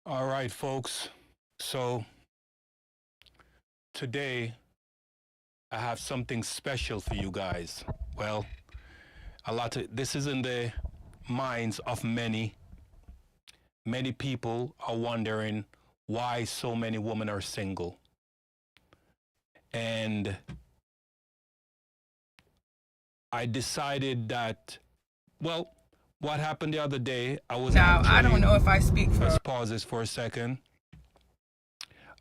All right, folks. So today I have something special for you guys. Well, this is in the minds of many. Many people are wondering why so many women are single. And I decided that, well, what happened the other day, I was Now, I don't know if I speak for. Let's pause this for a second.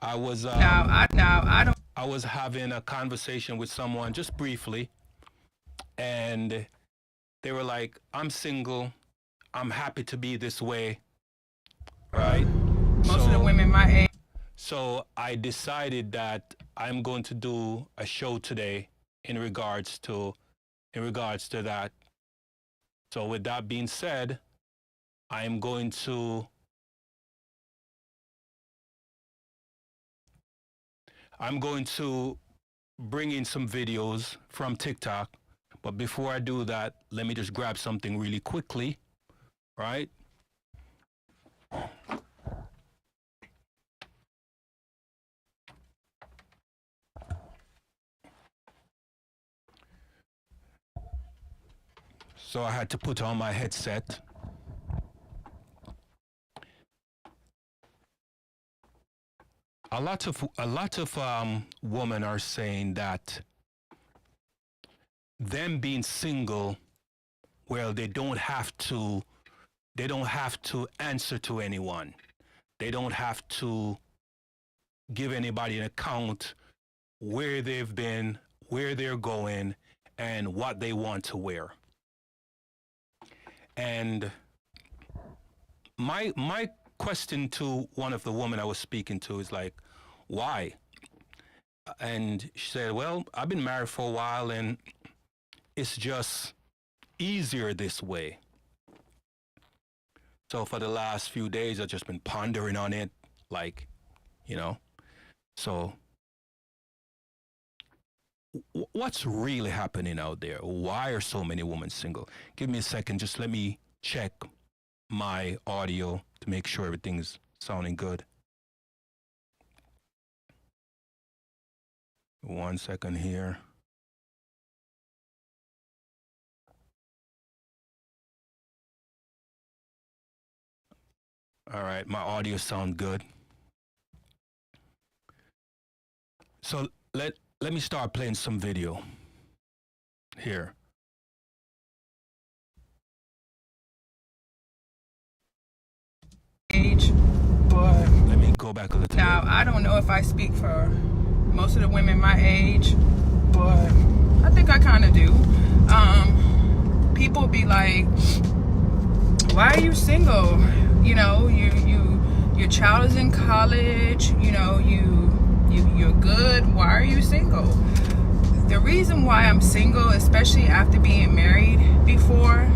I was I was having a conversation with someone just briefly, and they were like, "I'm single. I'm happy to be this way." Right? Most of the women my age. So I decided that I'm going to do a show today in regards to that. So with that being said, I'm going to bring in some videos from TikTok. But before I do that, let me just grab something really quickly, right? So I had to put on my headset. A lot of women are saying that them being single, well, they don't have to answer to anyone. They don't have to give anybody an account where they've been, where they're going, and what they want to wear. And my question to one of the women I was speaking to is like, why? And she said, well, I've been married for a while and it's just easier this way. So for the last few days, I've just been pondering on it, like, so what's really happening out there? Why are so many women single? Give me a second. Just let me check my audio to make sure everything's sounding good. 1 second here. All right, my audio sounds good. So let me start playing some video here. Age, but let me go back a little now bit. I don't know if I speak for most of the women my age, but I think I kind of do. People be like, why are you single? Your child is in college, you're good. Why are you single? The reason why I'm single, especially after being married before,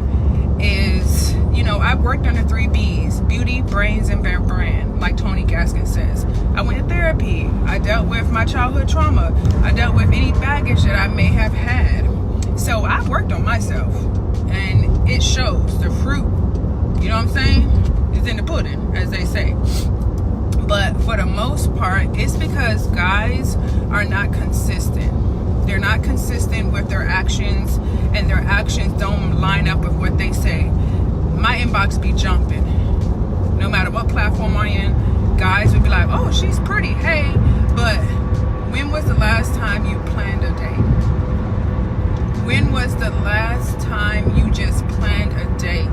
is, I've worked under 3 B's: beauty, brains, and brand, like Tony Gaskin says. I went to therapy. I dealt with my childhood trauma. I dealt with any baggage that I may have had. So I worked on myself, and it shows. The fruit, you know what I'm saying, is in the pudding, as they say. But for the most part, it's because guys are not consistent. They're not consistent with their actions, and their actions don't line up with what they say. My inbox be jumping. No matter what platform I'm in, guys would be like, oh, she's pretty, hey. But when was the last time you planned a date? When was the last time you just planned a date?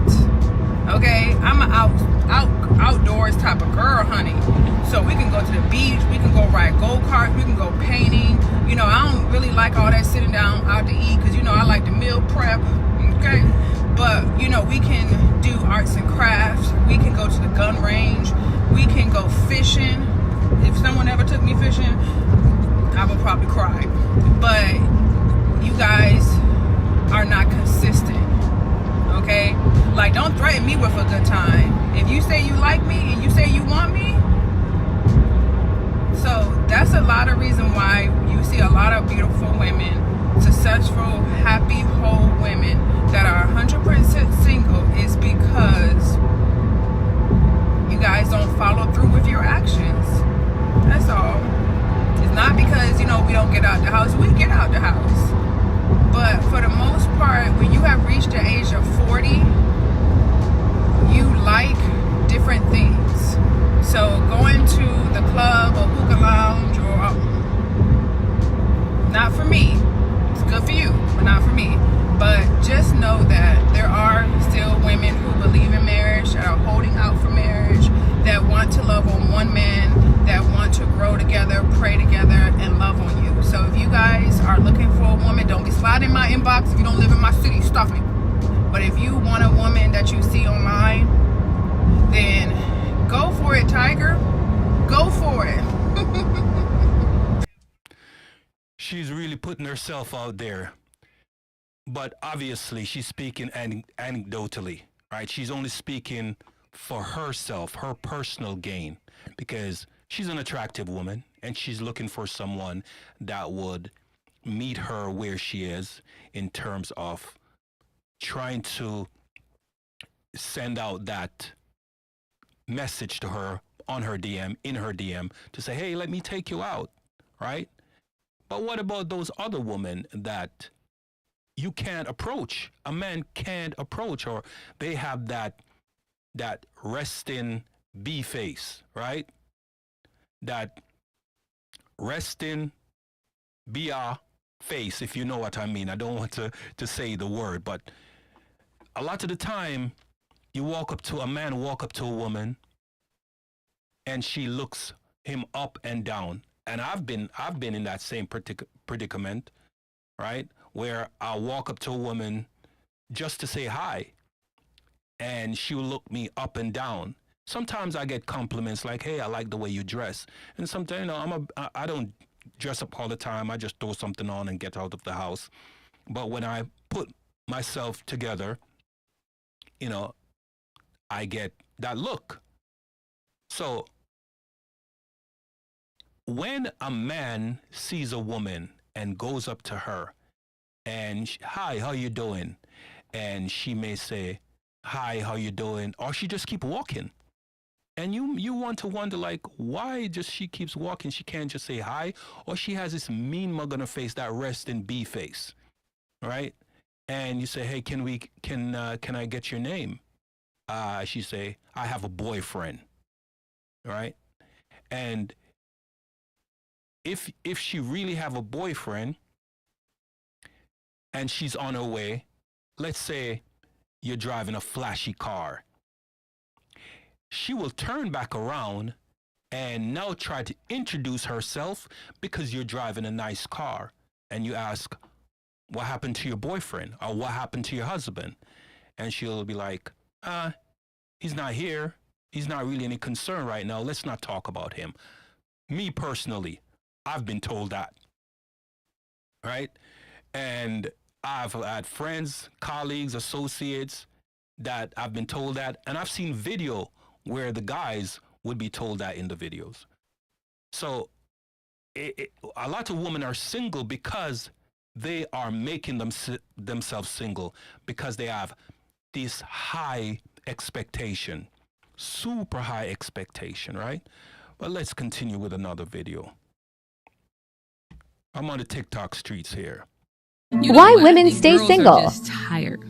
Okay, I'm an outdoors type of girl, honey. So we can go to the beach, we can go ride go-karts, we can go painting. I don't really like all that sitting down out to eat because, I like the meal prep, okay? But, we can do arts and crafts. We can go to the gun range. We can go fishing. If someone ever took me fishing, I would probably cry. But you guys are not consistent, okay? Like, don't threaten me with a good time. If you say you like me and you say you want me, so that's a lot of reason why you see a lot of beautiful women, successful, happy, whole women that are 100% single, is because you guys don't follow through want a woman that you see online, then go for it, Tiger. Go for it. She's really putting herself out there. But obviously, she's speaking anecdotally, right? She's only speaking for herself, her personal gain, because she's an attractive woman and she's looking for someone that would meet her where she is in terms of trying to send out that message to her on her DM, in her DM, to say, hey, let me take you out, right? But what about those other women that you can't approach? A man can't approach, or they have that resting B face, right? That resting BR face, if you know what I mean. I don't want to say the word, but a lot of the time you walk up to a woman and she looks him up and down. And I've been in that same predicament, right? Where I'll walk up to a woman just to say hi, and she'll look me up and down. Sometimes I get compliments like, hey, I like the way you dress. And sometimes, you know, I don't dress up all the time. I just throw something on and get out of the house. But when I put myself together, you know, I get that look. So when a man sees a woman and goes up to her and, hi, how you doing? And she may say, hi, how you doing? Or she just keep walking. And you want to wonder, like, why just she keeps walking? She can't just say hi? Or she has this mean mug on her face, that resting B face, right? And you say, hey, can I get your name? She say, I have a boyfriend, right? And if she really have a boyfriend and she's on her way, let's say you're driving a flashy car, she will turn back around and now try to introduce herself because you're driving a nice car. And you ask, what happened to your boyfriend? Or what happened to your husband? And she'll be like, he's not here. He's not really any concern right now. Let's not talk about him. Me personally, I've been told that, right? And I've had friends, colleagues, associates that I've been told that. And I've seen video where the guys would be told that in the videos. So a lot of women are single because they are making themselves single, because they have this high expectation, super high expectation, right? But let's continue with another video. I'm on the TikTok streets here. Why women stay single? Are just tired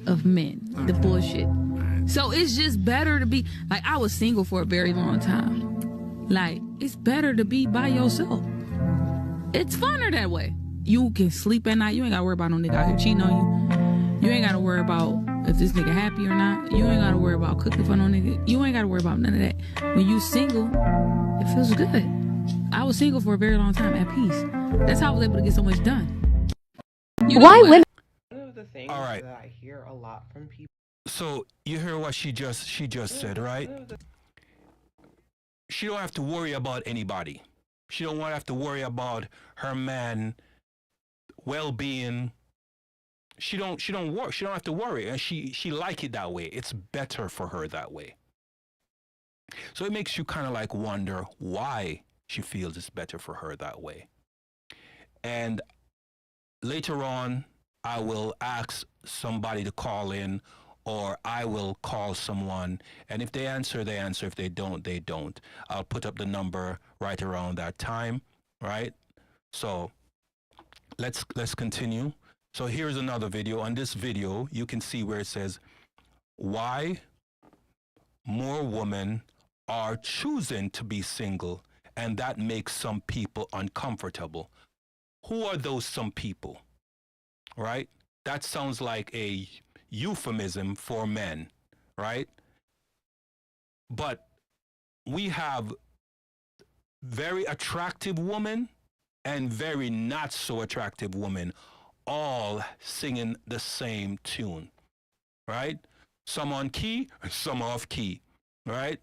of men, the bullshit. So it's just better to be, like, I was single for a very long time. Like, it's better to be by yourself. It's funner that way. You can sleep at night. You ain't got to worry about no nigga out here cheating on you. You ain't got to worry about if this nigga happy or not. You ain't got to worry about cooking for no nigga. You ain't got to worry about none of that. When you single, it feels good. I was single for a very long time at peace. That's how I was able to get so much done. Why women? One of the things All right. that I hear a lot from people. So you hear what she just said, right? She don't have to worry about anybody. She don't have to worry about her man well-being. She don't worry. She don't have to worry, and she like it that way. It's better for her that way. So it makes you kind of like wonder why she feels it's better for her that way. And later on, I will ask somebody to call in, or I will call someone, and if they answer, they answer. If they don't, they don't. I'll put up the number right around that time, right? So let's continue. So here's another video. On this video, you can see where it says, why more women are choosing to be single, and that makes some people uncomfortable. Who are those some people, right? That sounds like a euphemism for men, right? But we have very attractive women and very not so attractive women all singing the same tune, right? Some on key, some off key, right?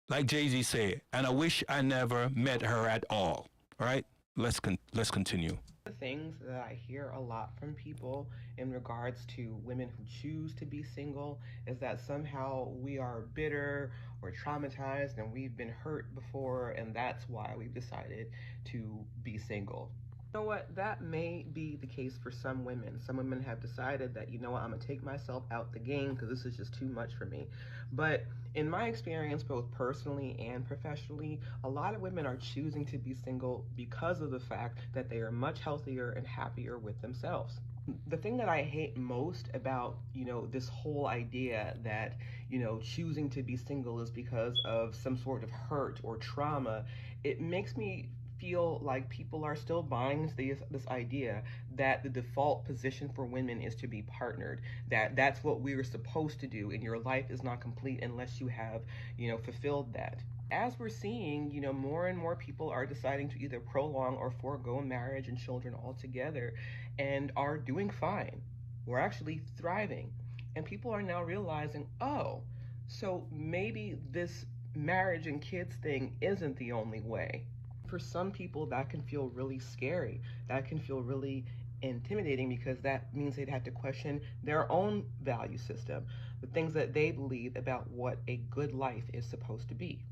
Like Jay-Z said, and I wish I never met her at all, right? Let's continue. The things that I hear a lot from people in regards to women who choose to be single is that somehow we are bitter or traumatized and we've been hurt before, and that's why we've decided to be single. You know what? That may be the case for some women. Some women have decided that, you know what, I'm going to take myself out the game because this is just too much for me. But in my experience, both personally and professionally, a lot of women are choosing to be single because of the fact that they are much healthier and happier with themselves. The thing that I hate most about, this whole idea that, choosing to be single is because of some sort of hurt or trauma, it makes me feel like people are still buying this idea that the default position for women is to be partnered, that's what we're supposed to do, and your life is not complete unless you have, fulfilled that. As we're seeing, more and more people are deciding to either prolong or forego marriage and children altogether and are doing fine. We're actually thriving. And people are now realizing, oh, so maybe this marriage and kids thing isn't the only way. For some people, that can feel really scary. That can feel really intimidating because that means they'd have to question their own value system, the things that they believe about what a good life is supposed to be.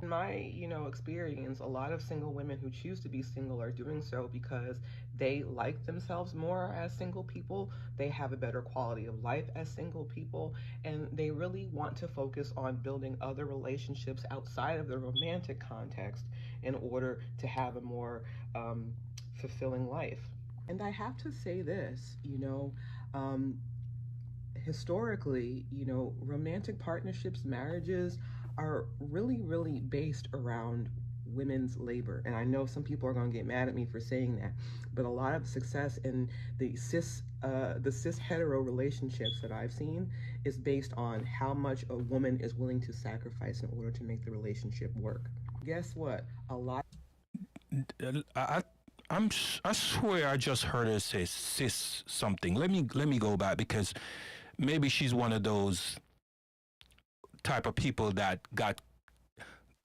In my, experience, a lot of single women who choose to be single are doing so because they like themselves more as single people, they have a better quality of life as single people, and they really want to focus on building other relationships outside of the romantic context in order to have a more fulfilling life. And I have to say this, historically, romantic partnerships, marriages, are really, really based around women's labor. And I know some people are going to get mad at me for saying that, but a lot of success in the cis hetero relationships that I've seen is based on how much a woman is willing to sacrifice in order to make the relationship work. Guess what? A lot. I swear I just heard her say cis something. Let me go back because maybe she's one of those type of people that got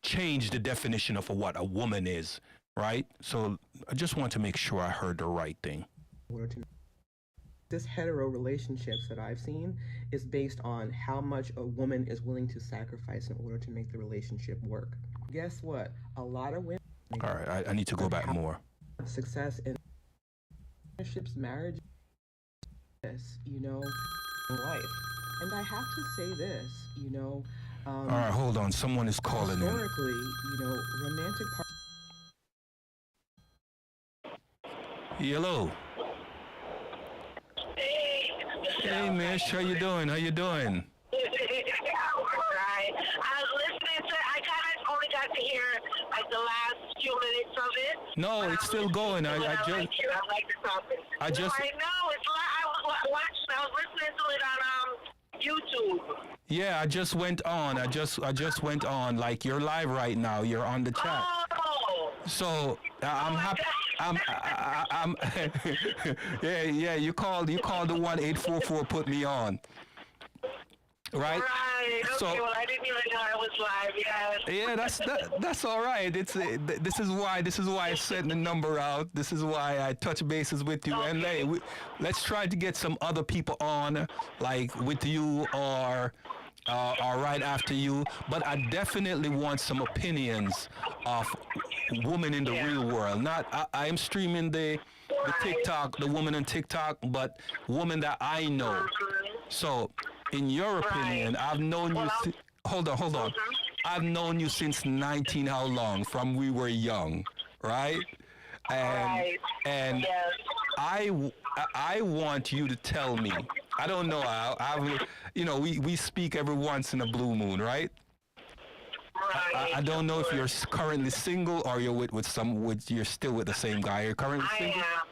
changed the definition of what a woman is, right? So I just want to make sure I heard the right thing. This hetero relationships that I've seen is based on how much a woman is willing to sacrifice in order to make the relationship work. Guess what? A lot of women. All right, I need to go back more. Success in partnerships, marriage, life. And I have to say this, all right, hold on. Someone is calling in. Historically, romantic Hello. Hey, Mish, how you doing? How you doing? Right. I was listening to. I kind of only got to hear like the last few minutes of it. No, it's still going. I like the topic. I know it's. I was listening to it on YouTube. Yeah, I just went on. I just went on. Like you're live right now. You're on the chat. Oh. So I'm happy. I'm yeah. You called the 1-844. Put me on. Right. Right. Okay. So, well, I didn't even know I was live. Yeah. That's all right. It's this is why I sent the number out. This is why I touch bases with you. Okay. And hey, let's try to get some other people on, like with you or right after you. But I definitely want some opinions of women in the real world. Not I am streaming the TikTok, the woman on TikTok, but women that I know. So, in your opinion, I've known you. Hold on. I've known you since 19. How long? From we were young, right? And yes. I want you to tell me. I don't know. We speak every once in a blue moon, right? Right. I don't know if you're currently single or you're you're still with the same guy. You're currently single? I am.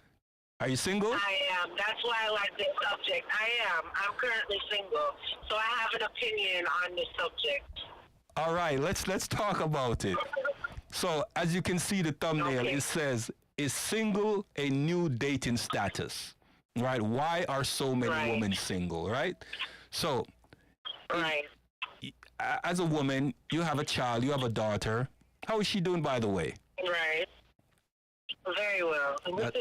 Are you single? I am. That's why I like this subject. I am. I'm currently single, so I have an opinion on this subject. All right, let's talk about it. So, as you can see the thumbnail, Okay. It says, "Is single a new dating status?" Right? Why are so many women single? Right? So, Right. As a woman, you have a child, you have a daughter. How is she doing, by the way? Right. Very well.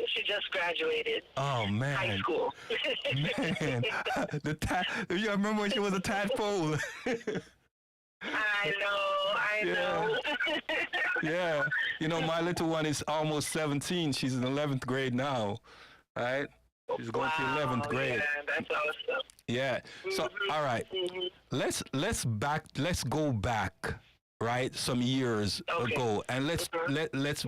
She just graduated Oh man, high school. man, you remember when she was a tadpole? I know. Yeah, you know, my little one is almost 17. She's in 11th grade now, right? She's going to 11th grade. Yeah, that's awesome. Yeah. So, all right, let's go back, right, some years ago, and let's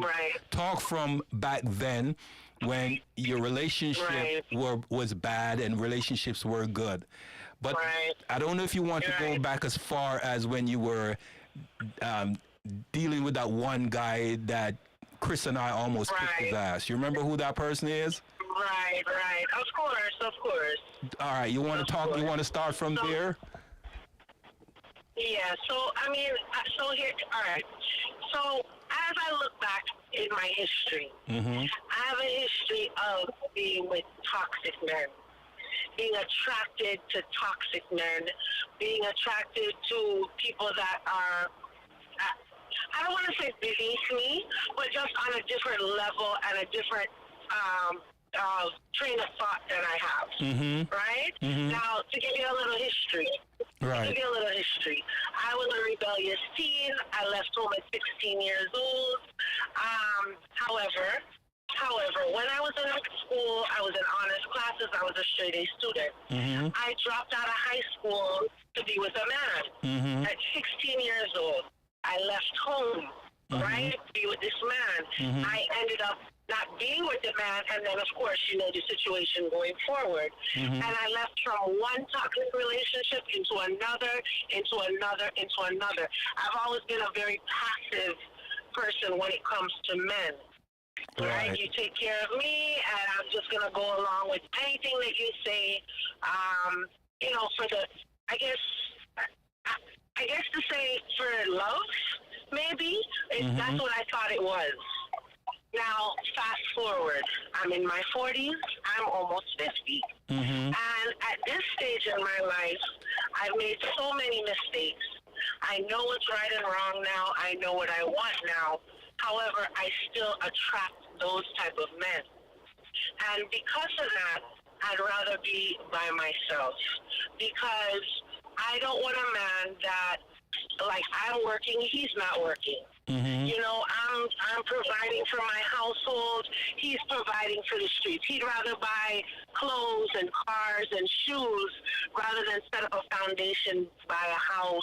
talk from back then when your relationship was bad and relationships were good. But I don't know if you want to go back as far as when you were dealing with that one guy that Chris and I almost kicked his ass. You remember who that person is? Right. Of course. All right, you want to talk? You want to start from there? Yeah. So I mean, so here. All right. So as I look back in my history, I have a history of being with toxic men, being attracted to toxic men, being attracted to people that are, I don't want to say beneath me, but just on a different level and a different train of thought that I have. Right? Now, to give you a little history. I was a rebellious teen. I left home at 16 years old. However, when I was in school, I was in honors classes. I was a straight A student. I dropped out of high school to be with a man. At 16 years old, I left home, right, to be with this man. I ended up not being with the man, and then, of course, you know the situation going forward. And I left from one toxic relationship into another. I've always been a very passive person when it comes to men. Right? You take care of me, and I'm just going to go along with anything that you say, you know, for the, I guess to say for love, maybe. That's what I thought it was. Now, fast forward, I'm in my 40s, I'm almost 50. And at this stage in my life, I've made so many mistakes. I know what's right and wrong now. I know what I want now. However, I still attract those type of men. And because of that, I'd rather be by myself. Because I don't want a man that, like, I'm working, he's not working. You know, I'm providing for my household. He's providing for the streets. He'd rather buy clothes and cars and shoes rather than set up a foundation, buy a house,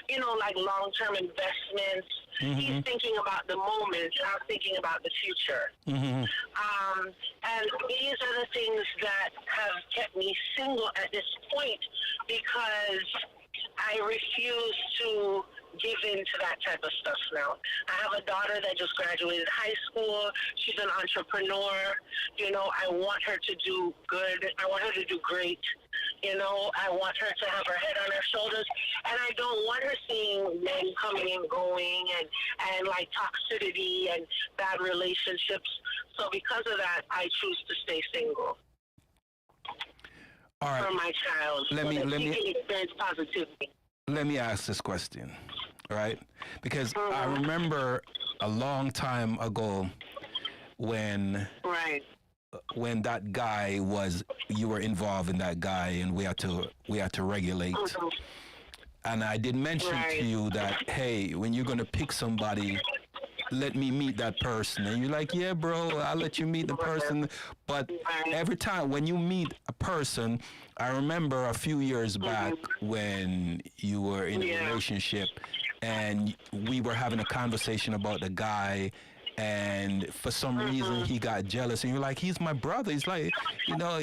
you know, like long-term investments. He's thinking about the moment. I'm thinking about the future. And these are the things that have kept me single at this point because I refuse to give in to that type of stuff now. I have a daughter that just graduated high school. She's an entrepreneur. You know, I want her to do good. I want her to do great. You know, I want her to have her head on her shoulders. And I don't want her seeing men coming and going and like toxicity and bad relationships. So because of that, I choose to stay single. All right. For my child. Let me experience positivity. Let me ask this question, right? Because I remember a long time ago when that guy you were involved in that guy, and we had to regulate. And I did mention to you that, hey, when you're gonna pick somebody, let me meet that person. And you're like, yeah, bro, I'll let you meet the person. But every time when you meet a person, I remember a few years back when you were in a relationship and we were having a conversation about the guy, and for some reason he got jealous, and you're like, he's my brother. He's like, you know,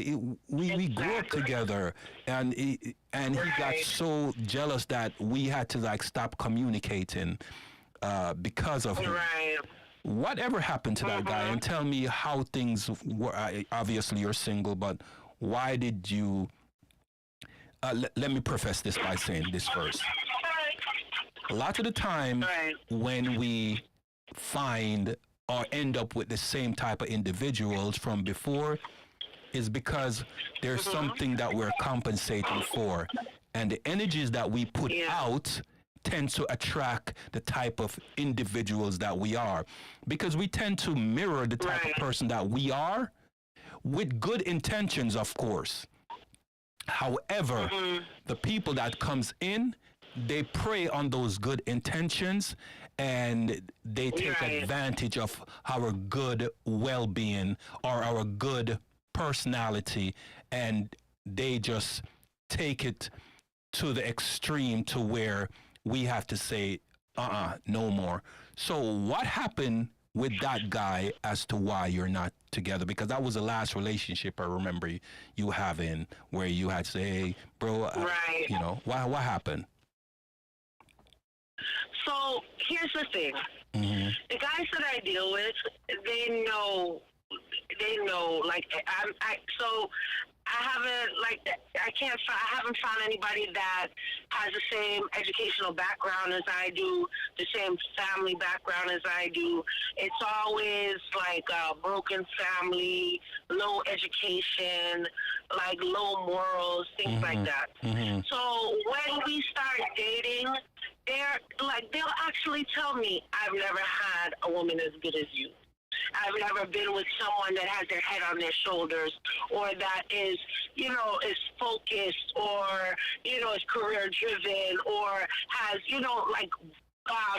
we grew up together, and he got so jealous that we had to like stop communicating because of him. Whatever happened to that guy? And tell me how things were. Obviously, you're single, but why did you? Let me preface this by saying this first. A lot of the time, when we find or end up with the same type of individuals from before, is because there's something that we're compensating for. And the energies that we put out tend to attract the type of individuals that we are, because we tend to mirror the type of person that we are with good intentions, of course. However, the people that comes in, they prey on those good intentions and they take advantage of our good well-being or our good personality, and they just take it to the extreme to where we have to say, no more. So what happened with that guy as to why you're not together? Because that was the last relationship I remember you having, where you had to say, hey, bro, you know, what happened? So here's the thing. The guys that I deal with, they know, like, so I haven't found anybody that has the same educational background as I do, the same family background as I do. It's always like a broken family, low education, like low morals, things like that. So when we start dating, they'll actually tell me, I've never had a woman as good as you. I've never been with someone that has their head on their shoulders, or that is, you know, is focused, or, you know, is career driven, or has, you know, like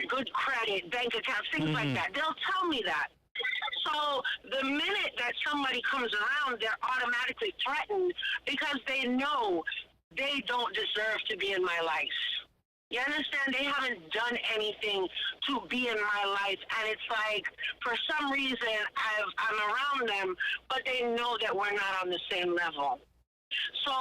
good credit, bank accounts, things like that. They'll tell me that. So the minute that somebody comes around, they're automatically threatened because they know they don't deserve to be in my life. You understand? They haven't done anything to be in my life, and it's like, for some reason, I'm around them, but they know that we're not on the same level. So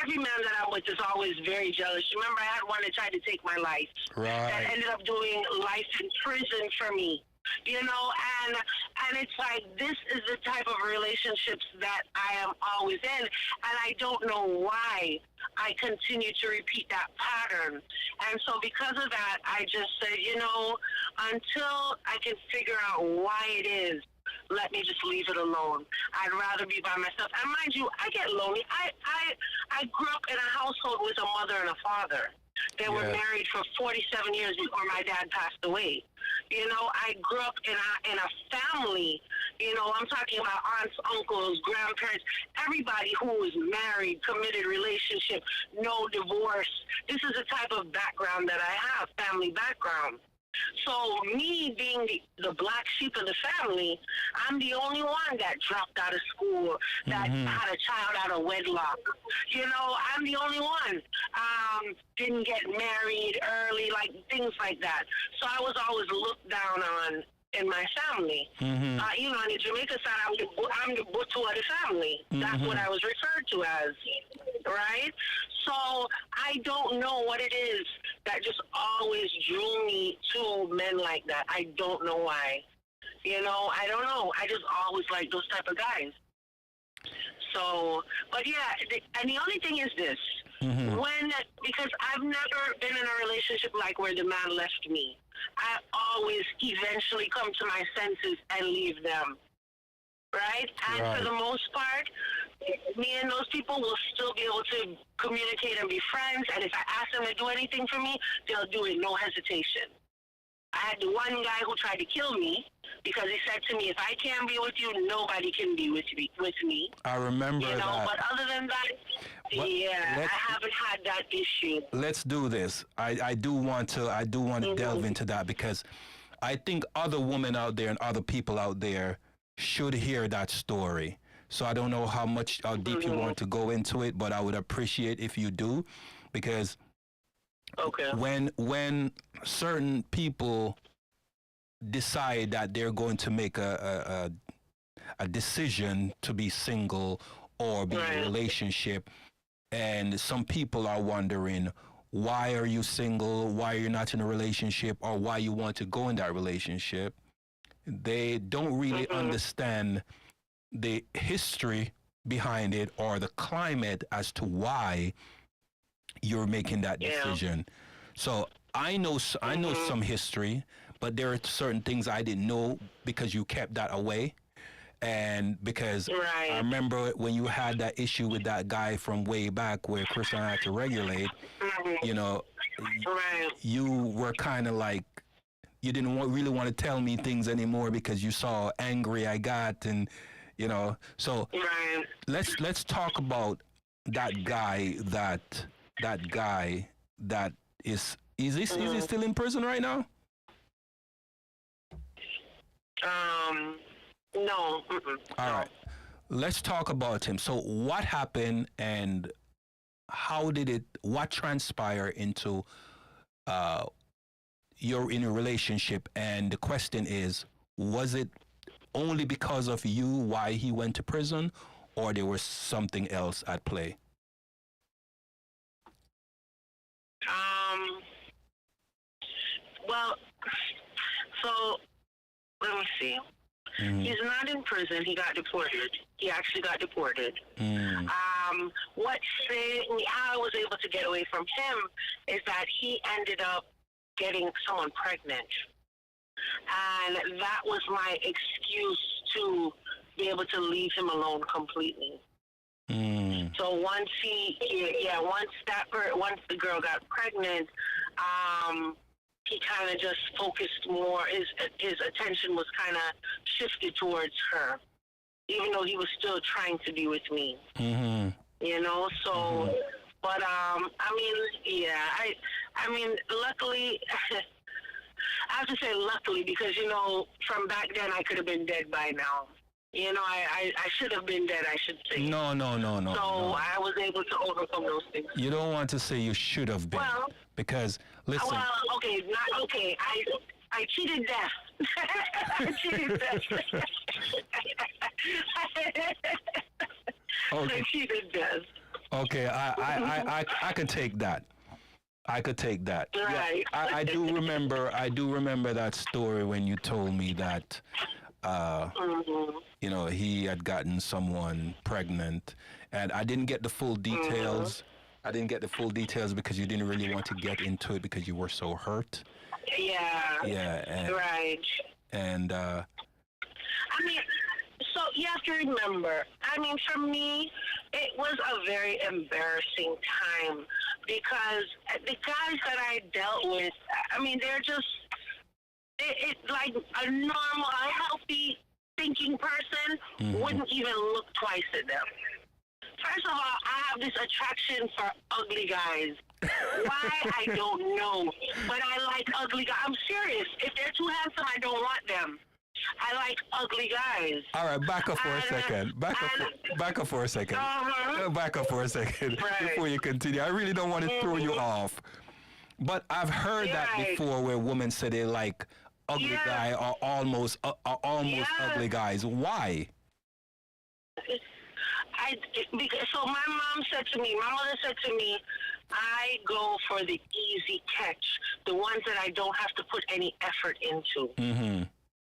every man that I'm with is always very jealous. Remember, I had one that tried to take my life. That ended up doing life in prison for me. You know, and it's like, this is the type of relationships that I am always in, and I don't know why I continue to repeat that pattern. And so because of that, I just said, you know, until I can figure out why it is, let me just leave it alone. I'd rather be by myself. And mind you, I get lonely. I grew up in a household with a mother and a father. They were married for 47 years before my dad passed away. You know, I grew up in a family, you know, I'm talking about aunts, uncles, grandparents, everybody who was married, committed relationship, no divorce. This is the type of background that I have, family background. So me being the black sheep of the family, I'm the only one that dropped out of school, that had a child out of wedlock. You know, I'm the only one. Didn't get married early, like things like that. So I was always looked down on in my family. You know, on the Jamaica side, I'm the Butu of the family. That's what I was referred to as, right? So I don't know what it is that just always drew me to men like that. I don't know why. You know, I don't know. I just always like those type of guys. So, but yeah, and the only thing is this. Because I've never been in a relationship like where the man left me. I always eventually come to my senses and leave them. Right? And for the most part, me and those people will still be able to communicate and be friends. And if I ask them to do anything for me, they'll do it, no hesitation. I had the one guy who tried to kill me because he said to me, if I can't be with you, nobody can be with me. I remember you know, that. But other than that, I haven't had that issue. Let's do this. I do want to delve into that, because I think other women out there and other people out there should hear that story. So I don't know how deep you want to go into it, but I would appreciate if you do, because when certain people decide that they're going to make a decision to be single or be in a relationship, and some people are wondering, why are you single? Why are you not in a relationship? Or why you want to go in that relationship? They don't really understand the history behind it or the climate as to why you're making that decision. So I know some history, but there are certain things I didn't know because you kept that away. And because Right. I remember when you had that issue with that guy from way back where Christian had to regulate, you know, Right. you were kind of like, you didn't really want to tell me things anymore because you saw how angry I got, and you know. So Right. let's talk about that guy that is he still in prison right now? No. All right. Let's talk about him. So what happened and what transpired into you're in a relationship, and the question is, was it only because of you why he went to prison, or there was something else at play? Well, so let me see. He's not in prison. He got deported. He actually got deported. How I was able to get away from him is that he ended up getting someone pregnant. And that was my excuse to be able to leave him alone completely. So once once the girl got pregnant, he kind of just focused more. His attention was kind of shifted towards her, even though he was still trying to be with me. You know, so, but I mean, luckily, I have to say luckily, because, you know, from back then I could have been dead by now. You know, I should have been dead, I should say. No. So I was able to overcome those things. You don't want to say you should have been. Well, because, listen. Well, okay, not okay. I cheated death. I cheated death. Okay. I cheated death. Okay, I can take that. I could take that. Right. Yeah, I do remember that story when you told me that you know, he had gotten someone pregnant, and I didn't get the full details. I didn't get the full details because you didn't really want to get into it because you were so hurt. Yeah. Yeah. Right. And I mean, so you have to remember, I mean, for me, it was a very embarrassing time because the guys that I dealt with, I mean, they're just, it like a normal, a healthy thinking person wouldn't even look twice at them. First of all, I have this attraction for ugly guys. Why, I don't know. But I like ugly guys. I'm serious. If they're too handsome, I don't want them. I like ugly guys. all right, back up for a second. Back up for a second. Back up for a second before you continue. I really don't want to throw you off. But I've heard that before, where women say they like ugly guy or almost ugly guys. Why? So my mother said to me, I go for the easy catch, the ones that I don't have to put any effort into.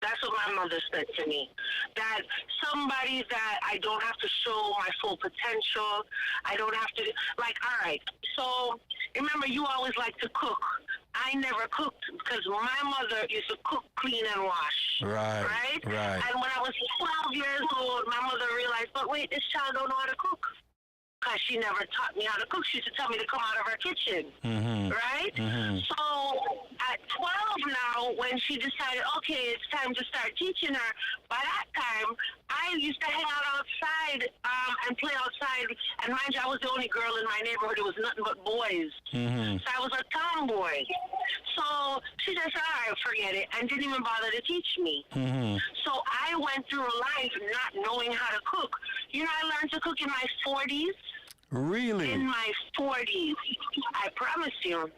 That's what my mother said to me. That somebody that I don't have to show my full potential. I don't have to, like, all right. So remember, you always like to cook. I never cooked because my mother used to cook, clean, and wash. Right? And when I was 12 years old, my mother realized, but wait, this child don't know how to cook. Because she never taught me how to cook. She used to tell me to come out of her kitchen. Right? So at 12 now, when she decided, okay, it's time to start teaching her, by that time, I used to hang out outside and play outside. And mind you, I was the only girl in my neighborhood. It was nothing but boys. So I was a tomboy. So she just said, all right, forget it, and didn't even bother to teach me. So I went through life not knowing how to cook. You know, I learned to cook in my 40s. Really? In my 40s. I promise you.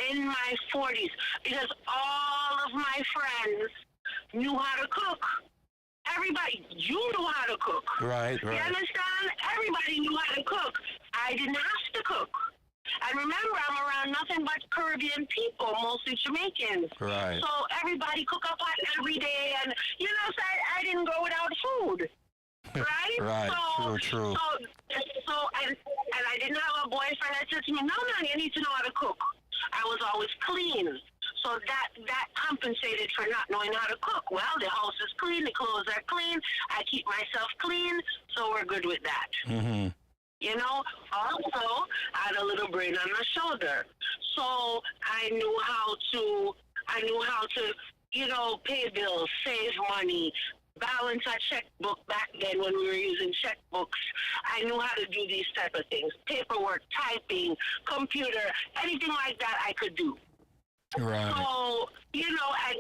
In my 40s. Because all of my friends knew how to cook. Everybody, you knew how to cook. Right. You understand? Everybody knew how to cook. I didn't have to cook. And remember, I'm around nothing but Caribbean people, mostly Jamaicans. Right. So everybody cook up hot every day. And, you know, so I didn't go without food. Right? Right. So, True. So and I didn't have a boyfriend that said to me, no, you need to know how to cook. I was always clean. So So that compensated for not knowing how to cook. Well, the house is clean, the clothes are clean, I keep myself clean, so we're good with that. Mm-hmm. You know, also, I had a little brain on my shoulder. So I knew how to, you know, pay bills, save money, balance our checkbook back then when we were using checkbooks. I knew how to do these type of things. Paperwork, typing, computer, anything like that I could do. Right. So, you know, I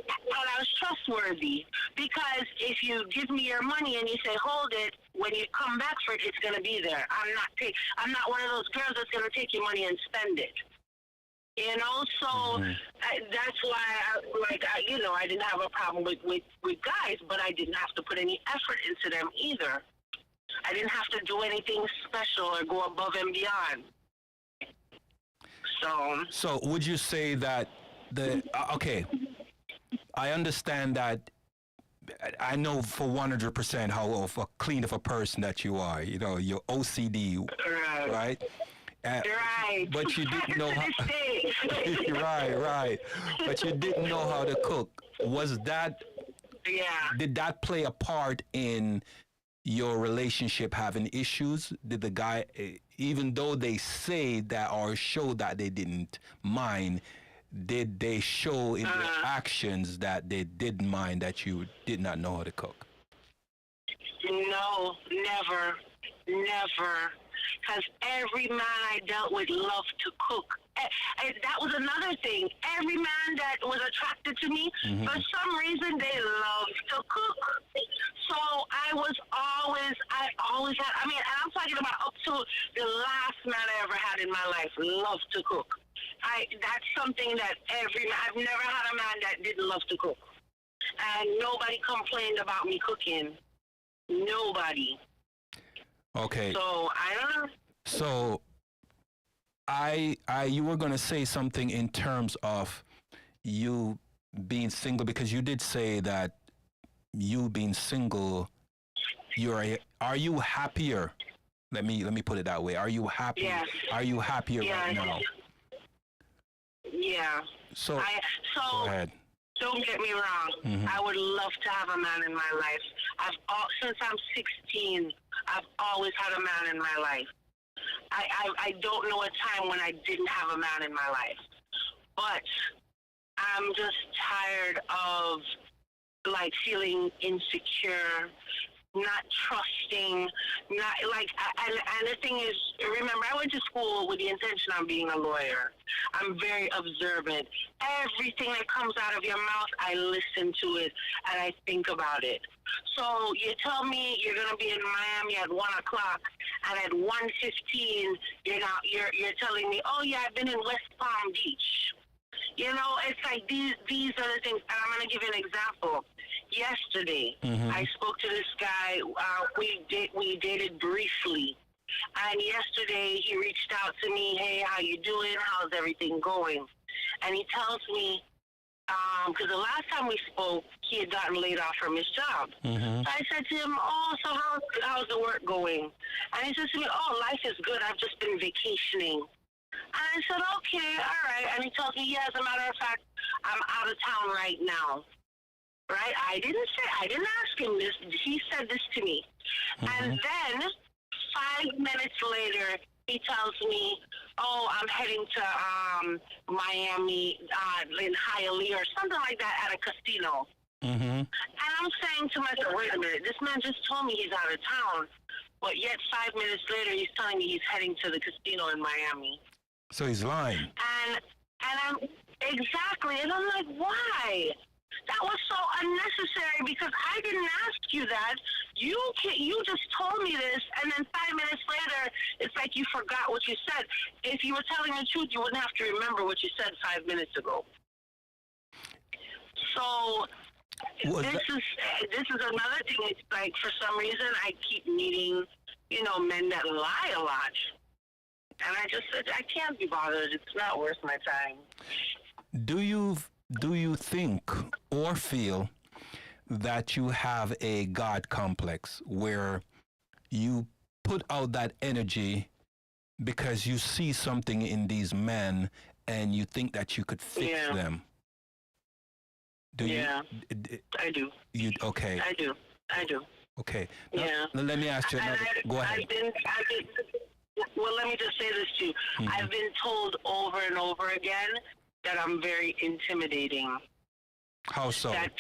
was trustworthy, because if you give me your money and you say, hold it, when you come back for it, it's going to be there. I'm not one of those girls that's going to take your money and spend it. You know, so that's why, I didn't have a problem with guys, but I didn't have to put any effort into them either. I didn't have to do anything special or go above and beyond. So would you say that okay, I understand that. I know for 100% how clean of a person that you are. You know, your OCD, right? Right. But you didn't know how. right. But you didn't know how to cook. Was that? Yeah. Did that play a part in your relationship having issues? Did the guy, even though they say that or show that they didn't mind, did they show in their actions that they didn't mind that you did not know how to cook? No, never. Because every man I dealt with loved to cook. And that was another thing. Every man that was attracted to me, for some reason, they loved to cook. So I always had, I'm talking about up to the last man I ever had in my life, loved to cook. That's something that I've never had a man that didn't love to cook. And nobody complained about me cooking. Nobody. Okay. So I don't know. So you were going to say something in terms of you being single, because you did say that you being single, are you happier? Let me put it that way. Are you happy? Yes. Are you happier right now? Yeah. So go ahead. Don't get me wrong. I would love to have a man in my life. Since I'm 16, I've always had a man in my life. I don't know a time when I didn't have a man in my life. But I'm just tired of feeling insecure, not trusting, and the thing is, remember, I went to school with the intention of being a lawyer. I'm very observant. Everything that comes out of your mouth, I listen to it and I think about it. So you tell me you're going to be in Miami at 1 o'clock, and at 1:15, you're telling me, oh yeah, I've been in West Palm Beach. You know, it's like these are the things, and I'm going to give you an example. Yesterday, I spoke to this guy. We dated briefly, and yesterday he reached out to me. Hey, how you doing? How's everything going? And he tells me, because the last time we spoke, he had gotten laid off from his job. So I said to him, oh, so how's the work going? And he says to me, oh, life is good. I've just been vacationing. And I said, okay, all right. And he tells me, yeah, as a matter of fact, I'm out of town right now. Right? I didn't ask him this. He said this to me. And then 5 minutes later, he tells me, oh, I'm heading to Miami in Hialeah or something like that at a casino. And I'm saying to myself, wait a minute, this man just told me he's out of town. But yet 5 minutes later, he's telling me he's heading to the casino in Miami. So he's lying. And I'm exactly, and I'm like, why? That was so unnecessary, because I didn't ask you that. You just told me this, and then 5 minutes later, it's like you forgot what you said. If you were telling the truth, you wouldn't have to remember what you said 5 minutes ago. So this is another thing. It's like, for some reason, I keep meeting, men that lie a lot. And I just said, I can't be bothered. It's not worth my time. Do you think or feel that you have a God complex, where you put out that energy because you see something in these men and you think that you could fix them? Do yeah, I do. You okay? I do. Okay. Now, Yeah. let me ask you another. Go ahead. Well, let me just say this to you. Mm-hmm. I've been told over and over again that I'm very intimidating. How so? That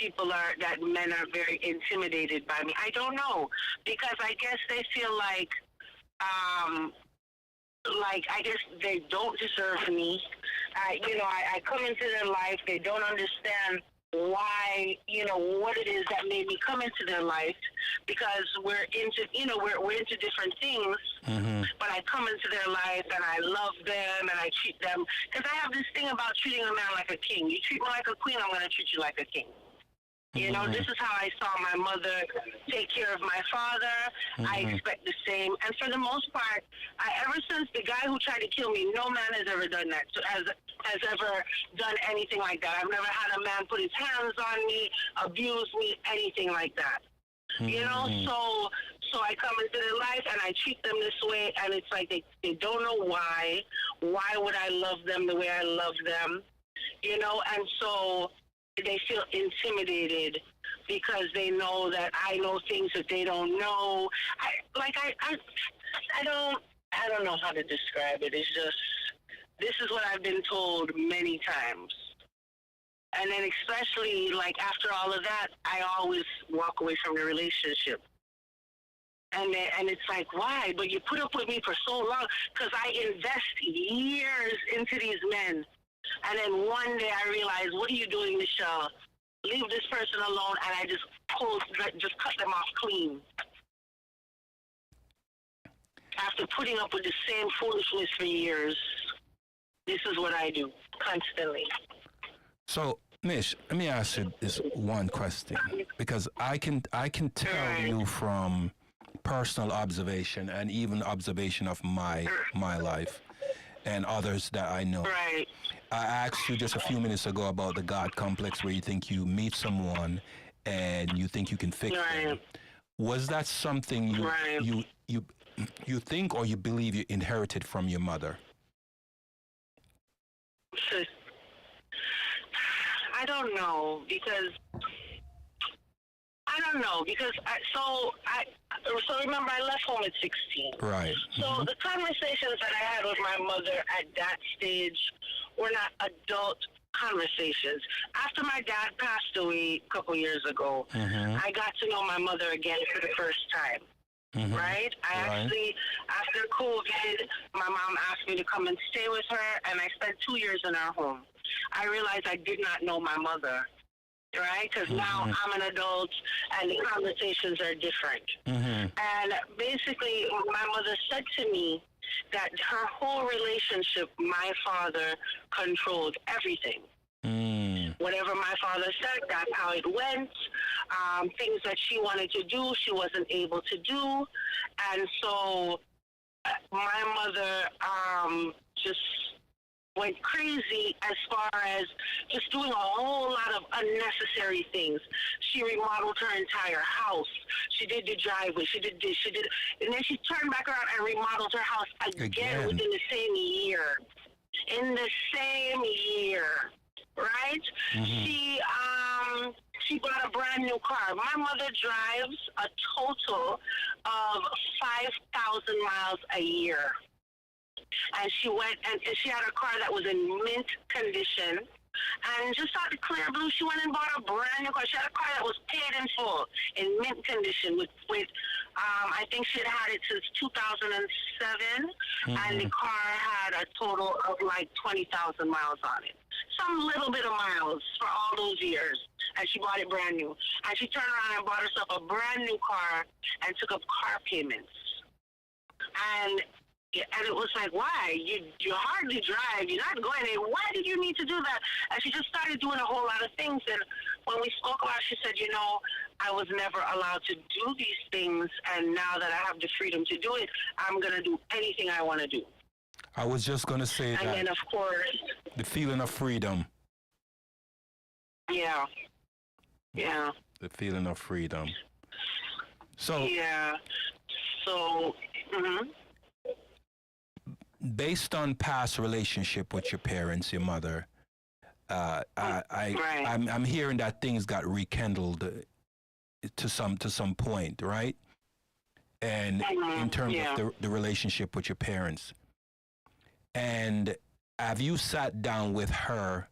men are very intimidated by me. I don't know, because I guess they feel like I guess they don't deserve me. I come into their life. They don't understand why, what it is that made me come into their life, because we're into different things. Mm-hmm. But I come into their life and I love them and I treat them, because I have this thing about treating a man like a king. You treat me like a queen, I'm going to treat you like a king. This is how I saw my mother take care of my father. I expect the same. And for the most part, ever since the guy who tried to kill me, no man has ever done that. Has ever done anything like that. I've never had a man put his hands on me, abuse me, anything like that. So I come into their life and I treat them this way, and it's like they don't know why. Why would I love them the way I love them? And so they feel intimidated because they know that I know things that they don't know. I don't know how to describe it. It's just, this is what I've been told many times. And then especially after all of that, I always walk away from the relationship. And it's like, why? But you put up with me for so long, because I invest years into these men. And then one day I realized, what are you doing, Michelle? Leave this person alone. And I just cut them off clean. After putting up with the same foolishness for years, this is what I do constantly. So, Mish, let me ask you this one question, because I can tell you from personal observation and even observation of my life and others that I know. Right. I asked you just a few minutes ago about the God complex, where you think you meet someone and you think you can fix them. Was that something you think or you believe you inherited from your mother? I don't know, because so remember, I left home at 16. Right. So the conversations that I had with my mother at that stage were not adult conversations. After my dad passed away a couple years ago, I got to know my mother again for the first time. Right? Actually, after COVID, my mom asked me to come and stay with her, and I spent 2 years in her home. I realized I did not know my mother, right? Because now I'm an adult, and the conversations are different. And basically, my mother said to me that her whole relationship, my father controlled everything. Whatever my father said, that's how it went. Things that she wanted to do, she wasn't able to do. And so my mother just went crazy as far as just doing a whole lot of unnecessary things. She remodeled her entire house. She did the driveway. She did this. She did, and then she turned back around and remodeled her house again within the same year. In the same year, right? She bought a brand new car. My mother drives a total of 5,000 miles a year. And she went and she had a car that was in mint condition. And just out of clear blue, she went and bought a brand new car. She had a car that was paid in full, in mint condition, with I think she had it since 2007, and the car had a total of 20,000 miles on it. Some little bit of miles for all those years. And she bought it brand new. And she turned around and bought herself a brand new car and took up car payments. And it was like, why? You hardly drive. You're not going anywhere. Why did you need to do that? And she just started doing a whole lot of things. And when we spoke about it, she said, I was never allowed to do these things. And now that I have the freedom to do it, I'm going to do anything I want to do. I was just going to say that. And then, of course, the feeling of freedom. Yeah. Yeah. The feeling of freedom. So. Yeah. So, based on past relationship with your parents, your mother, I'm hearing that things got rekindled to some point, right? And in terms of the relationship with your parents. And have you sat down with her,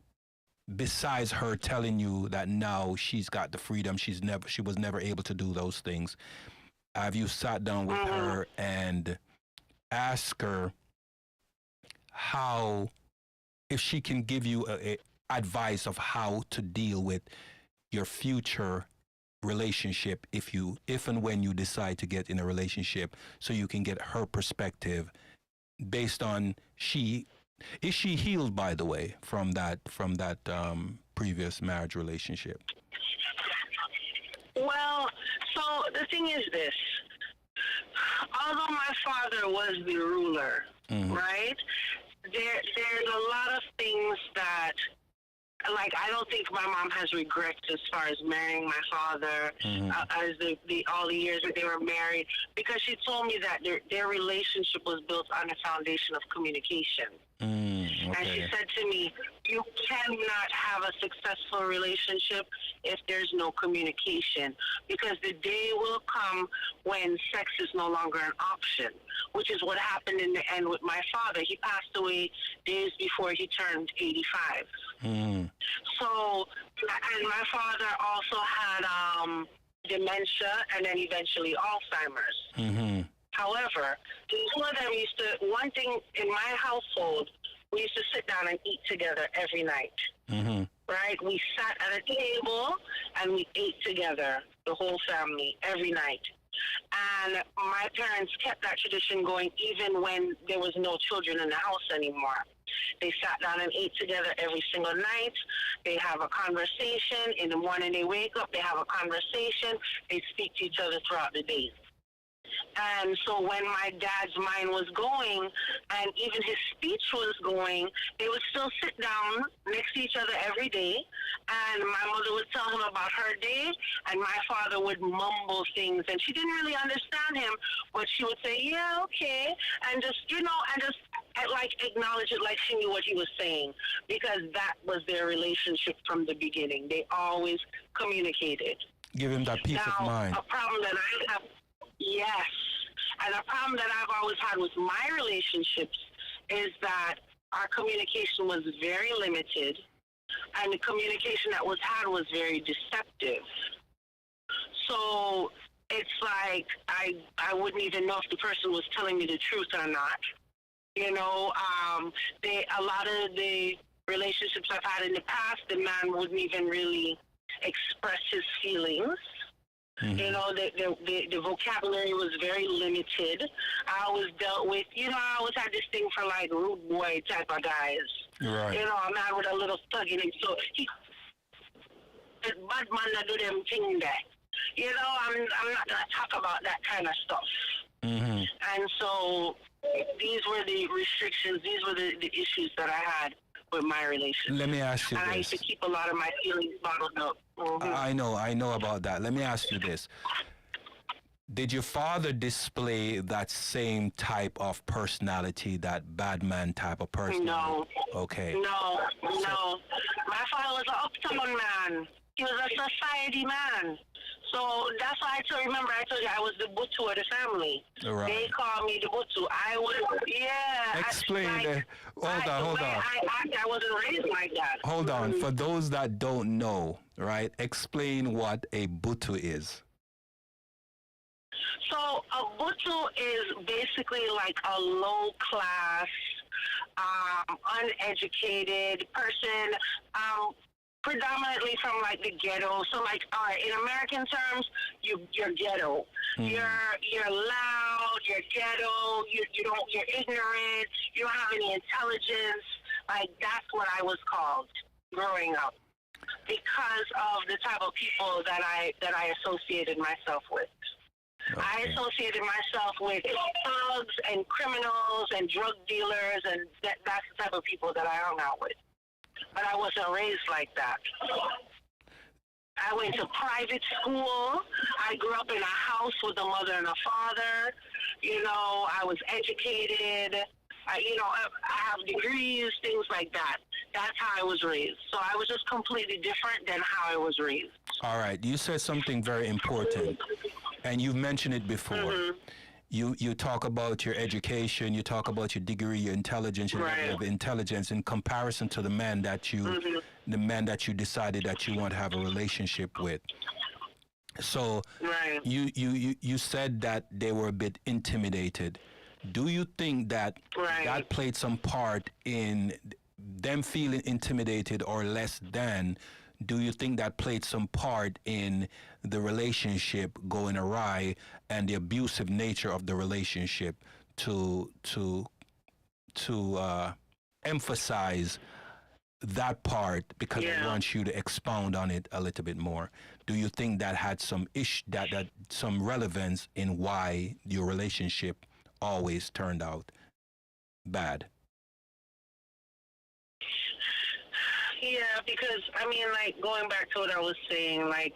besides her telling you that now she's got the freedom, she was never able to do those things? Have you sat down with her and asked her how, if she can give you a advice of how to deal with your future relationship if and when you decide to get in a relationship, so you can get her perspective based on is she healed, by the way, from that previous marriage relationship? Well, so the thing is this. Although my father was the ruler, right? There's a lot of things that, like, I don't think my mom has regrets as far as marrying my father, as all the years that they were married, because she told me that their relationship was built on a foundation of communication. Okay. And she said to me, you cannot have a successful relationship if there's no communication, because the day will come when sex is no longer an option, which is what happened in the end with my father. He passed away days before he turned 85. So, and my father also had dementia and then eventually Alzheimer's. However, one thing in my household, we used to sit down and eat together every night. Right? We sat at a table and we ate together, the whole family, every night. And my parents kept that tradition going even when there was no children in the house anymore. They sat down and ate together every single night. They have a conversation. In the morning they wake up, they have a conversation. They speak to each other throughout the day. And so when my dad's mind was going and even his speech was going, they would still sit down next to each other every day. And my mother would tell him about her day, and my father would mumble things. And she didn't really understand him, but she would say, yeah, okay. And just, like acknowledge it like she knew what he was saying, because that was their relationship from the beginning. They always communicated. Give him that peace of mind. A problem that I have, yes, and a problem that I've always had with my relationships is that our communication was very limited, and the communication that was had was very deceptive. So it's like I wouldn't even know if the person was telling me the truth or not. A lot of the relationships I've had in the past, the man wouldn't even really express his feelings. The vocabulary was very limited. I always dealt with, I always had this thing for like rude boy type of guys. Right. A man with a little thug in him. So bad man that do them thing there. I'm not gonna talk about that kind of stuff. And so these were the restrictions. These were the issues that I had with my relationship. Let me ask you this. I used to keep a lot of my feelings bottled up. I know about that. Let me ask you this. Did your father display that same type of personality, that bad man type of personality? No. Okay. No. My father was an uptown man. He was a society man. So that's why I told you I was the Butu of the family. Right. They called me the Butu. I was, Explain that. Hold on. I wasn't raised like that. Hold on. For those that don't know, right, explain what a Butu is. So a Butu is basically like a low-class, uneducated person, predominantly from like the ghetto. So like, all right, in American terms, you're ghetto. You're loud. You're ghetto. You're ignorant. You don't have any intelligence. Like, that's what I was called growing up, because of the type of people that I associated myself with. Okay. I associated myself with thugs and criminals and drug dealers, and that's the type of people that I hung out with. But I wasn't raised like that. I went to private school. I grew up in a house with a mother and a father. I was educated. I have degrees, things like that. That's how I was raised. So I was just completely different than how I was raised. All right. You said something very important, and you've mentioned it before. Mm-hmm. You talk about your education, you talk about your degree, your intelligence, your level of intelligence in comparison to the man that you decided that you want to have a relationship with. So you said that they were a bit intimidated. Do you think that that played some part in them feeling intimidated or less than? Do you think that played some part in the relationship going awry and the abusive nature of the relationship to emphasize that part because I want you to expound on it a little bit more? Do you think that had some that some relevance in why your relationship always turned out bad? Yeah, because, I mean, like, going back to what I was saying, like,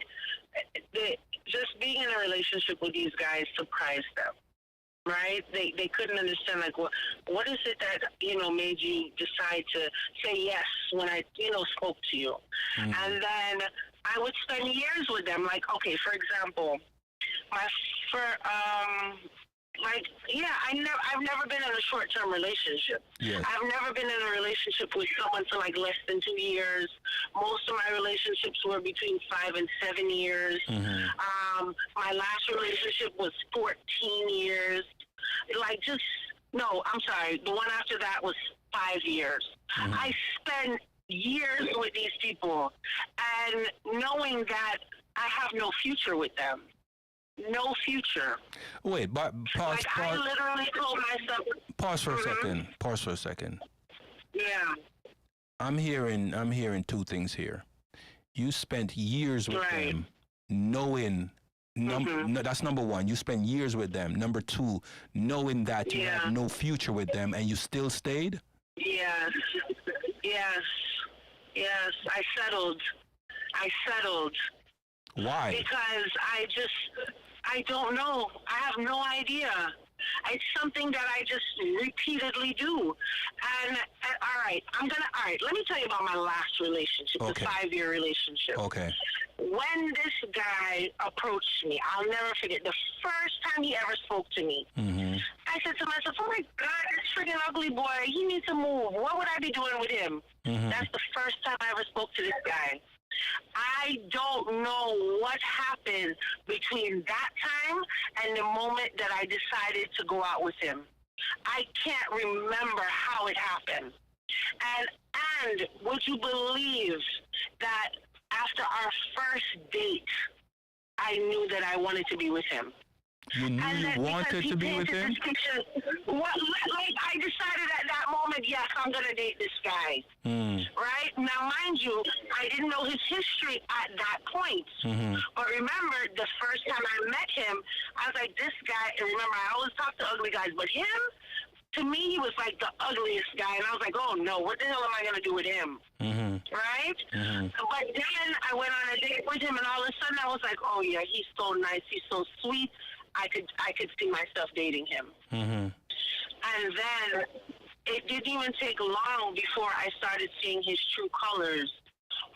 just being in a relationship with these guys surprised them, right? They couldn't understand, like, what is it that, made you decide to say yes when I, spoke to you? Mm-hmm. And then I would spend years with them, like, okay, for example, I've never been in a short-term relationship. Yes. I've never been in a relationship with someone for like less than 2 years. Most of my relationships were between 5 and 7 years. Mm-hmm. My last relationship was 14 years. The one after that was 5 years. Mm-hmm. I spent years with these people and knowing that I have no future with them. No future. Wait, but pause. I literally told myself. Pause for a second. Pause for a second. Yeah. I'm hearing two things here. You spent years with them, knowing. That's number one. You spent years with them. Number two, knowing that you had no future with them, and you still stayed. Yes. I settled. Why? Because I don't know. I have no idea. It's something that I just repeatedly do. And all right, let me tell you about my last relationship, the 5-year relationship. Okay. When this guy approached me, I'll never forget, the first time he ever spoke to me, I said to myself, oh my God, this freaking ugly boy, he needs to move. What would I be doing with him? That's the first time I ever spoke to this guy. I don't know what happened between that time and the moment that I decided to go out with him. I can't remember how it happened. And would you believe that after our first date, I knew that I wanted to be with him? You knew you wanted to be with him? I decided at that moment, yes, I'm going to date this guy. Right? Now, mind you, I didn't know his history at that point. But remember, the first time I met him, I was like, this guy, and remember, I always talk to ugly guys, but him, to me, he was like the ugliest guy. And I was like, oh, no, what the hell am I going to do with him? Right? But then I went on a date with him, and all of a sudden I was like, oh, yeah, he's so nice. He's so sweet. I could see myself dating him. And then it didn't even take long before I started seeing his true colors.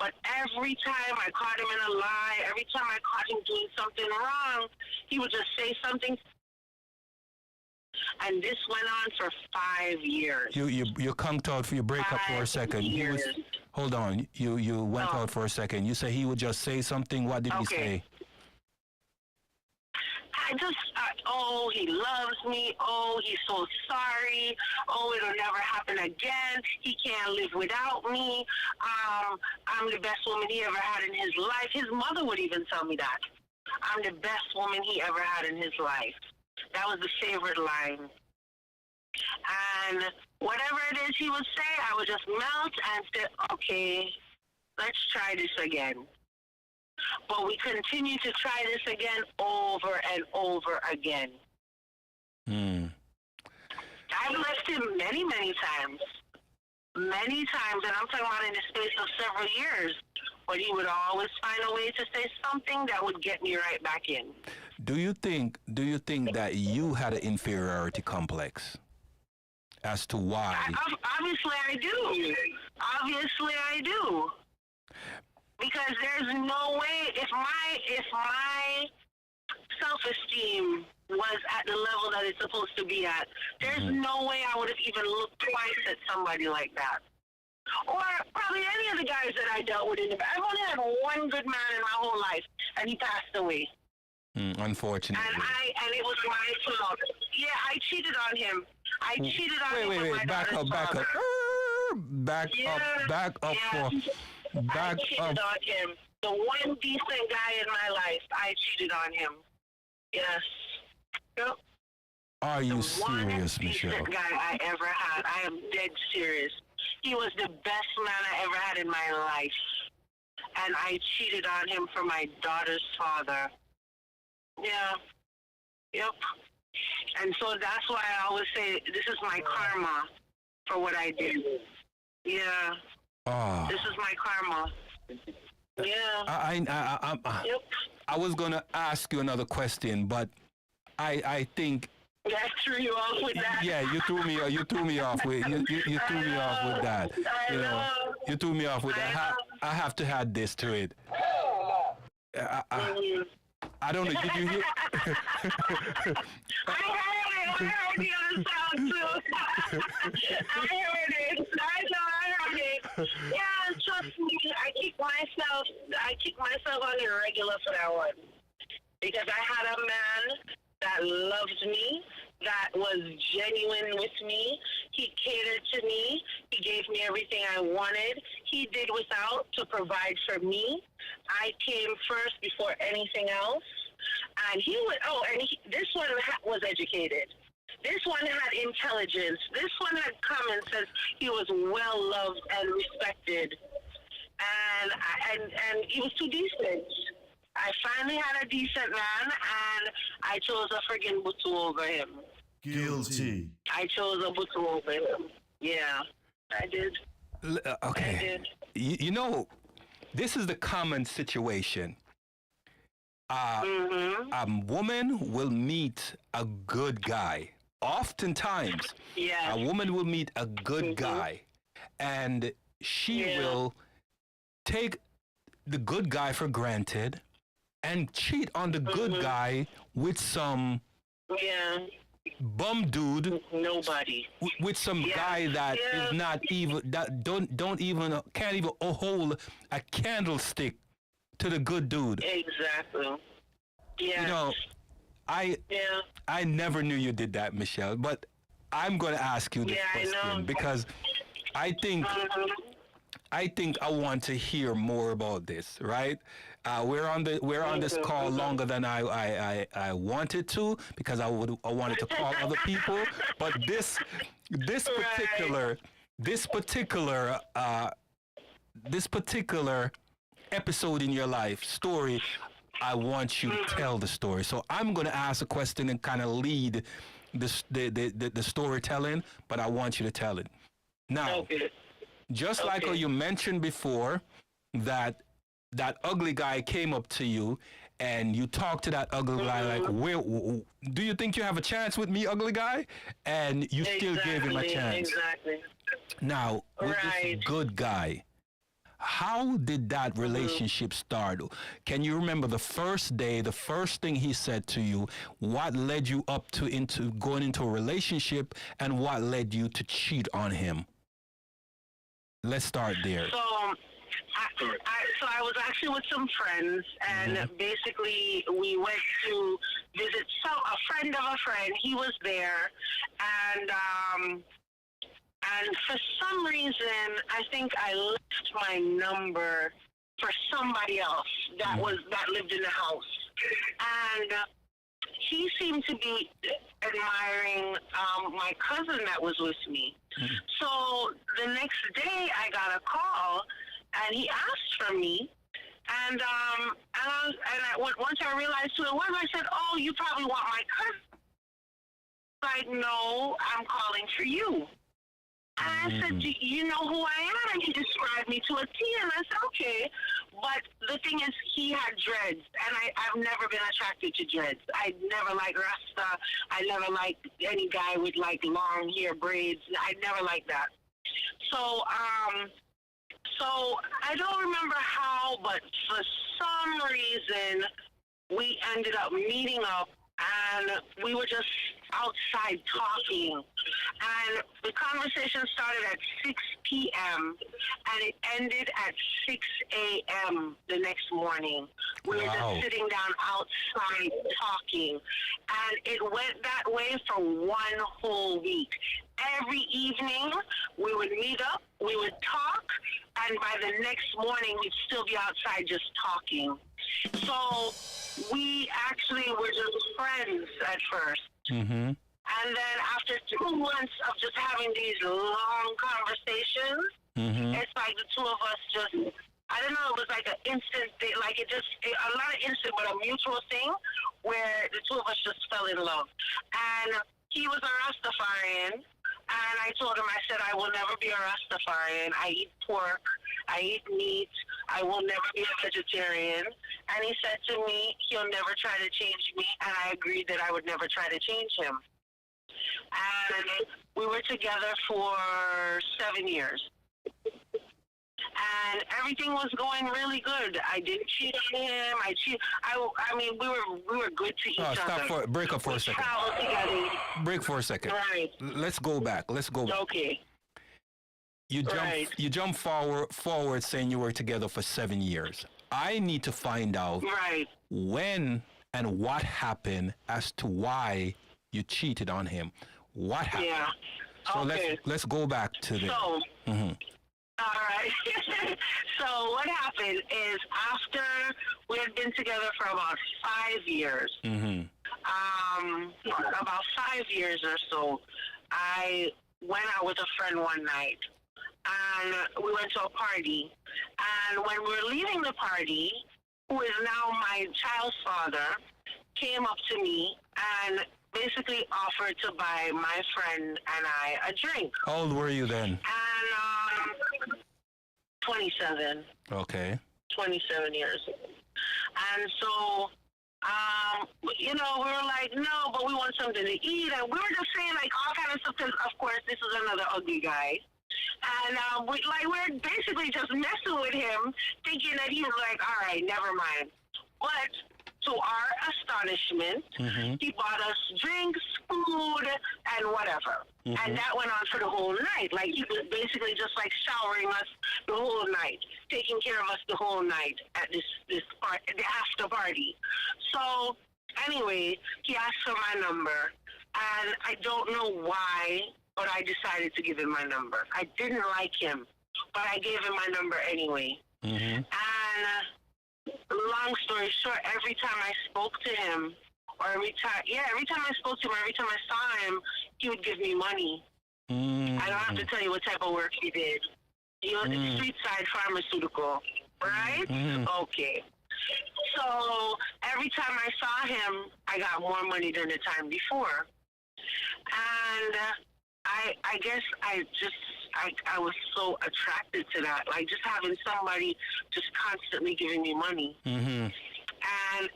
But every time I caught him in a lie, every time I caught him doing something wrong, he would just say something. And this went on for 5 years. You conked out for your breakup for a second. Hold on. You went out for a second. You say he would just say something. What did he say? He loves me. Oh, he's so sorry. Oh, it'll never happen again. He can't live without me. I'm the best woman he ever had in his life. His mother would even tell me that. I'm the best woman he ever had in his life. That was the favorite line. And whatever it is he would say, I would just melt and say, okay, let's try this again. But we continue to try this again over and over again. I've left him many, many times. Many times, and I'm talking about in the space of several years. But he would always find a way to say something that would get me right back in. Do you think that you had an inferiority complex? as to why. Obviously, I do. Obviously, I do. Because there's no way if my self-esteem was at the level that it's supposed to be at, there's no way I would have even looked twice at somebody like that. Or probably any of the guys that I dealt with in the I've only had one good man in my whole life, and he passed away. Unfortunately. And it was my fault. Yeah, I cheated on him. I cheated on him. Wait, back up. Back up. I cheated on him. The one decent guy in my life, I cheated on him. Yes. Yep. Are you serious, Michelle? The one decent guy I ever had. I am dead serious. He was the best man I ever had in my life. And I cheated on him for my daughter's father. Yeah. Yep. And so that's why I always say this is my karma for what I did. Yeah. Oh. This is my karma. Yeah. Yep. I was gonna ask you another question, but I think I threw you off with that. Yeah, you threw me off with you threw me off with that. You threw me off with that. I have to add this to it. I don't know. Did you hear? I heard the other sound too. I heard it. I heard it. Yeah, trust me. I kick myself on the regular for that one. Because I had a man that loved me, that was genuine with me. He catered to me. He gave me everything I wanted. He did without to provide for me. I came first before anything else. And this one was educated. This one had intelligence. This one had common sense. He was well loved and respected. And he was too decent. I finally had a decent man, and I chose a friggin' Butu over him. Guilty. I chose a Butu over him. Yeah, I did. Okay. I did. You know, this is the common situation. A woman will meet a good guy. Oftentimes, a woman will meet a good guy, and she will take the good guy for granted and cheat on the good guy with some bum dude. Nobody. With some guy that is not even can't even hold a candlestick to the good dude. Exactly. Yeah. You know, I never knew you did that, Michelle, but I'm going to ask you this question because I think I want to hear more about this, right? We're on this call longer than I wanted to because I wanted to call other people, but this particular episode in your life story, I want you to tell the story. So I'm going to ask a question and kind of lead the storytelling, but I want you to tell it. Now, just like you mentioned before, that ugly guy came up to you and you talked to that ugly guy like, do you think you have a chance with me, ugly guy? And you still gave him a chance. Exactly. Now, with this good guy, how did that relationship start? Can you remember the first day, the first thing he said to you? What led you up to into going into a relationship, and what led you to cheat on him? Let's start there. So I was actually with some friends, and basically we went to visit a friend of a friend. He was there, and for some reason, I think I left my number for somebody else that lived in the house. And he seemed to be admiring my cousin that was with me. So the next day, I got a call, and he asked for me. And once I realized who it was, I said, "Oh, you probably want my cousin." Like, no, I'm calling for you. And I said, "Do you know who I am?" And he described me to a T, and I said, "Okay." But the thing is, he had dreads, and I've never been attracted to dreads. I never liked Rasta. I never liked any guy with like long hair braids. I never liked that. So I don't remember how, but for some reason, we ended up meeting up, and we were just outside talking. And the conversation started at 6 p.m. and it ended at 6 a.m. the next morning. We were just sitting down outside talking. And it went that way for one whole week. Every evening, we would meet up, we would talk, and by the next morning, we'd still be outside just talking. So we actually were just friends at first. Mm-hmm. And then after 2 months of just having these long conversations, it's like the two of us just, I don't know, it was like an instant thing, like a lot of instant, but a mutual thing where the two of us just fell in love. And he was a Rastafarian, and I told him, I said, I will never be a Rastafarian. I eat pork. I eat meat. I will never be a vegetarian. And he said to me, he'll never try to change me. And I agreed that I would never try to change him. And we were together for 7 years. And everything was going really good. I didn't cheat on him. I mean, we were good to each other. Break up for a second. Traveled together. Break for a second. Right. Let's go back. Okay. You jump forward saying you were together for 7 years. I need to find out when and what happened as to why you cheated on him. What happened? Yeah. So okay. let's go back to the. So, all right. So what happened is after we had been together for about 5 years, about 5 years or so, I went out with a friend one night, and we went to a party. And when we were leaving the party, who is now my child's father, came up to me and basically offered to buy my friend and I a drink. How old were you then? And 27. Okay. 27 years. And so, you know, we were like, no, but we want something to eat. And we were just saying, like, all kind of stuff, because, of course, this is another ugly guy. And we're basically just messing with him, thinking that he was like, all right, never mind. But to our astonishment, he bought us drinks, food, and whatever. And that went on for the whole night. Like, he was basically just like showering us the whole night, taking care of us the whole night at the after party. So anyway, he asked for my number, and I don't know why, but I decided to give him my number. I didn't like him, but I gave him my number anyway. And long story short, every time I spoke to him, or every time I spoke to him, every time I saw him, he would give me money. I don't have to tell you what type of work he did. He was a street side pharmaceutical, right? Okay. So every time I saw him, I got more money than the time before. And I guess I was so attracted to that, like just having somebody just constantly giving me money. And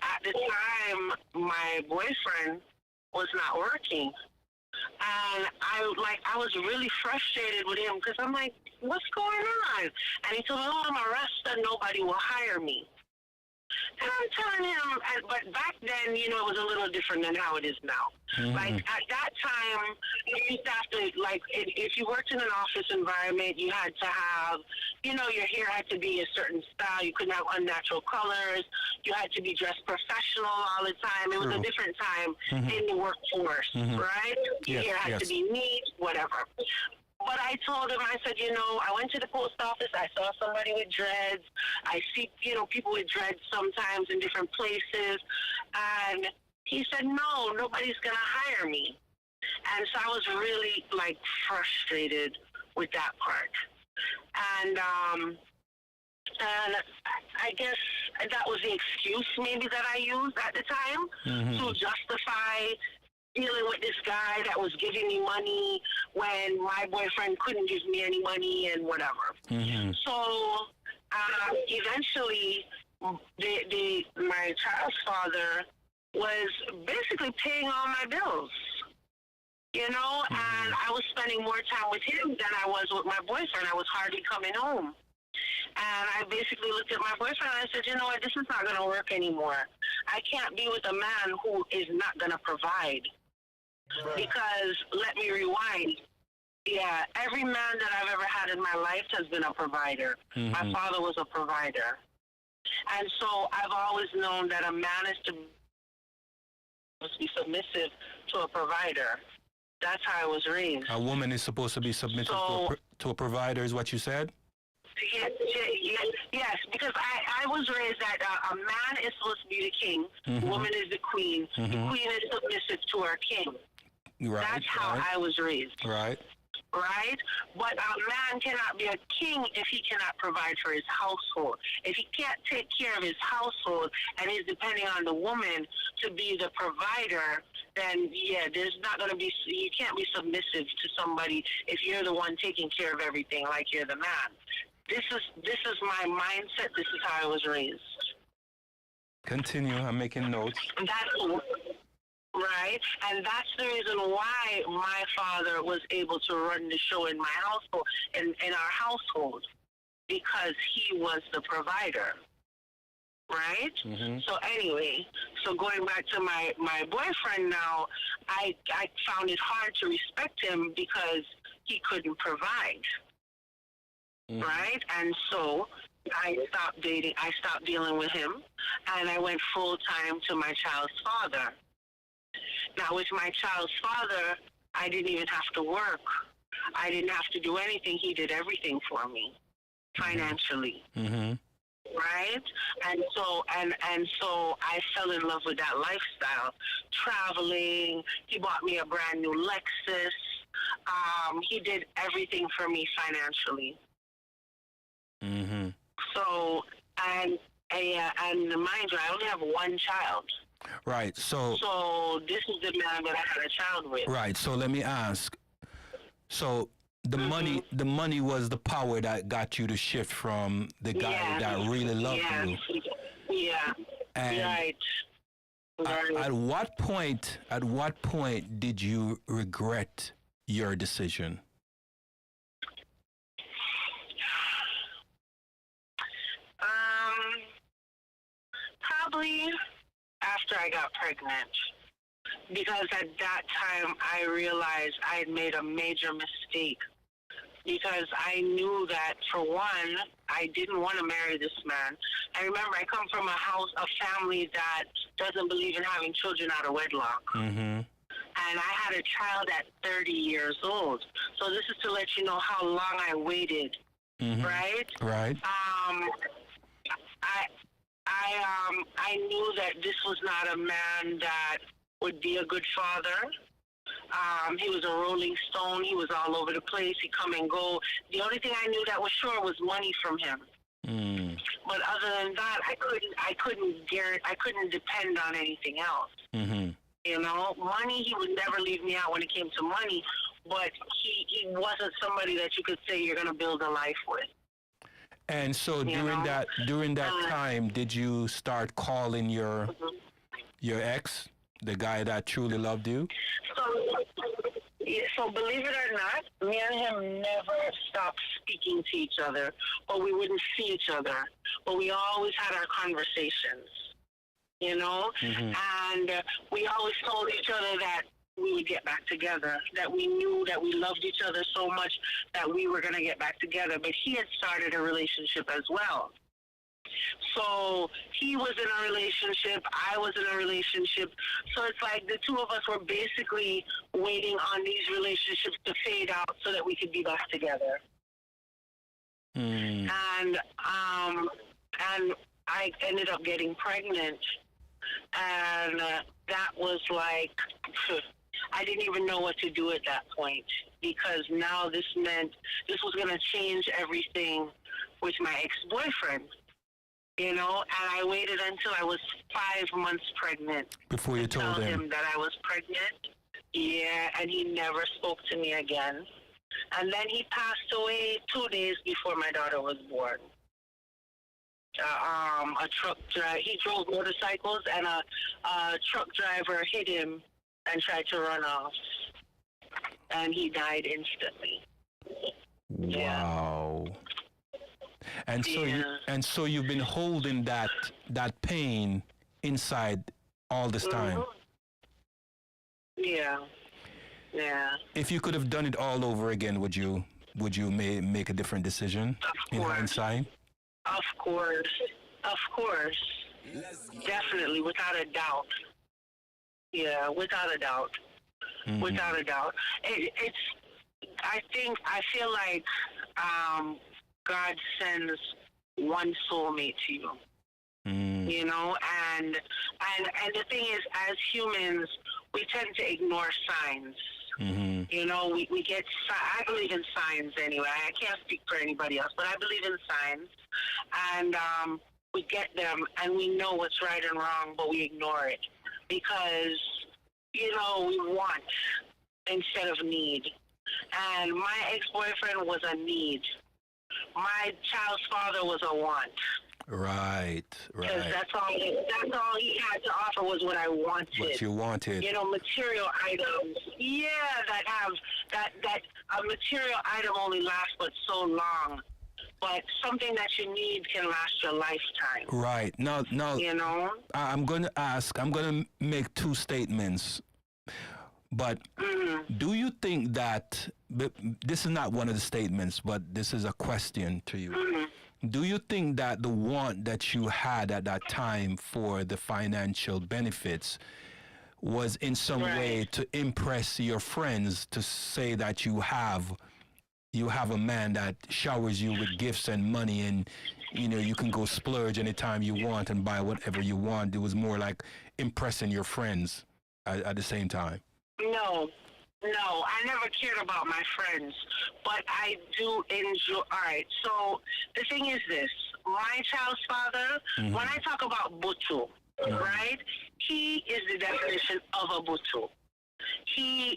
at the time, my boyfriend was not working. And I was really frustrated with him because I'm like, what's going on? And he told me, oh, I'm a Rasta, nobody will hire me. And I'm telling him, but back then, you know, it was a little different than how it is now. Like, at that time, you used to have to, like, if you worked in an office environment, you had to have, you know, your hair had to be a certain style. You couldn't have unnatural colors. You had to be dressed professional all the time. It was a different time in the workforce, right? Your hair had to be neat, whatever. But I told him, I said, you know, I went to the post office. I saw somebody with dreads. I see, you know, people with dreads sometimes in different places. And he said, no, nobody's going to hire me. And so I was really, like, frustrated with that part. And I guess that was the excuse maybe that I used at the time to justify dealing with this guy that was giving me money when my boyfriend couldn't give me any money and whatever. So eventually, my child's father was basically paying all my bills. You know, and I was spending more time with him than I was with my boyfriend. I was hardly coming home. And I basically looked at my boyfriend and I said, you know what, this is not going to work anymore. I can't be with a man who is not going to provide. Because, let me rewind, yeah, every man that I've ever had in my life has been a provider. My father was a provider. And so I've always known that a man is to be submissive to a provider. That's how I was raised. A woman is supposed to be submissive to a provider, is what you said? Yes, because I was raised that a man is supposed to be the king, woman is the queen. The queen is submissive to her king. Right. That's how I was raised. Right. Right? But a man cannot be a king if he cannot provide for his household. If he can't take care of his household and is depending on the woman to be the provider, then yeah, there's not going to be, you can't be submissive to somebody if you're the one taking care of everything like you're the man. This is my mindset. This is how I was raised. Continue. I'm making notes. That's right, and that's the reason why my father was able to run the show in my household, in our household, because he was the provider. Right? So anyway, so going back to my boyfriend now, I found it hard to respect him because he couldn't provide. Right? And so I stopped dating, I stopped dealing with him, and I went full time to my child's father. Now with my child's father, I didn't even have to work. I didn't have to do anything. He did everything for me, financially. Right? And so I fell in love with that lifestyle. Traveling, he bought me a brand new Lexus. He did everything for me financially. So, and mind you, I only have one child. Right. So this is the man that I had a child with. Right. So let me ask. So the money was the power that got you to shift from the guy that really loved you. Yeah. And right. At what point did you regret your decision? Probably after I got pregnant, because at that time I realized I had made a major mistake, because I knew that, for one, I didn't want to marry this man. I remember I come from a family that doesn't believe in having children out of wedlock. And I had a child at 30 years old. So this is to let you know how long I waited, right? Right. I knew that this was not a man that would be a good father. He was a rolling stone. He was all over the place. He'd come and go. The only thing I knew that was sure was money from him. But other than that, I couldn't depend on anything else. You know, money, he would never leave me out when it came to money, but he wasn't somebody that you could say you're going to build a life with. And so during that time, did you start calling your ex, the guy that truly loved you? So believe it or not, me and him never stopped speaking to each other, or we wouldn't see each other, but we always had our conversations, you know? And we always told each other that we would get back together, that we knew that we loved each other so much that we were going to get back together. But he had started a relationship as well. So he was in a relationship, I was in a relationship. So it's like the two of us were basically waiting on these relationships to fade out so that we could be back together. And I ended up getting pregnant. And that was like, I didn't even know what to do at that point, because now this meant this was going to change everything with my ex-boyfriend, you know, and I waited until I was 5 months pregnant before you told him that I was pregnant. Yeah, and he never spoke to me again. And then he passed away 2 days before my daughter was born. a truck driver. He drove motorcycles, and a truck driver hit him and tried to run off, and he died instantly. Wow. And so so you've been holding that pain inside all this time. Yeah. If you could have done it all over again, would you make a different decision in hindsight? Of course. Definitely, without a doubt. Yeah, without a doubt. Mm-hmm. Without a doubt. I feel like God sends one soulmate to you. You know, and the thing is, as humans, we tend to ignore signs. Mm-hmm. You know, we get, I believe in signs anyway. I can't speak for anybody else, but I believe in signs. And we get them, and we know what's right and wrong, but we ignore it. Because, you know, we want instead of need. And my ex-boyfriend was a need. My child's father was a want. Right. Because that's all he had to offer was what I wanted. What you wanted. You know, material items. Yeah, that a material item only lasts but so long. But something that you need can last your lifetime. Right. Now, you know, I'm going to make two statements. But do you think that, this is not one of the statements, but this is a question to you. Do you think that the want that you had at that time for the financial benefits was in some way to impress your friends, to say that you have a man that showers you with gifts and money, and you know you can go splurge anytime you want and buy whatever you want? It was more like impressing your friends at the same time. No, I never cared about my friends, but I do enjoy. All right, so the thing is this: my child's father. When I talk about butu, right? He is the definition of a butu. He's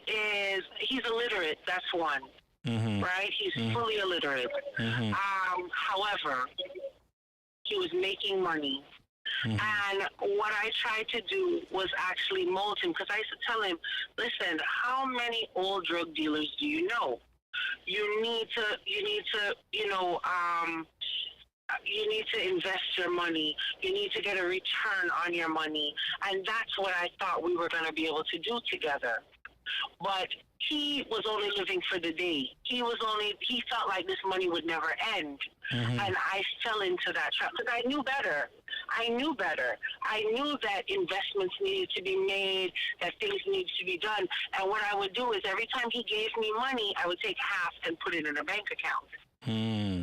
illiterate. That's one. Right? He's fully illiterate. However, he was making money. And what I tried to do was actually mold him, because I used to tell him, listen, how many old drug dealers do you know? You need to, you need to invest your money. You need to get a return on your money. And that's what I thought we were going to be able to do together. But he was only living for the day. He felt like this money would never end. And I fell into that trap because I knew better. I knew that investments needed to be made, that things needed to be done. And what I would do is every time he gave me money, I would take half and put it in a bank account.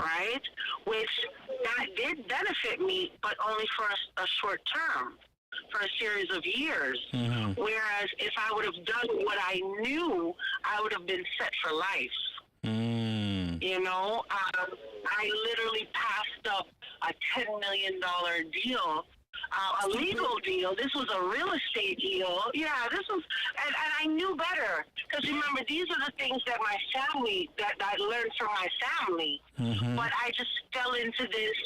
Right? Which that did benefit me, but only for a short term, for a series of years. Whereas if I would have done what I knew, I would have been set for life. You know, I literally passed up a $10 million deal, a legal deal. This was a real estate deal. Yeah, this was, and I knew better. Because remember, these are the things that my family, that I learned from my family. But I just fell into this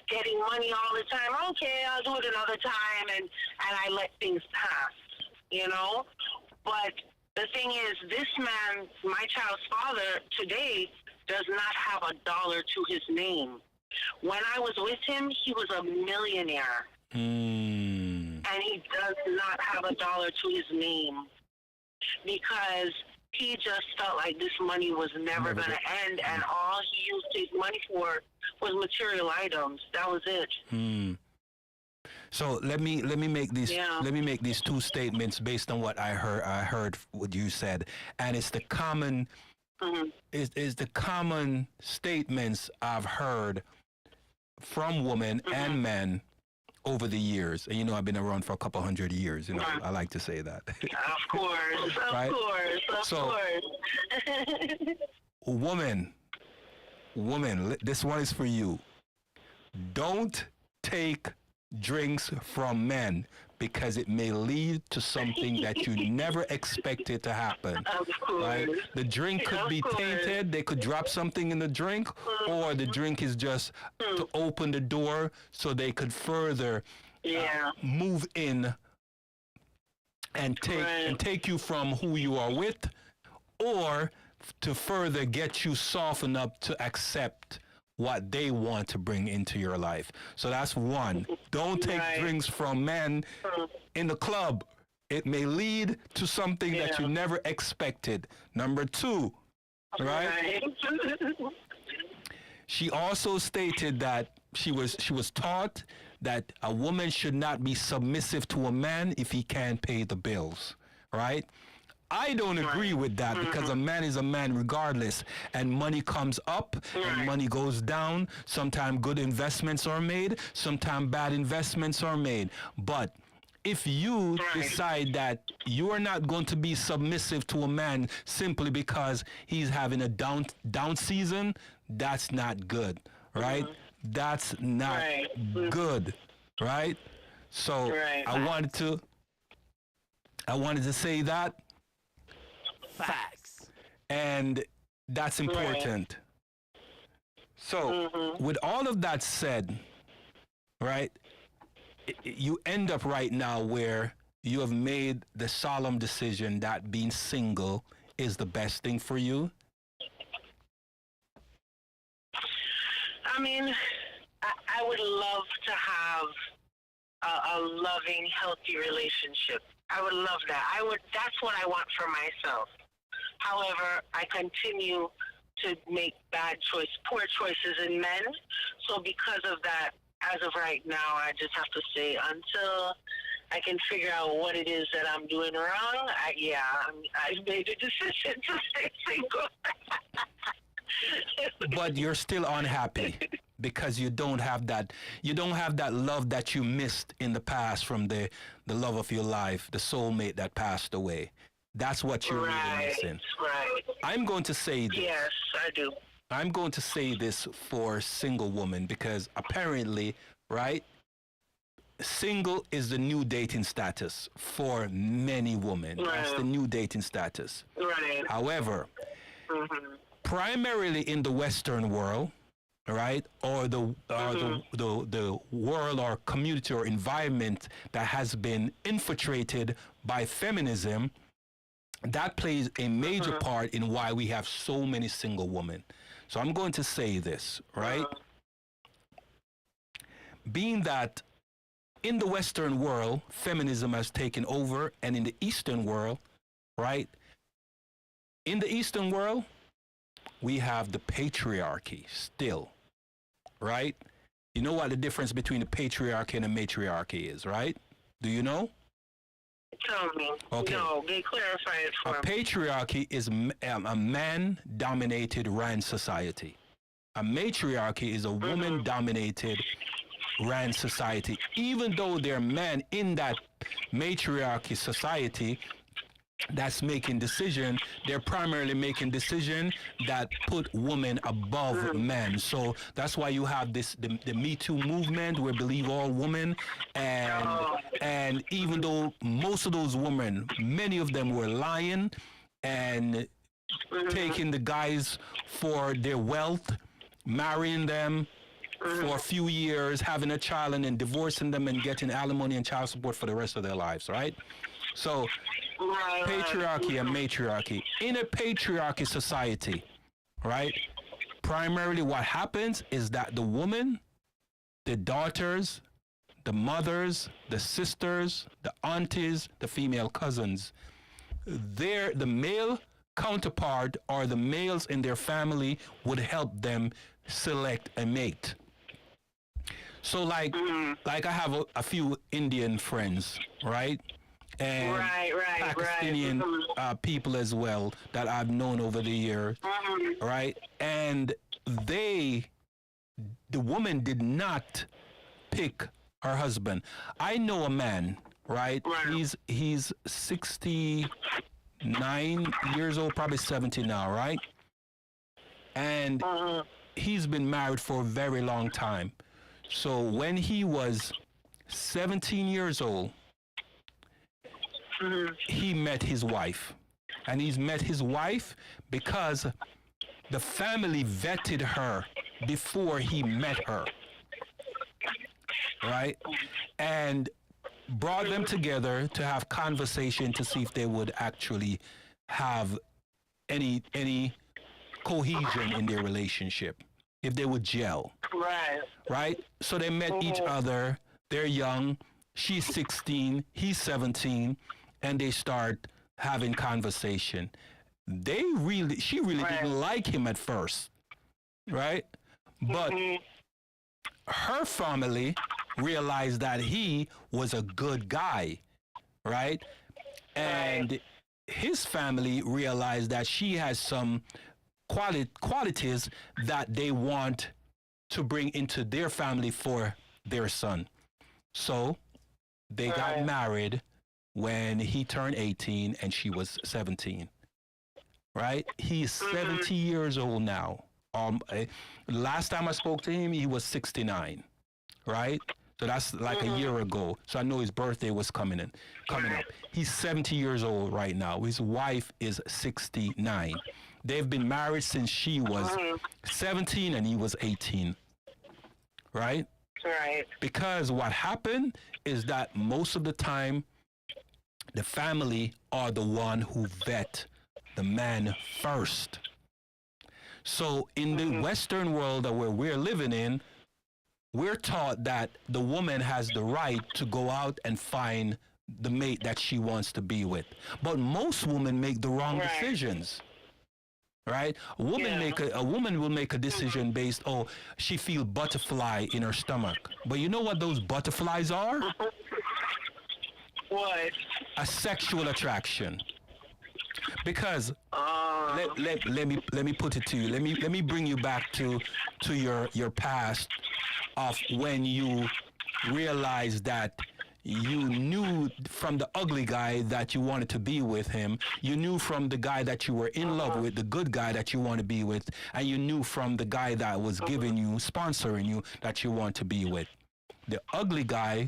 getting money all the time. Okay, I'll do it another time. And I let things pass, you know. But the thing is, this man, my child's father, today does not have a dollar to his name. When I was with him, he was a millionaire. And he does not have a dollar to his name because he just felt like this money was never going to end, and all he used his money for was material items. That was it. So let me make these two statements based on what I heard what you said, and it's the common is the common statements I've heard from women and men over the years. And you know, I've been around for a couple 100 years. You know, I like to say that. Of course, right? Of course. Woman, this one is for you. Don't take drinks from men because it may lead to something that you never expected to happen. Of course. Right? The drink could be tainted, they could drop something in the drink, or the drink is just to open the door so they could further move in and take you from who you are with, or to further get you softened up to accept what they want to bring into your life. So that's one. Don't take drinks from men in the club. It may lead to something that you never expected. Number two, right? She also stated that she was taught that a woman should not be submissive to a man if he can't pay the bills, right? I don't agree with that because a man is a man regardless, and money comes up and money goes down. Sometimes good investments are made, sometimes bad investments are made. But if you decide that you are not going to be submissive to a man simply because he's having a down season, that's not good, right? That's not good, right? So I wanted to say that. Facts. And that's important. So, with all of that said, right, you end up right now where you have made the solemn decision that being single is the best thing for you. I mean, I would love to have a loving, healthy relationship. I would love that. That's what I want for myself. However, I continue to make poor choices in men. So because of that, as of right now, I just have to say until I can figure out what it is that I'm doing wrong, I've made a decision to stay single. But you're still unhappy because you don't have that love that you missed in the past from the love of your life, the soulmate that passed away. That's what you're really missing. Right. I'm going to say this. Yes, I do. I'm going to say this for single women because apparently, right, single is the new dating status for many women. Right. That's the new dating status. Right. However, primarily in the Western world, right, or the world or community or environment that has been infiltrated by feminism, that plays a major part in why we have so many single women. So I'm going to say this, right? Being that in the Western world, feminism has taken over, and in the Eastern world, right? In the Eastern world, we have the patriarchy still, right? You know what the difference between the patriarchy and the matriarchy is, right? Do you know? Tell me. Okay. No, clarify it for me. A patriarchy is a man-dominated ran society. A matriarchy is a woman-dominated ran society. Even though there are men in that matriarchy society that's making decision, they're primarily making decision that put women above men. So that's why you have the Me Too movement, where believe all women, and even though most of those women, many of them were lying and taking the guys for their wealth, marrying them for a few years, having a child, and then divorcing them and getting alimony and child support for the rest of their lives, right? So patriarchy and matriarchy. In a patriarchy society, right, primarily what happens is that the woman, the daughters, the mothers, the sisters, the aunties, the female cousins, the male counterpart or the males in their family would help them select a mate. So like I have a few Indian friends, right? And Pakistani people as well that I've known over the years, right? And the woman did not pick her husband. I know a man, right? He's 69 years old, probably 70 now, right? And he's been married for a very long time. So when he was 17 years old, he met his wife. And he's met his wife because the family vetted her before he met her. Right? And brought them together to have conversation to see if they would actually have any cohesion in their relationship, if they would gel. Right. Right? So they met each other. They're young. She's 16. He's 17. And they start having conversation. She really didn't like him at first. Right? But her family realized that he was a good guy. Right? And his family realized that she has some qualities that they want to bring into their family for their son. So they got married when he turned 18 and she was 17. Right? He's 70 years old now. Last time I spoke to him, he was 69. Right? So that's like a year ago. So I know his birthday was coming up. He's 70 years old right now. His wife is 69. They've been married since she was 17 and he was 18. Right? Right. Because what happened is that most of the time, the family are the one who vet the man first. So in the Western world that where we're living in, we're taught that the woman has the right to go out and find the mate that she wants to be with. But most women make the wrong decisions. Right? A woman will make a decision based, she feels butterfly in her stomach. But you know what those butterflies are? What? A sexual attraction. Because let me put it to you. Let me bring you back to your past of when you realized that you knew from the ugly guy that you wanted to be with him. You knew from the guy that you were in love with, the good guy that you want to be with, and you knew from the guy that was giving you, sponsoring you, that you want to be with. The ugly guy,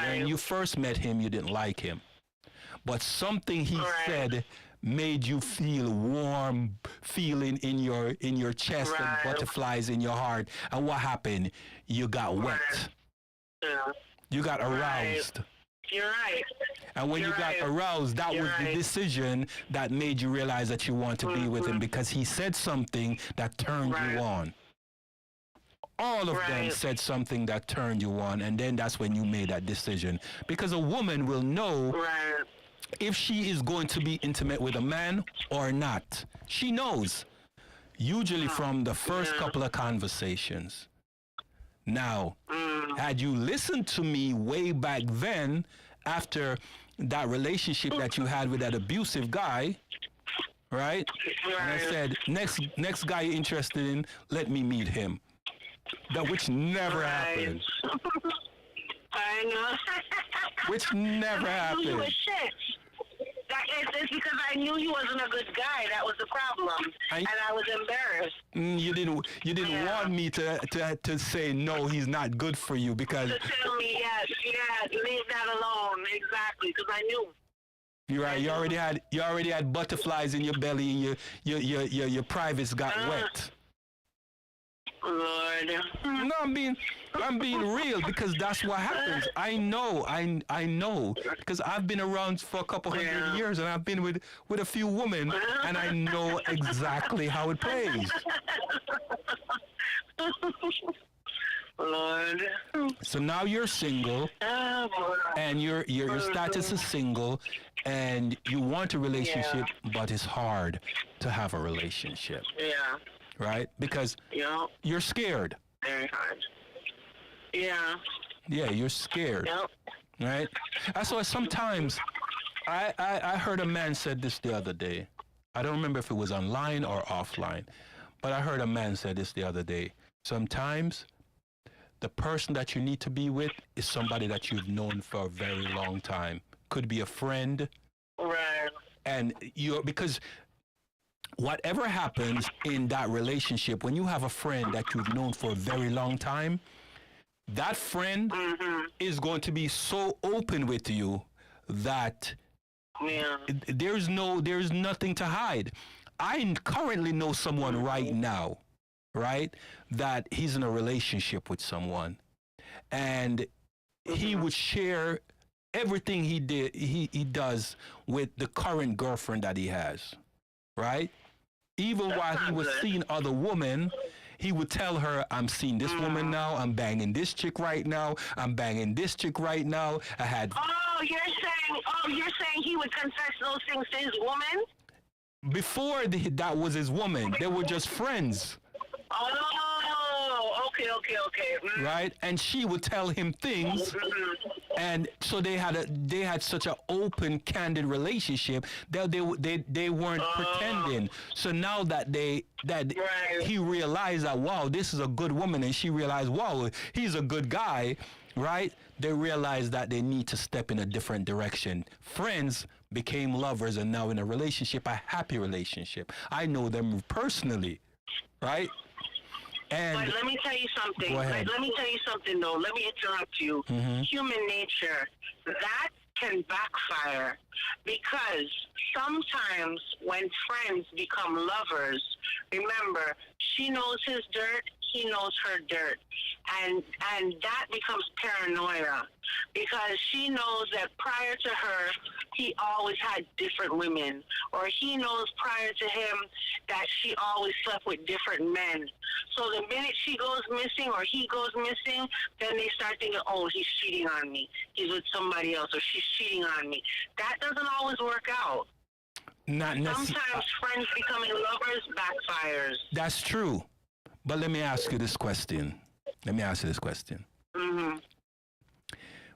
when you first met him, you didn't like him. But something he said made you feel warm feeling in your chest and butterflies in your heart. And what happened? You got wet. Yeah. You got aroused. You're right. And when you got aroused, that was the decision that made you realize that you want to be with him, because he said something that turned you on. All of them said something that turned you on, and then that's when you made that decision. Because a woman will know if she is going to be intimate with a man or not. She knows, usually from the first couple of conversations. Now, had you listened to me way back then, after that relationship that you had with that abusive guy, right? And I said, next guy you're interested in, let me meet him. That which never happened. I know. Which never happened. You were shit. It's because I knew he wasn't a good guy. That was the problem, and I was embarrassed. You didn't want me to say no, he's not good for you, because to tell me yes, leave that alone. Exactly, because I knew. You're right. You already had butterflies in your belly, and your privates got wet. Lord. No, I'm being real, because that's what happens. I know, because I've been around for a couple hundred years, and I've been with a few women, and I know exactly how it plays. Lord. So now you're single, and your status is single, and you want a relationship, but it's hard to have a relationship. Yeah. Right? Because you're scared. Very hard. Yeah. Yeah, you're scared. Yep. Right? That's why sometimes I heard a man said this the other day. I don't remember if it was online or offline, but I heard a man say this the other day. Sometimes the person that you need to be with is somebody that you've known for a very long time. Could be a friend. Right. And because whatever happens in that relationship, when you have a friend that you've known for a very long time, that friend is going to be so open with you that there's nothing to hide. I currently know someone right now, right, that he's in a relationship with someone, and he would share everything he does with the current girlfriend that he has, right? Even while he was seeing other women, he would tell her, I'm seeing this woman now, I'm banging this chick right now, I'm banging this chick right now. You're saying he would confess those things to his woman? Before that was his woman, they were just friends. Oh, okay. Right? And she would tell him things, and so they had such an open, candid relationship that they weren't pretending. So now that he realized that, wow, this is a good woman, and she realized, wow, he's a good guy, right? They realized that they need to step in a different direction. Friends became lovers and now in a relationship, a happy relationship. I know them personally, right? But let me tell you something. Go ahead. Let me tell you something, though. Let me interrupt you. Human nature, that can backfire, because sometimes when friends become lovers, remember, she knows his dirt, he knows her dirt, and that becomes paranoia, because she knows that prior to her, he always had different women, or he knows prior to him that she always slept with different men. So the minute she goes missing or he goes missing, then they start thinking, oh, he's cheating on me, he's with somebody else, or she's cheating on me. That doesn't always work out. Sometimes friends becoming lovers backfires. That's true. But let me ask you this question.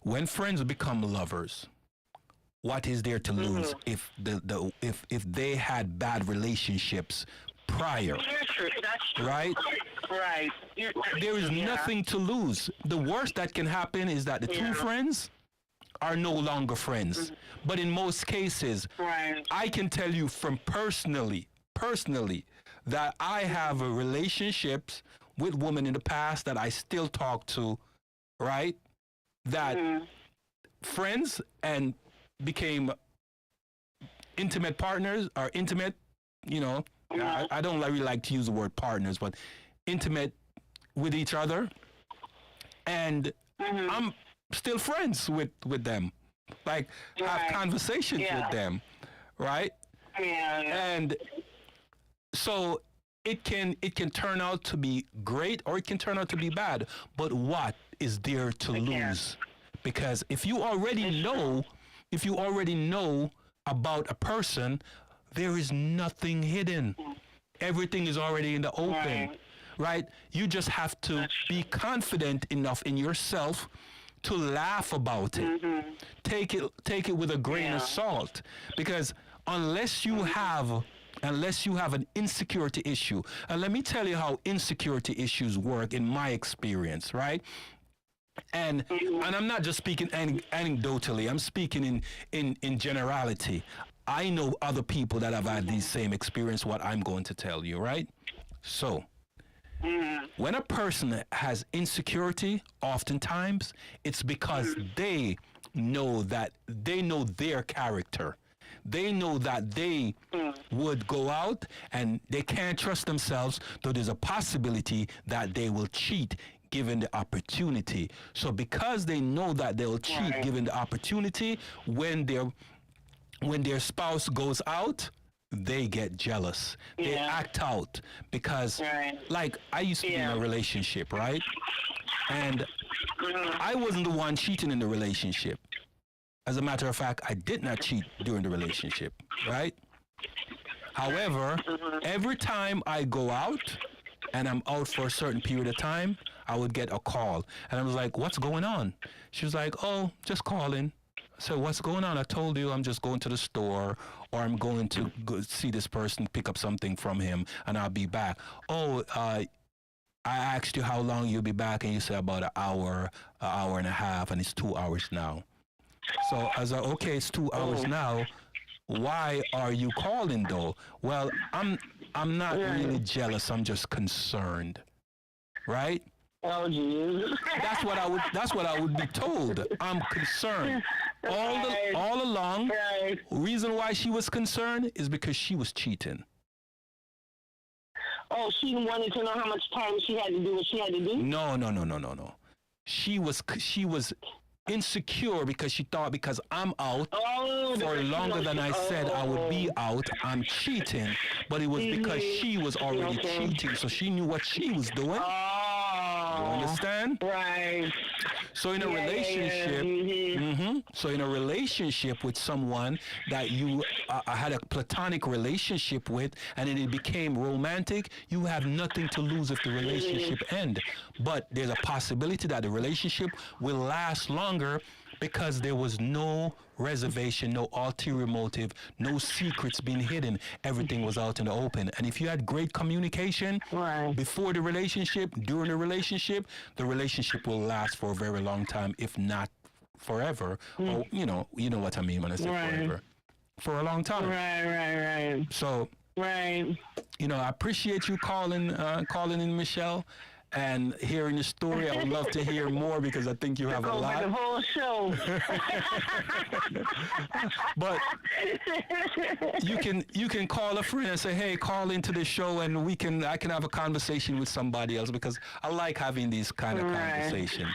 When friends become lovers, what is there to lose if they had bad relationships prior? That's true. Right? Right. There is nothing to lose. The worst that can happen is that the two friends are no longer friends. But in most cases, I can tell you from personally, that I have relationships with women in the past that I still talk to, right? That friends and became intimate partners, or intimate, I don't really like to use the word partners, but intimate with each other. And I'm still friends with them. Like, have conversations with them, right? And so it can turn out to be great, or it can turn out to be bad. But what is there to lose? Because if you already know about a person, there is nothing hidden. Everything is already in the open, right? You just have to be confident enough in yourself to laugh about it. Take it with a grain of salt, because unless you have an insecurity issue, and let me tell you how insecurity issues work in my experience, right? And I'm not just speaking anecdotally, I'm speaking in generality. I know other people that have had these same experience, what I'm going to tell you, right? So, when a person has insecurity, oftentimes it's because they know their character. They know that they would go out and they can't trust themselves, though there's a possibility that they will cheat given the opportunity. So because they know that they'll cheat given the opportunity, when their spouse goes out, they get jealous. They act out because, like, I used to be in a relationship, right? And I wasn't the one cheating in the relationship. As a matter of fact, I did not cheat during the relationship, right? However, every time I go out and I'm out for a certain period of time, I would get a call. And I was like, what's going on? She was like, oh, just calling. So what's going on? I told you I'm just going to the store, or I'm going to go see this person, pick up something from him, and I'll be back. Oh, I asked you how long you'll be back, and you said about an hour and a half, and it's 2 hours now. So I was like, okay, it's 2 hours now. Why are you calling though? Well, I'm not really jealous. I'm just concerned, right? Oh, geez. That's what I would be told. I'm concerned. All along, Right. reason why she was concerned is because she was cheating. Oh, she wanted to know how much time she had to do what she had to do? No. She was insecure because she thought because I'm out for longer than I said I would be out, I'm cheating. But it was because she was already cheating, so she knew what she was doing. You understand? Right. So in a relationship, so in a relationship with someone that you had a platonic relationship with, and then it became romantic, you have nothing to lose if the relationship ends. But there's a possibility that the relationship will last longer because there was no reservation, no ulterior motive, no secrets being hidden. Everything was out in the open. And if you had great communication before the relationship, during the relationship will last for a very long time, if not forever. Or you know what I mean when I say forever. For a long time. Right. So, you know, I appreciate you calling in, Michelle, and hearing the story. I would love to hear more because I think you have a lot. The whole show. But you can call a friend and say, hey, call into the show, and I can have a conversation with somebody else, because I like having these kind of conversations.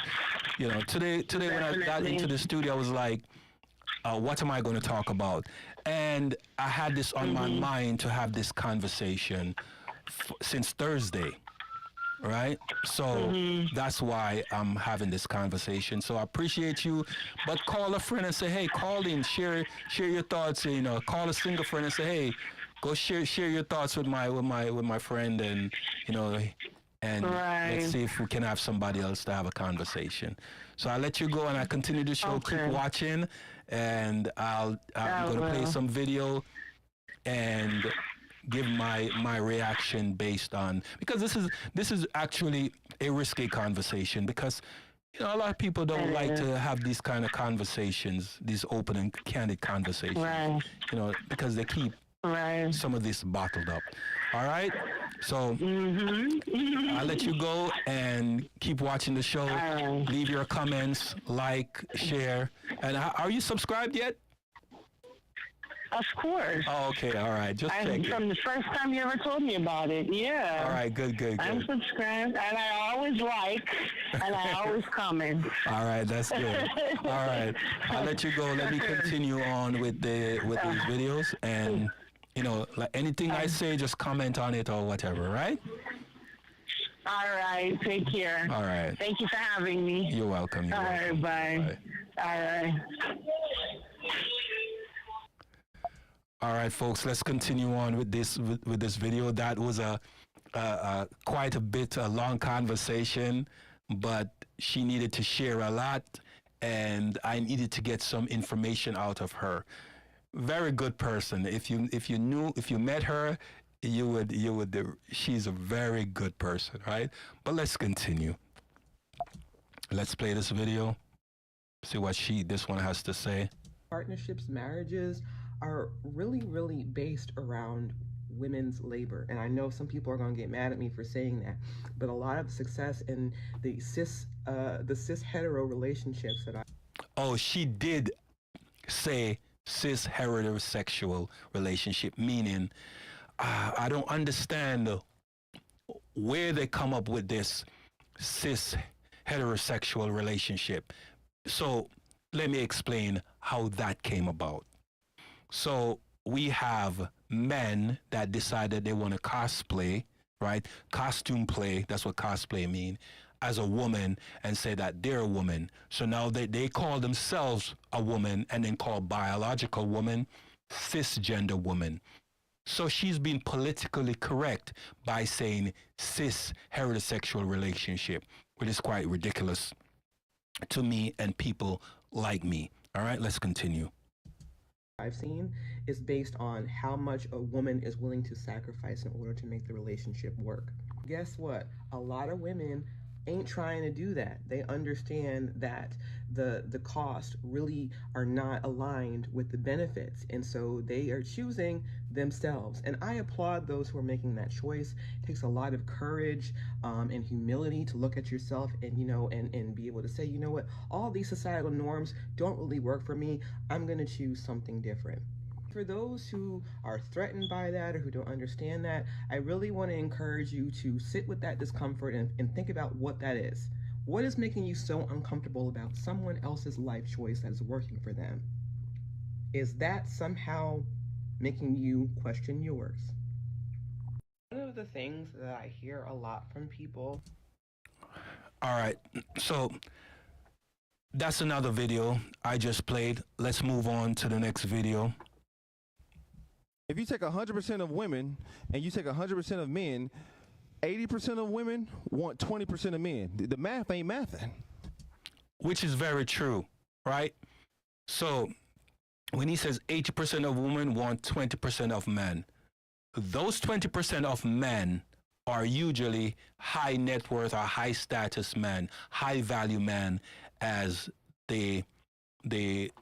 You know, today when I got into the studio, I was like, what am I going to talk about? And I had this on my mind to have this conversation since Thursday. Right? So that's why I'm having this conversation. So I appreciate you, but call a friend and say, hey, call in, share your thoughts. You know, call a single friend and say, hey, go share your thoughts with my friend, and you know, and let's see if we can have somebody else to have a conversation. So I'll let you go, and I continue the show. Keep watching, and I'm gonna play some video and give my reaction based on, because this is actually a risky conversation, because you know a lot of people don't like to have these kind of conversations, these open and candid conversations, you know, because they keep some of this bottled up. All right, so I'll let you go and keep watching the show. Leave your comments, like, share, and are you subscribed yet? Of course. Oh, okay, all right. Just checking. From the first time you ever told me about it, yeah. All right, good. I'm subscribed, and I always like, and I always comment. All right, that's good. All right, I'll let you go. Let me continue on with these videos, and you know, like anything I say, just comment on it or whatever, right? All right, take care. All right. Thank you for having me. You're welcome. All right, bye. All right. All right, folks, let's continue on with this video. That was quite a long conversation, but she needed to share a lot, and I needed to get some information out of her. Very good person. If you met her, you would. She's a very good person, right? But let's continue. Let's play this video. See what this one has to say. Partnerships, marriages are really based around women's labor. And I know some people are going to get mad at me for saying that, but a lot of success in the cis hetero relationships that Oh, she did say cis heterosexual relationship, meaning I don't understand where they come up with this cis heterosexual relationship. So let me explain how that came about. So we have men that decided they want to cosplay, right? Costume play, that's what cosplay mean, as a woman, and say that they're a woman. So now they call themselves a woman, and then call biological woman cisgender woman. So she's been politically correct by saying cis heterosexual relationship, which is quite ridiculous to me and people like me. All right, let's continue. I've seen is based on how much a woman is willing to sacrifice in order to make the relationship work. Guess what? A lot of women ain't trying to do that. They understand that the cost really are not aligned with the benefits, and so they are choosing themselves. And I applaud those who are making that choice. It takes a lot of courage and humility to look at yourself and and be able to say, you know what, all these societal norms don't really work for me. I'm going to choose something different. For those who are threatened by that or who don't understand that, I really want to encourage you to sit with that discomfort and think about what that is. What is making you so uncomfortable about someone else's life choice that is working for them? Is that somehow making you question yours? One of the things that I hear a lot from people. All right, so that's another video I just played. Let's move on to the next video. If you take 100% of women and you take 100% of men, 80% of women want 20% of men. The math ain't mathing. Which is very true, right? So when he says 80% of women want 20% of men, those 20% of men are usually high net worth or high status men, high value men, as the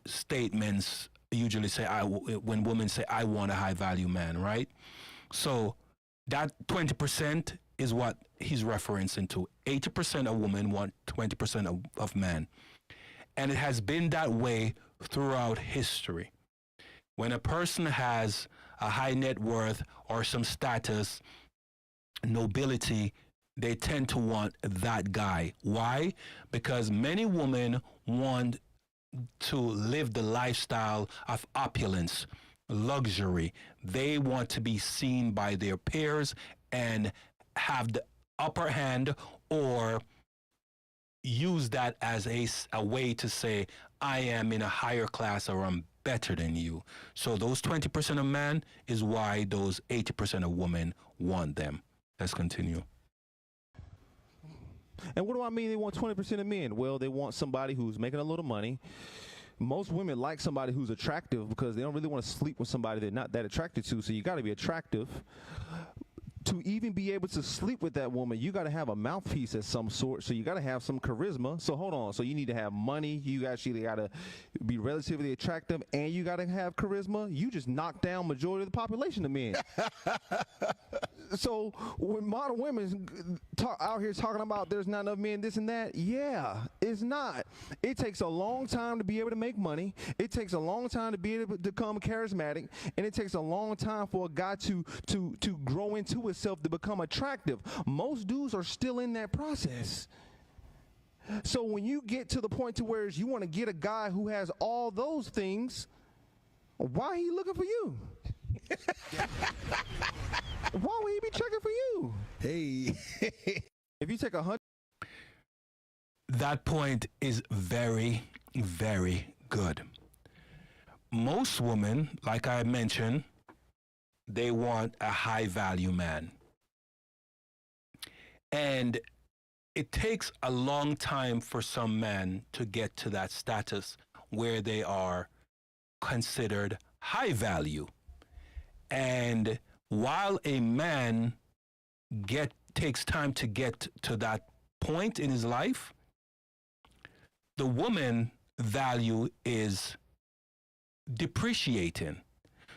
statements usually say. When women say, I want a high value man, right? So that 20% is what he's referencing to. 80% of women want 20% of men. And it has been that way throughout history. When a person has a high net worth or some status, nobility, they tend to want that guy. Why? Because many women want to live the lifestyle of opulence, luxury. They want to be seen by their peers and have the upper hand, or use that as a way to say, I am in a higher class or I'm better than you. So those 20% of men is why those 80% of women want them. Let's continue. And what do I mean they want 20% of men? Well, they want somebody who's making a little money. Most women like somebody who's attractive because they don't really want to sleep with somebody they're not that attracted to. So you got to be attractive. To even be able to sleep with that woman, you got to have a mouthpiece of some sort. So you got to have some charisma. So hold on. So you need to have money. You actually got to be relatively attractive, and you got to have charisma. You just knock down majority of the population of men. So when modern women out here talking about there's not enough men, this and that, yeah, it's not. It takes a long time to be able to make money. It takes a long time to be able to become charismatic, and it takes a long time for a guy to grow into himself to become attractive. Most dudes are still in that process. So when you get to the point to where you want to get a guy who has all those things, why are he looking for you? Why would he be checking for you? Hey. If you take 100. That point is very, very good. Most women, like I mentioned, they want a high value man. And it takes a long time for some men to get to that status where they are considered high value. And while a man takes time to get to that point in his life, the woman value is depreciating.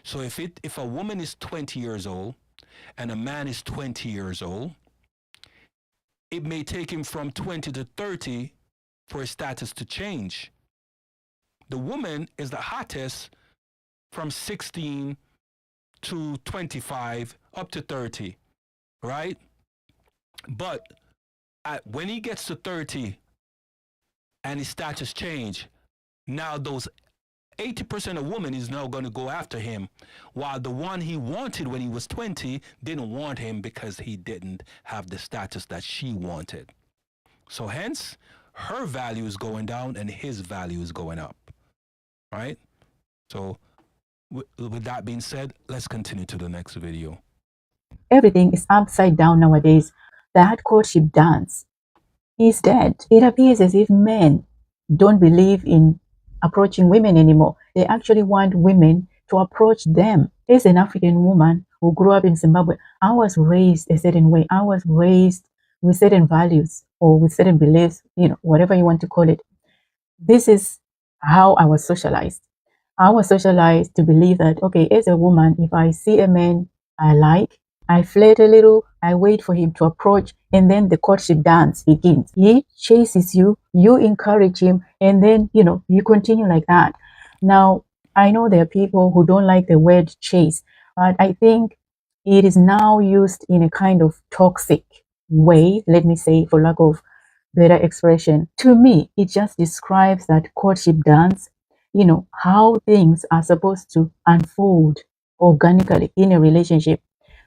So if a woman is 20 years old and a man is 20 years old, it may take him from 20 to 30 for his status to change. The woman is the hottest from 16 to 25 up to 30, right? But when he gets to 30 and his status change, now those 80% of women is now going to go after him, while the one he wanted when he was 20 didn't want him because he didn't have the status that she wanted. So hence, her value is going down and his value is going up, right? So with that being said, let's continue to the next video. Everything is upside down nowadays. That courtship dance is dead. It appears as if men don't believe in approaching women anymore. They actually want women to approach them. As an African woman who grew up in Zimbabwe, I was raised a certain way. I was raised with certain values or with certain beliefs, whatever you want to call it. This is how I was socialized. I was socialized to believe that, okay, as a woman, if I see a man I like, I flirt a little, I wait for him to approach, and then the courtship dance begins. He chases you, you encourage him, and then, you continue like that. Now, I know there are people who don't like the word chase, but I think it is now used in a kind of toxic way, let me say, for lack of better expression. To me, it just describes that courtship dance, how things are supposed to unfold organically in a relationship.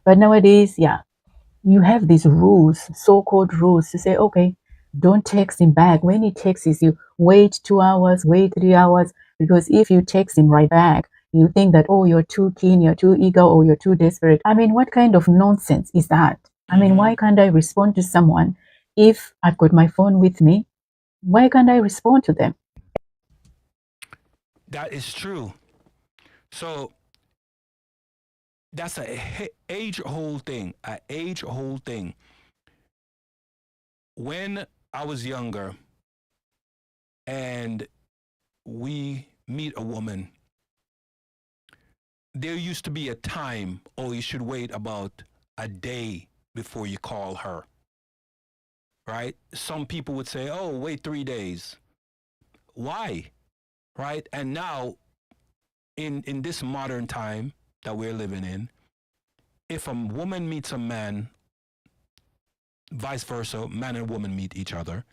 But nowadays, yeah, you have these rules, so-called rules, to say, okay, don't text him back. When he texts you, wait 2 hours, wait 3 hours, because if you text him right back, you think that, oh, you're too keen, you're too eager, or you're too desperate. I mean, what kind of nonsense is that? I mean, why can't I respond to someone if I've got my phone with me? Why can't I respond to them? That is true. So that's a age-old thing. An age-old thing. When I was younger, and we meet a woman, there used to be a time, oh, you should wait about a day before you call her. Right? Some people would say, oh, wait 3 days. Why? Right? And now, in this modern time that we're living in, if a woman meets a man, vice versa, man and woman meet each other,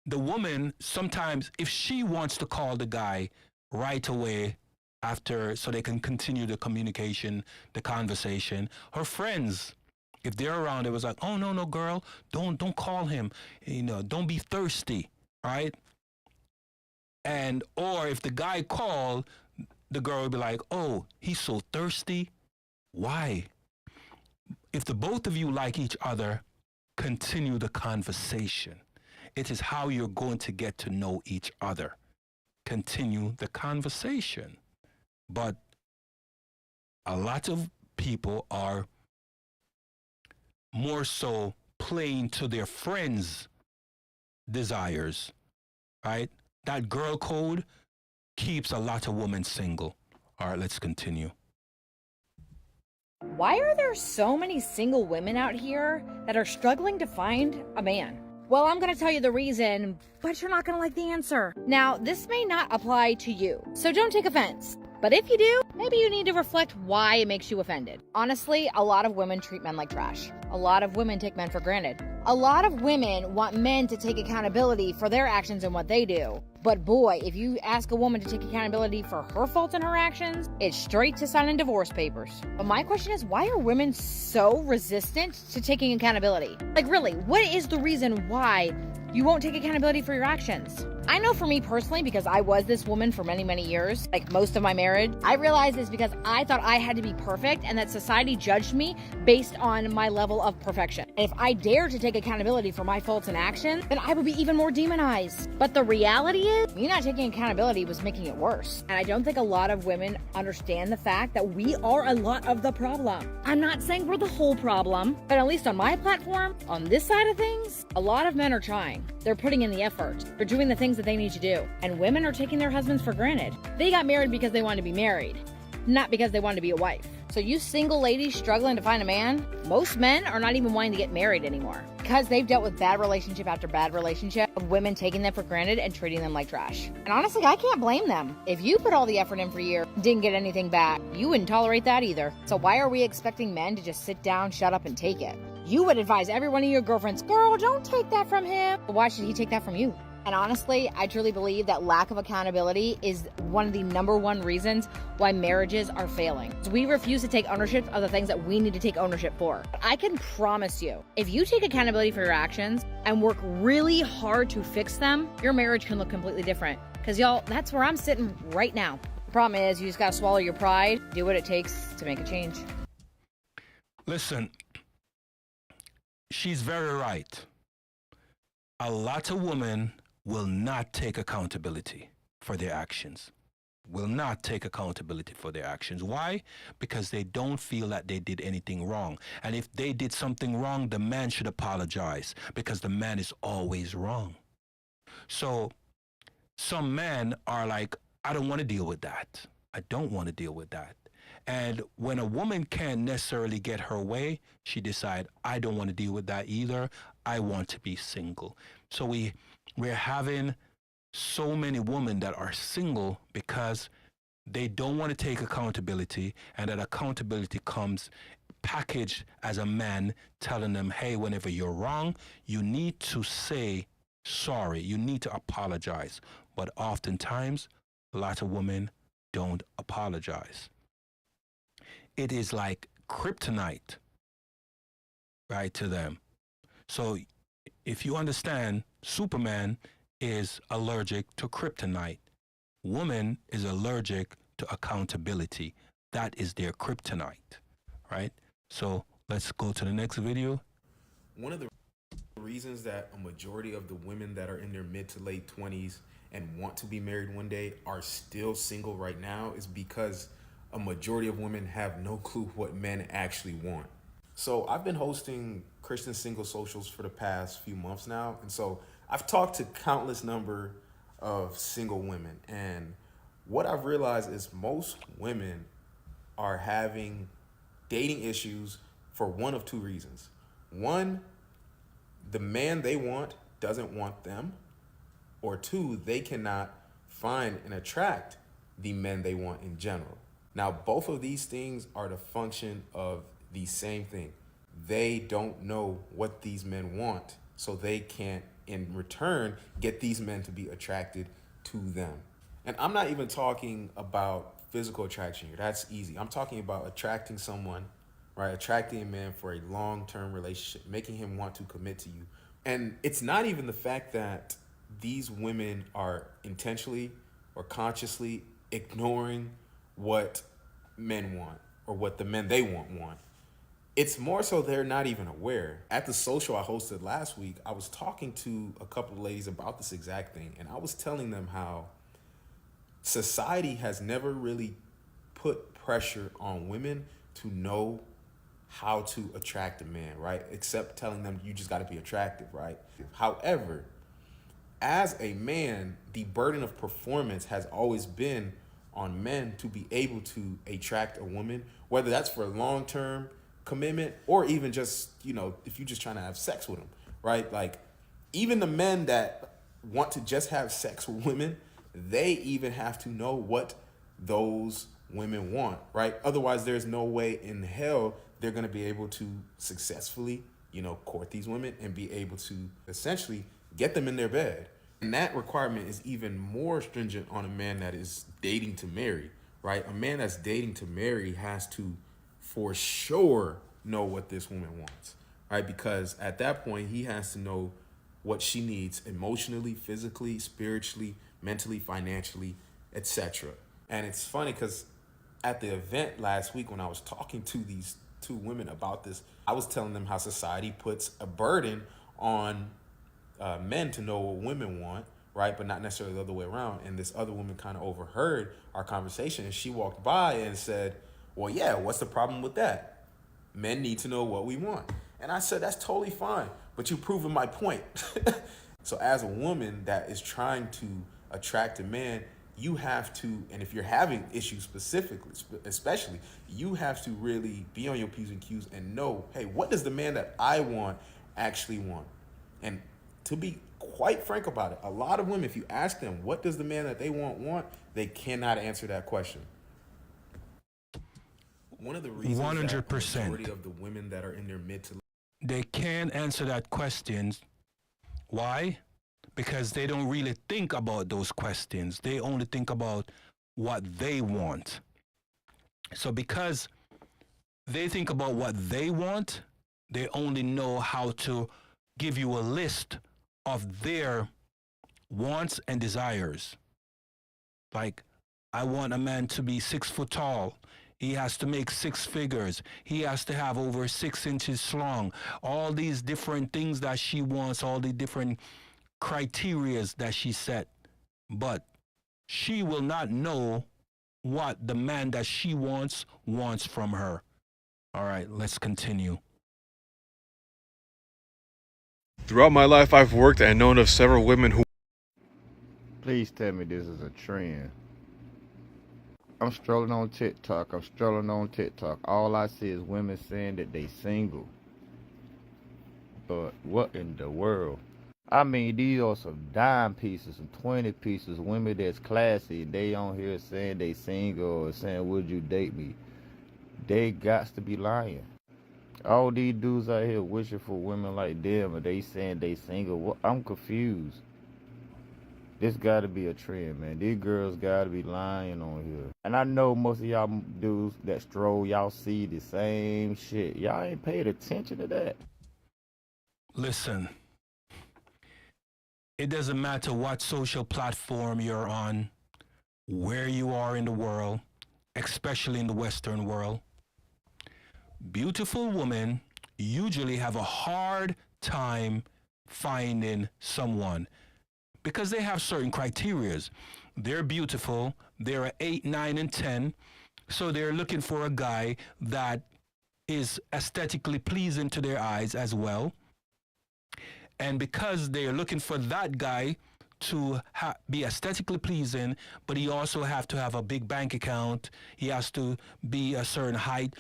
the woman sometimes, if she wants to call the guy right away after, so they can continue the communication, the conversation, her friends, if they're around, it was like, oh, no, girl, don't call him, don't be thirsty, right? And, or if the guy called, the girl would be like, oh, he's so thirsty. Why? If the both of you like each other, continue the conversation. It is how you're going to get to know each other. Continue the conversation. But a lot of people are more so playing to their friends' desires, right? That girl code keeps a lot of women single. All right, let's continue. Why are there so many single women out here that are struggling to find a man? Well, I'm going to tell you the reason, but you're not going to like the answer. Now, this may not apply to you, so don't take offense. But if you do, maybe you need to reflect why it makes you offended. Honestly, a lot of women treat men like trash. A lot of women take men for granted. A lot of women want men to take accountability for their actions and what they do. But boy, if you ask a woman to take accountability for her faults and her actions, it's straight to signing divorce papers. But my question is, why are women so resistant to taking accountability? Like really, what is the reason why you won't take accountability for your actions? I know for me personally, because I was this woman for many, many years, like most of my marriage, I realized this because I thought I had to be perfect and that society judged me based on my level of perfection. And if I dared to take accountability for my faults and actions, then I would be even more demonized. But the reality is, me not taking accountability was making it worse. And I don't think a lot of women understand the fact that we are a lot of the problem. I'm not saying we're the whole problem, but at least on my platform, on this side of things, a lot of men are trying. They're putting in the effort. They're doing the things that they need to do. And women are taking their husbands for granted. They got married because they wanted to be married, not because they wanted to be a wife. So you single ladies struggling to find a man, most men are not even wanting to get married anymore because they've dealt with bad relationship after bad relationship of women taking them for granted and treating them like trash. And honestly, I can't blame them. If you put all the effort in for a year, didn't get anything back, you wouldn't tolerate that either. So why are we expecting men to just sit down, shut up, and take it? You would advise every one of your girlfriends, girl, don't take that from him. But why should he take that from you? And honestly, I truly believe that lack of accountability is one of the #1 reasons why marriages are failing. We refuse to take ownership of the things that we need to take ownership for. But I can promise you, if you take accountability for your actions and work really hard to fix them, your marriage can look completely different. Because y'all, that's where I'm sitting right now. The problem is you just gotta swallow your pride, do what it takes to make a change. Listen, she's very right. A lot of women will not take accountability for their actions. Will not take accountability for their actions. Why? Because they don't feel that they did anything wrong. And if they did something wrong, the man should apologize because the man is always wrong. So some men are like, I don't want to deal with that. I don't want to deal with that. And when a woman can't necessarily get her way, she decides, I don't want to deal with that either. I want to be single. So we're having so many women that are single because they don't want to take accountability, and that accountability comes packaged as a man telling them, hey, whenever you're wrong, you need to say sorry. You need to apologize. But oftentimes, a lot of women don't apologize. It is like kryptonite, right, to them. So if you understand, Superman is allergic to kryptonite. Woman is allergic to accountability. That is their kryptonite, right? So let's go to the next video. One of the reasons that a majority of the women that are in their mid to late 20s and want to be married one day are still single right now is because a majority of women have no clue what men actually want. So I've been hosting Christian single socials for the past few months now. And so I've talked to countless number of single women. And what I've realized is most women are having dating issues for one of two reasons. One, the man they want doesn't want them. Or two, they cannot find and attract the men they want in general. Now, both of these things are the function of the same thing. They don't know what these men want, so they can't, in return, get these men to be attracted to them. And I'm not even talking about physical attraction here. That's easy. I'm talking about attracting someone, right? Attracting a man for a long-term relationship, making him want to commit to you. And it's not even the fact that these women are intentionally or consciously ignoring what men want or what the men they want. It's more so they're not even aware. At the social I hosted last week, I was talking to a couple of ladies about this exact thing, and I was telling them how society has never really put pressure on women to know how to attract a man, right? Except telling them you just got to be attractive, right? However, as a man, the burden of performance has always been on men to be able to attract a woman, whether that's for a long-term commitment or even just, if you're just trying to have sex with them, right? Like, even the men that want to just have sex with women, they even have to know what those women want, right? Otherwise, there's no way in hell they're going to be able to successfully, court these women and be able to essentially get them in their bed. And that requirement is even more stringent on a man that is dating to marry, right? A man that's dating to marry has to for sure know what this woman wants, right? Because at that point, he has to know what she needs emotionally, physically, spiritually, mentally, financially, etc. And it's funny because at the event last week when I was talking to these two women about this, I was telling them how society puts a burden on men to know what women want, right? But not necessarily the other way around. And this other woman kind of overheard our conversation, and she walked by and said, well, yeah, what's the problem with that? Men need to know what we want. And I said, that's totally fine, but you've proven my point. So as a woman that is trying to attract a man, you have to, and if you're having issues specifically, especially, you have to really be on your P's and Q's and know, hey, what does the man that I want actually want? And to be quite frank about it, a lot of women, if you ask them, what does the man that they want, they cannot answer that question. One of the reasons 100%. That the majority of the women that are in their mid to they can't answer that question. Why? Because they don't really think about those questions. They only think about what they want. So because they think about what they want, they only know how to give you a list of their wants and desires. Like, I want a man to be 6 foot tall. He has to make 6 figures. He has to have over 6 inches long. All these different things that she wants, all the different criterias that she set. But she will not know what the man that she wants from her. All right, let's continue. Throughout my life, I've worked and known of several women who Please tell me this is a trend. I'm strolling on TikTok. All I see is women saying that they single. But what in the world? I mean, these are some dime pieces, some 20 pieces, women that's classy. They on here saying they single or saying, would you date me? They got to be lying. All these dudes out here wishing for women like them, and they saying they single. I'm confused. This got to be a trend, man. These girls got to be lying on here. And I know most of y'all dudes that stroll, y'all see the same shit. Y'all ain't paid attention to that. Listen, it doesn't matter what social platform you're on, where you are in the world, especially in the Western world. Beautiful women usually have a hard time finding someone because they have certain criterias. They're beautiful, they're an 8, 9, and 10, so they're looking for a guy that is aesthetically pleasing to their eyes as well. And because they're looking for that guy to be aesthetically pleasing, but he also have to have a big bank account, he has to be a certain height.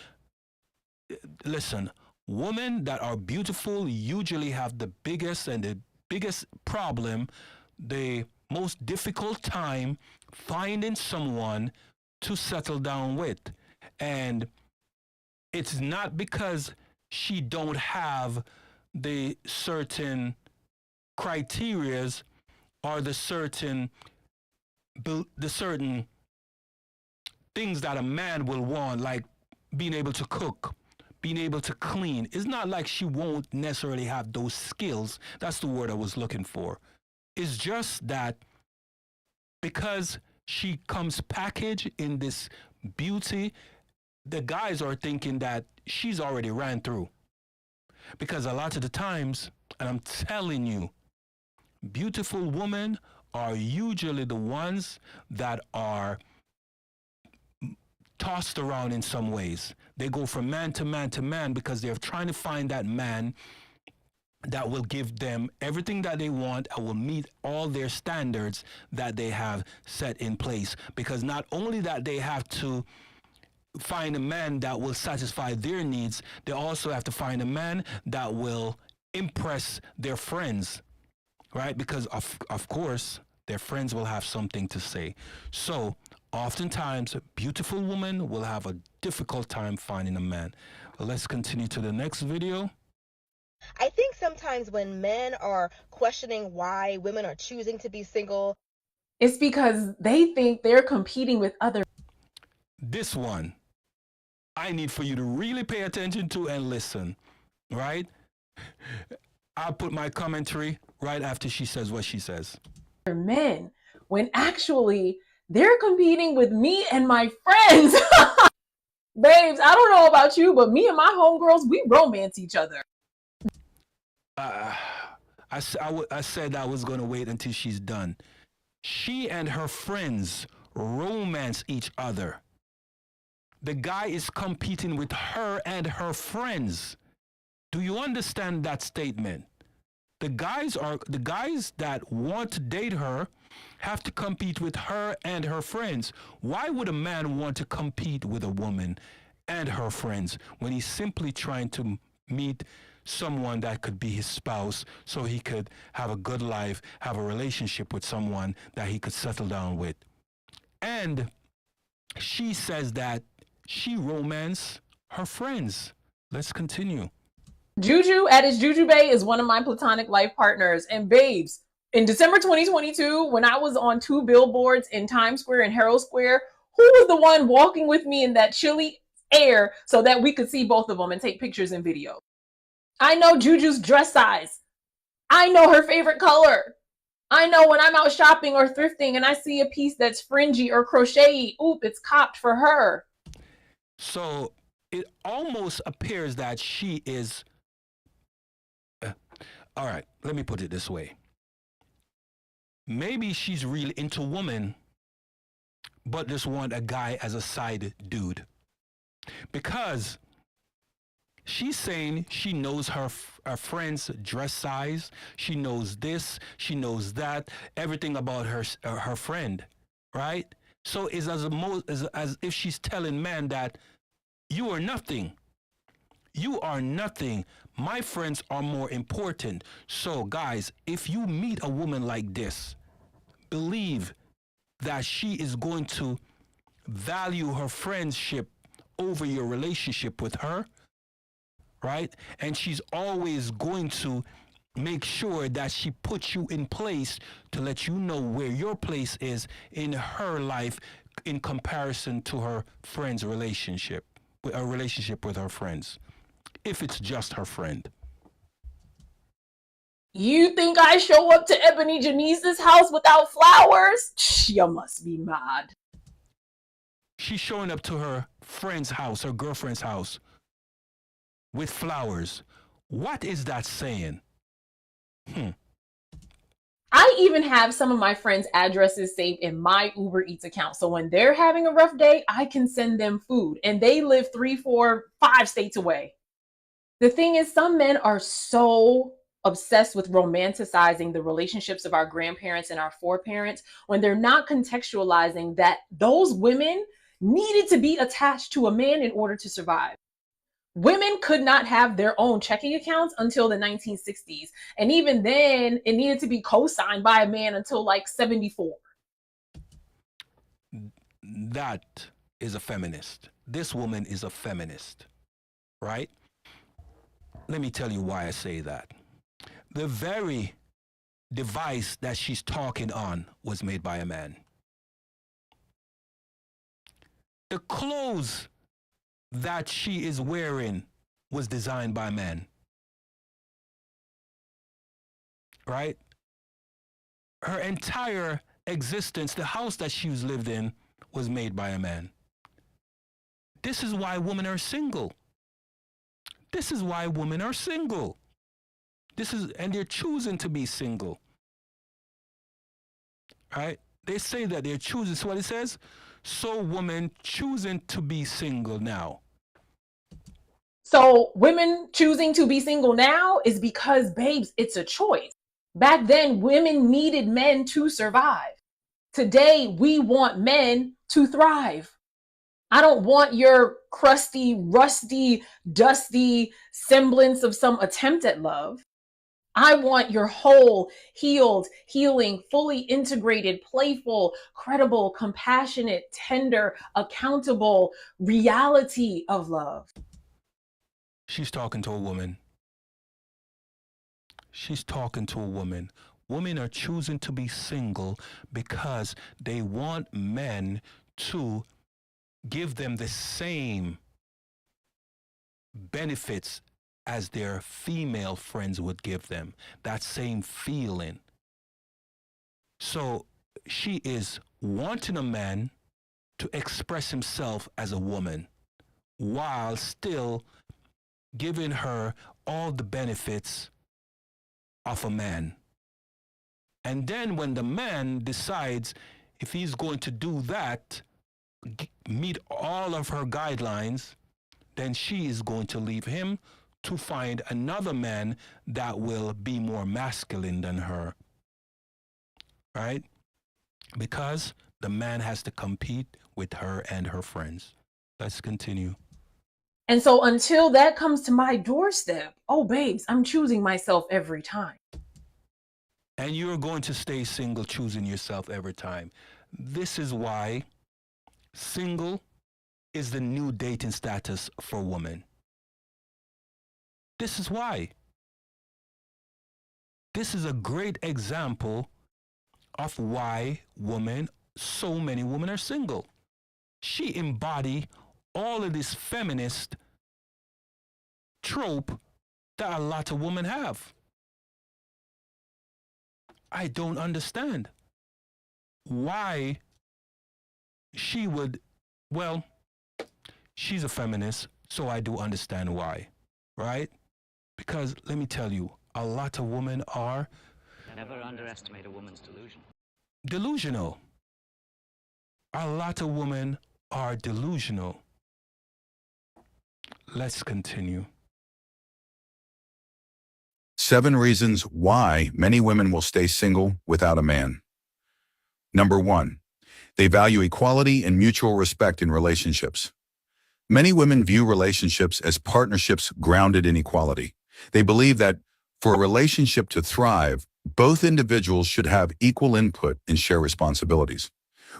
Listen, women that are beautiful usually have the biggest problem, the most difficult time finding someone to settle down with. And it's not because she don't have the certain criterias or the certain things that a man will want, like being able to cook, being able to clean. It's not like she won't necessarily have those skills. That's the word I was looking for. It's just that because she comes packaged in this beauty, the guys are thinking that she's already ran through. Because a lot of the times, and I'm telling you, beautiful women are usually the ones that are tossed around in some ways. They go from man to man to man because they're trying to find that man that will give them everything that they want and will meet all their standards that they have set in place. Because not only that they have to find a man that will satisfy their needs, they also have to find a man that will impress their friends, right? Because of course, their friends will have something to say. So oftentimes, a beautiful woman will have a difficult time finding a man. Well, let's continue to the next video. I think sometimes when men are questioning why women are choosing to be single, it's because they think they're competing with other. This one, I need for you to really pay attention to and listen, right? I'll put my commentary right after she says what she says. Men, when actually they're competing with me and my friends. Babes, I don't know about you, but me and my homegirls, we romance each other. I said I was going to wait until she's done. She and her friends romance each other. The guy is competing with her and her friends. Do you understand that statement? The guys that want to date her have to compete with her and her friends. Why would a man want to compete with a woman and her friends when he's simply trying to meet someone that could be his spouse so he could have a good life, have a relationship with someone that he could settle down with? And she says that she romanced her friends. Let's continue. Juju at his Juju Bay is one of my platonic life partners. And babes, in December 2022, when I was on 2 billboards in Times Square and Herald Square, who was the one walking with me in that chilly air so that we could see both of them and take pictures and video? I know Juju's dress size. I know her favorite color. I know when I'm out shopping or thrifting and I see a piece that's fringy or crocheted, oop, it's copped for her. So it almost appears that she is... all right, let me put it this way. Maybe she's really into women, but just want a guy as a side dude. Because She's saying she knows her friend's dress size. She knows this. She knows that. Everything about her friend, right? So it's as if she's telling men that you are nothing. You are nothing. My friends are more important. So guys, if you meet a woman like this, believe that she is going to value her friendship over your relationship with her, right? And she's always going to make sure that she puts you in place to let you know where your place is in her life in comparison to her friend's relationship, a relationship with her friends, if it's just her friend. You think I show up to Ebony Janice's house without flowers? You must be mad. She's showing up to her friend's house, her girlfriend's house, with flowers. What is that saying? I even have some of my friends' addresses saved in my Uber Eats account. So when they're having a rough day, I can send them food. And they live 3, 4, 5 states away. The thing is, some men are so obsessed with romanticizing the relationships of our grandparents and our foreparents when they're not contextualizing that those women needed to be attached to a man in order to survive. Women could not have their own checking accounts until the 1960s. And even then, it needed to be co-signed by a man until like 74. That is a feminist. This woman is a feminist, right? Let me tell you why I say that. The very device that she's talking on was made by a man. The clothes that she is wearing was designed by men. Right? Her entire existence, the house that she's lived in, was made by a man. This is why women are single. This is why women are single. And they're choosing to be single. Right? They say that they're choosing. So what it says? So women choosing to be single now. So women choosing to be single now is because, babes, it's a choice. Back then, women needed men to survive. Today, we want men to thrive. I don't want your crusty, rusty, dusty semblance of some attempt at love. I want your whole, healed, healing, fully integrated, playful, credible, compassionate, tender, accountable reality of love. She's talking to a woman. She's talking to a woman. Women are choosing to be single because they want men to give them the same benefits as their female friends would give them, that same feeling. So she is wanting a man to express himself as a woman while still giving her all the benefits of a man. And then when the man decides if he's going to do that, meet all of her guidelines, then she is going to leave him to find another man that will be more masculine than her. Right? Because the man has to compete with her and her friends. Let's continue. And so until that comes to my doorstep, oh, babes, I'm choosing myself every time. And you're going to stay single, choosing yourself every time. This is why single is the new dating status for women. This is why. This is a great example of why so many women are single. She embodies all of this feminist trope that a lot of women have. I don't understand why she would, well, she's a feminist, so I do understand why, right? Because let me tell you, a lot of women are never underestimate a woman's delusion. Delusional. A lot of women are delusional. Let's continue. 7 reasons why many women will stay single without a man. Number 1. They value equality and mutual respect in relationships. Many women view relationships as partnerships grounded in equality. They believe that for a relationship to thrive, both individuals should have equal input and share responsibilities.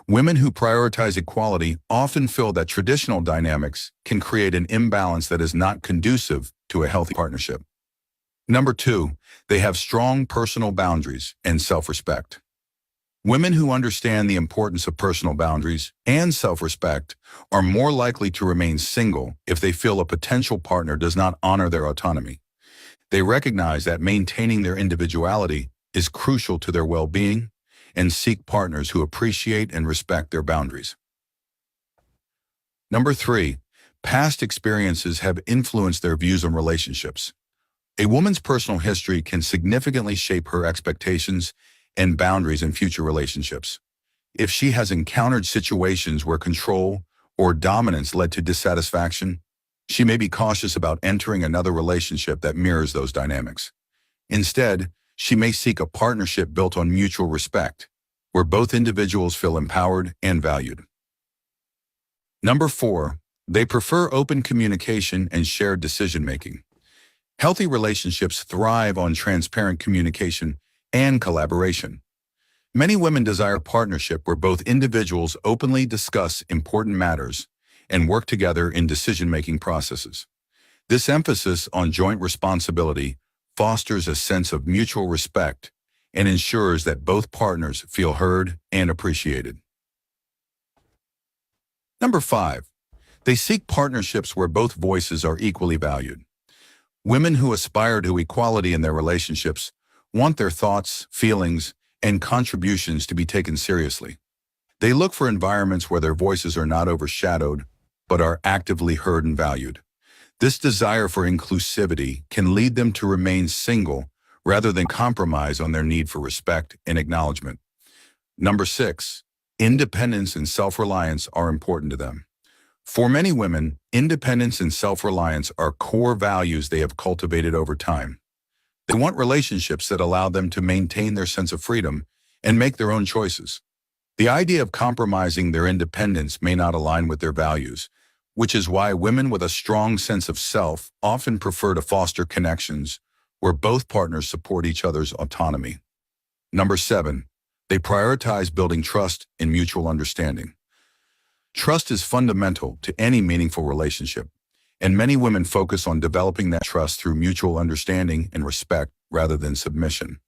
Women who prioritize equality often feel that traditional dynamics can create an imbalance that is not conducive to a healthy partnership. Number 2, they have strong personal boundaries and self-respect. Women who understand the importance of personal boundaries and self-respect are more likely to remain single if they feel a potential partner does not honor their autonomy. They recognize that maintaining their individuality is crucial to their well-being and seek partners who appreciate and respect their boundaries. Number 3, past experiences have influenced their views on relationships. A woman's personal history can significantly shape her expectations and boundaries in future relationships. If she has encountered situations where control or dominance led to dissatisfaction, she may be cautious about entering another relationship that mirrors those dynamics. Instead, she may seek a partnership built on mutual respect, where both individuals feel empowered and valued. Number 4, they prefer open communication and shared decision-making. Healthy relationships thrive on transparent communication and collaboration. Many women desire a partnership where both individuals openly discuss important matters and work together in decision-making processes. This emphasis on joint responsibility fosters a sense of mutual respect and ensures that both partners feel heard and appreciated. Number 5, they seek partnerships where both voices are equally valued. Women who aspire to equality in their relationships want their thoughts, feelings, and contributions to be taken seriously. They look for environments where their voices are not overshadowed, but are actively heard and valued. This desire for inclusivity can lead them to remain single rather than compromise on their need for respect and acknowledgement. Number 6, independence and self-reliance are important to them. For many women, independence and self-reliance are core values they have cultivated over time. They want relationships that allow them to maintain their sense of freedom and make their own choices. The idea of compromising their independence may not align with their values, which is why women with a strong sense of self often prefer to foster connections where both partners support each other's autonomy. Number 7, they prioritize building trust and mutual understanding. Trust is fundamental to any meaningful relationship, and many women focus on developing that trust through mutual understanding and respect rather than submission.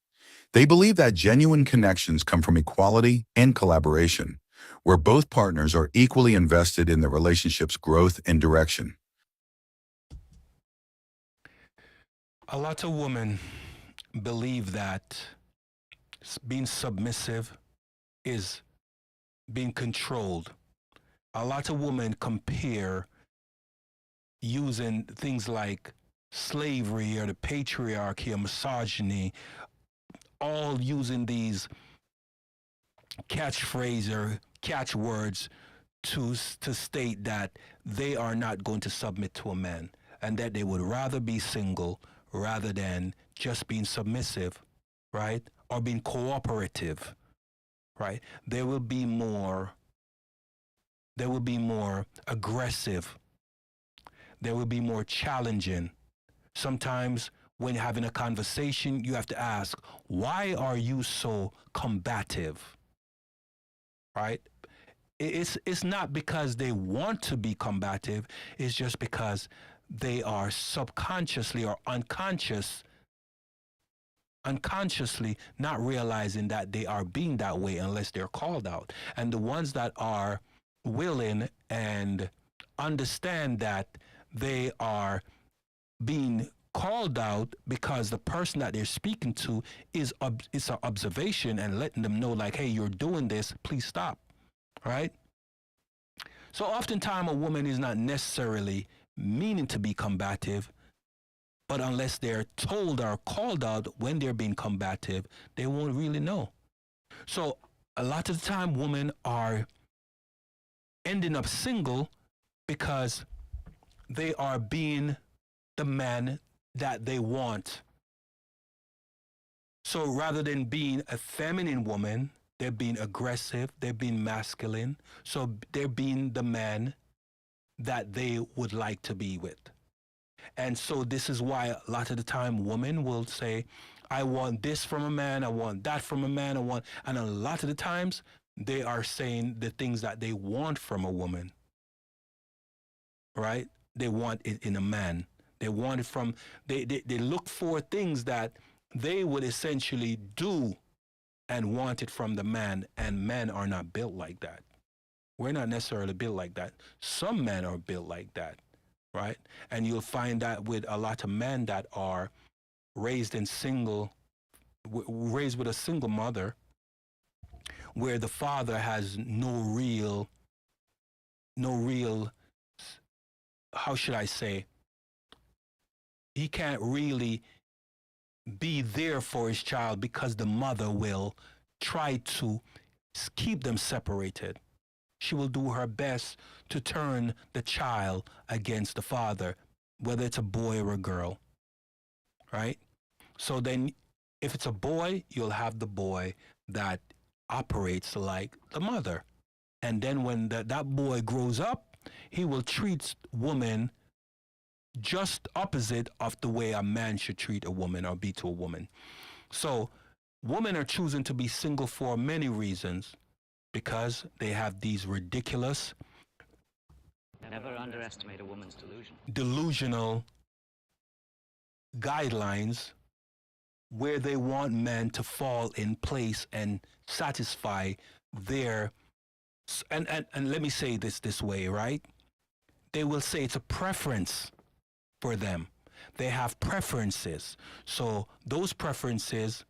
They believe that genuine connections come from equality and collaboration, where both partners are equally invested in the relationship's growth and direction. A lot of women believe that being submissive is being controlled. A lot of women compare using things like slavery or the patriarchy or misogyny, all using these catchphrases or catchwords to state that they are not going to submit to a man and that they would rather be single rather than just being submissive, right? Or being cooperative, right? They will be more aggressive. They will be more challenging. Sometimes when having a conversation, you have to ask, why are you so combative? Right? It's not because they want to be combative, it's just because they are subconsciously or unconsciously not realizing that they are being that way unless they're called out. And the ones that are willing and understand that they are being called out because the person that they're speaking to is it's an observation and letting them know like, hey, you're doing this, please stop, right? So oftentimes a woman is not necessarily meaning to be combative, but unless they're told or called out when they're being combative, they won't really know. So a lot of the time women are ending up single because they are being the man that they want So rather than being a feminine woman, they're being aggressive, they're being masculine. So they're being the man that they would like to be with. And so this is why a lot of the time women will say, I want this from a man, I want that from a man, and a lot of the times they are saying the things that they want from a woman, right? They want it in a man. They want it from, they look for things that they would essentially do and want it from the man, and men are not built like that. We're not necessarily built like that. Some men are built like that, right? And you'll find that with a lot of men that are raised in raised with a single mother, where the father has no real, how should I say, he can't really be there for his child because the mother will try to keep them separated. She will do her best to turn the child against the father, whether it's a boy or a girl, right? So then if it's a boy, you'll have the boy that operates like the mother. And then when that boy grows up, he will treat women just opposite of the way a man should treat a woman or be to a woman. So women are choosing to be single for many reasons, because they have these ridiculous, Never underestimate a woman's delusion. delusional guidelines where they want men to fall in place and satisfy their, and let me say this way, right? They will say it's a preference for them. They have preferences. So those preferences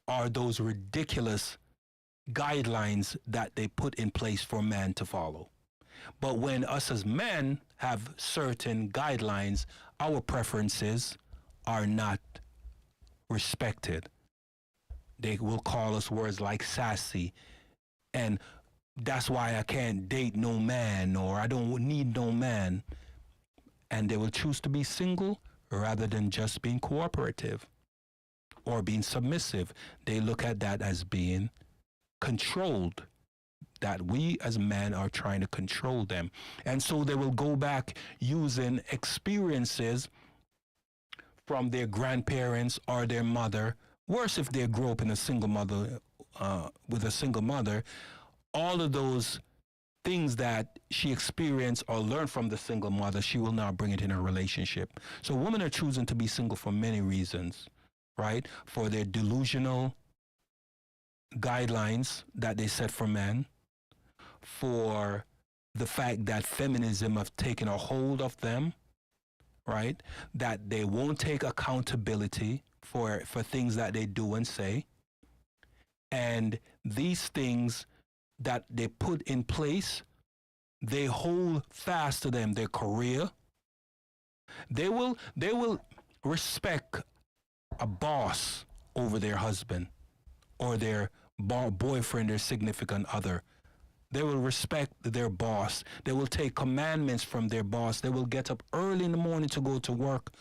are those ridiculous guidelines that they put in place for men to follow. But when us as men have certain guidelines, our preferences are not respected. They will call us words like sassy, and that's why I can't date no man, or I don't need no man. And they will choose to be single rather than just being cooperative or being submissive. They look at that as being controlled, that we as men are trying to control them. And so they will go back using experiences from their grandparents or their mother. Worse if they grew up in a single mother, with a single mother. All of those things that she experienced or learned from the single mother, she will now bring it in her relationship. So women are choosing to be single for many reasons, right? For their delusional guidelines that they set for men, for the fact that feminism have taken a hold of them, right? That they won't take accountability for things that they do and say. And these things that they put in place, they hold fast to them, their career. They will respect a boss over their husband or their boyfriend or significant other. They will respect their boss. They will take commandments from their boss. They will get up early in the morning to go to work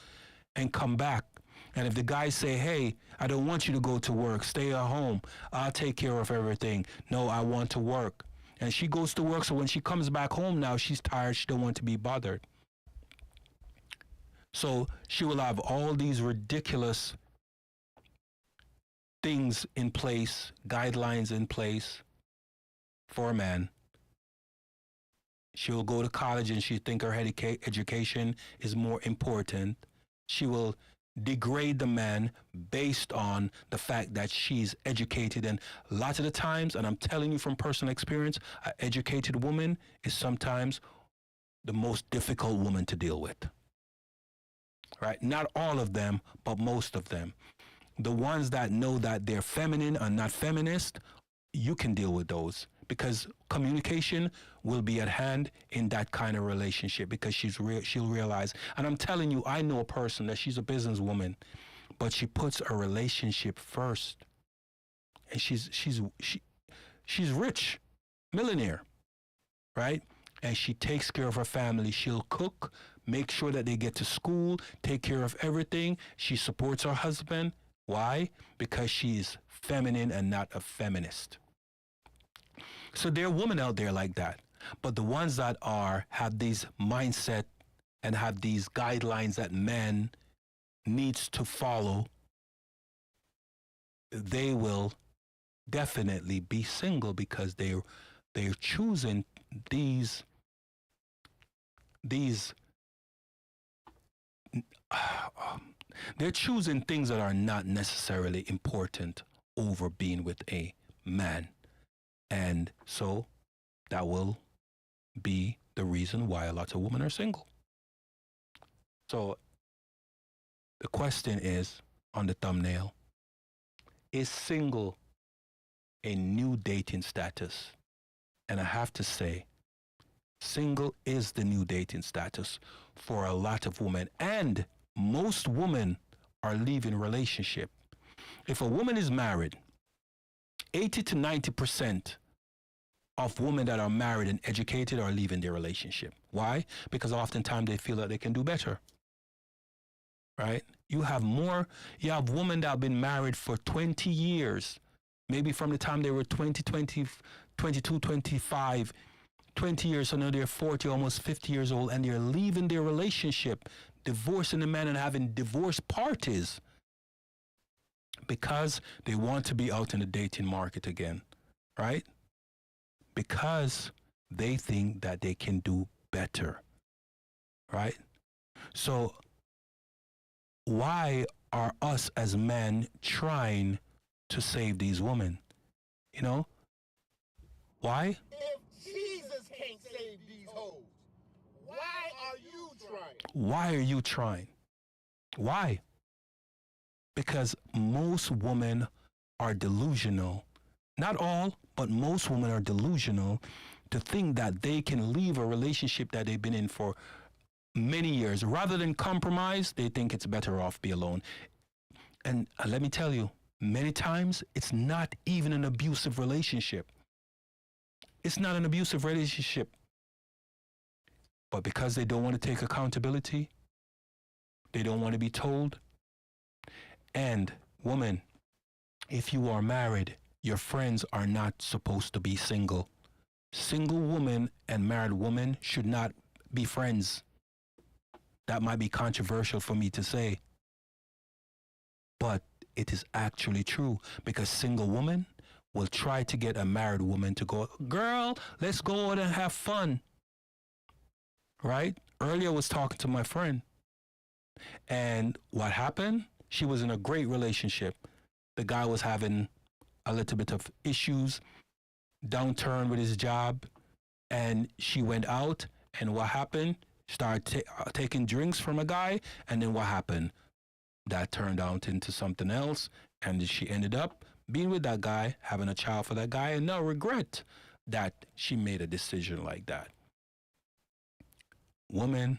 and come back. And if the guys say, hey, I don't want you to go to work, stay at home, I'll take care of everything. No, I want to work. And she goes to work, so when she comes back home now, she's tired, she don't want to be bothered. So she will have all these ridiculous things in place, guidelines in place for a man. She will go to college and she think her education is more important. She will degrade the man based on the fact that she's educated. And lots of the times, and I'm telling you from personal experience, an educated woman is sometimes the most difficult woman to deal with. Right? Not all of them, but most of them. The ones that know that they're feminine or not feminist, you can deal with those, because communication will be at hand in that kind of relationship, because she'll realize. And I'm telling you, I know a person that she's a businesswoman, but she puts a relationship first. And she's rich, millionaire, right? And she takes care of her family. She'll cook, make sure that they get to school, take care of everything. She supports her husband. Why? Because she's feminine and not a feminist. So there are women out there like that. But the ones that have these mindset and have these guidelines that men needs to follow, they will definitely be single because they're choosing these they're choosing things that are not necessarily important over being with a man. And so that will be the reason why a lot of women are single. So the question is on the thumbnail, is single a new dating status? And I have to say, single is the new dating status for a lot of women. And most women are leaving relationship. If a woman is married, 80 to 90% of women that are married and educated are leaving their relationship. Why? Because oftentimes they feel that they can do better. Right? You have women that have been married for 20 years, maybe from the time they were 20, 22, 25, 20 years, so now they're 40, almost 50 years old, and they're leaving their relationship, divorcing the man and having divorce parties because they want to be out in the dating market again, right? Because they think that they can do better, right? So why are us as men trying to save these women? You know? Why? If Jesus can't save these hoes, why are you trying? Why are you trying? Why? Because most women are delusional. Not all, but most women are delusional to think that they can leave a relationship that they've been in for many years. Rather than compromise, they think it's better off be alone. And let me tell you, many times it's not even an abusive relationship. It's not an abusive relationship. But because they don't want to take accountability, they don't want to be told. And woman, if you are married, your friends are not supposed to be single. Single woman and married woman should not be friends. That might be controversial for me to say, but it is actually true, because single woman will try to get a married woman to go, girl, let's go out and have fun. Right? Earlier I was talking to my friend, and what happened? She was in a great relationship. The guy was having a little bit of issues, downturn with his job, and she went out, and what happened? Started taking drinks from a guy, and then what happened? That turned out into something else, and she ended up being with that guy, having a child for that guy, and now regret that she made a decision like that. Women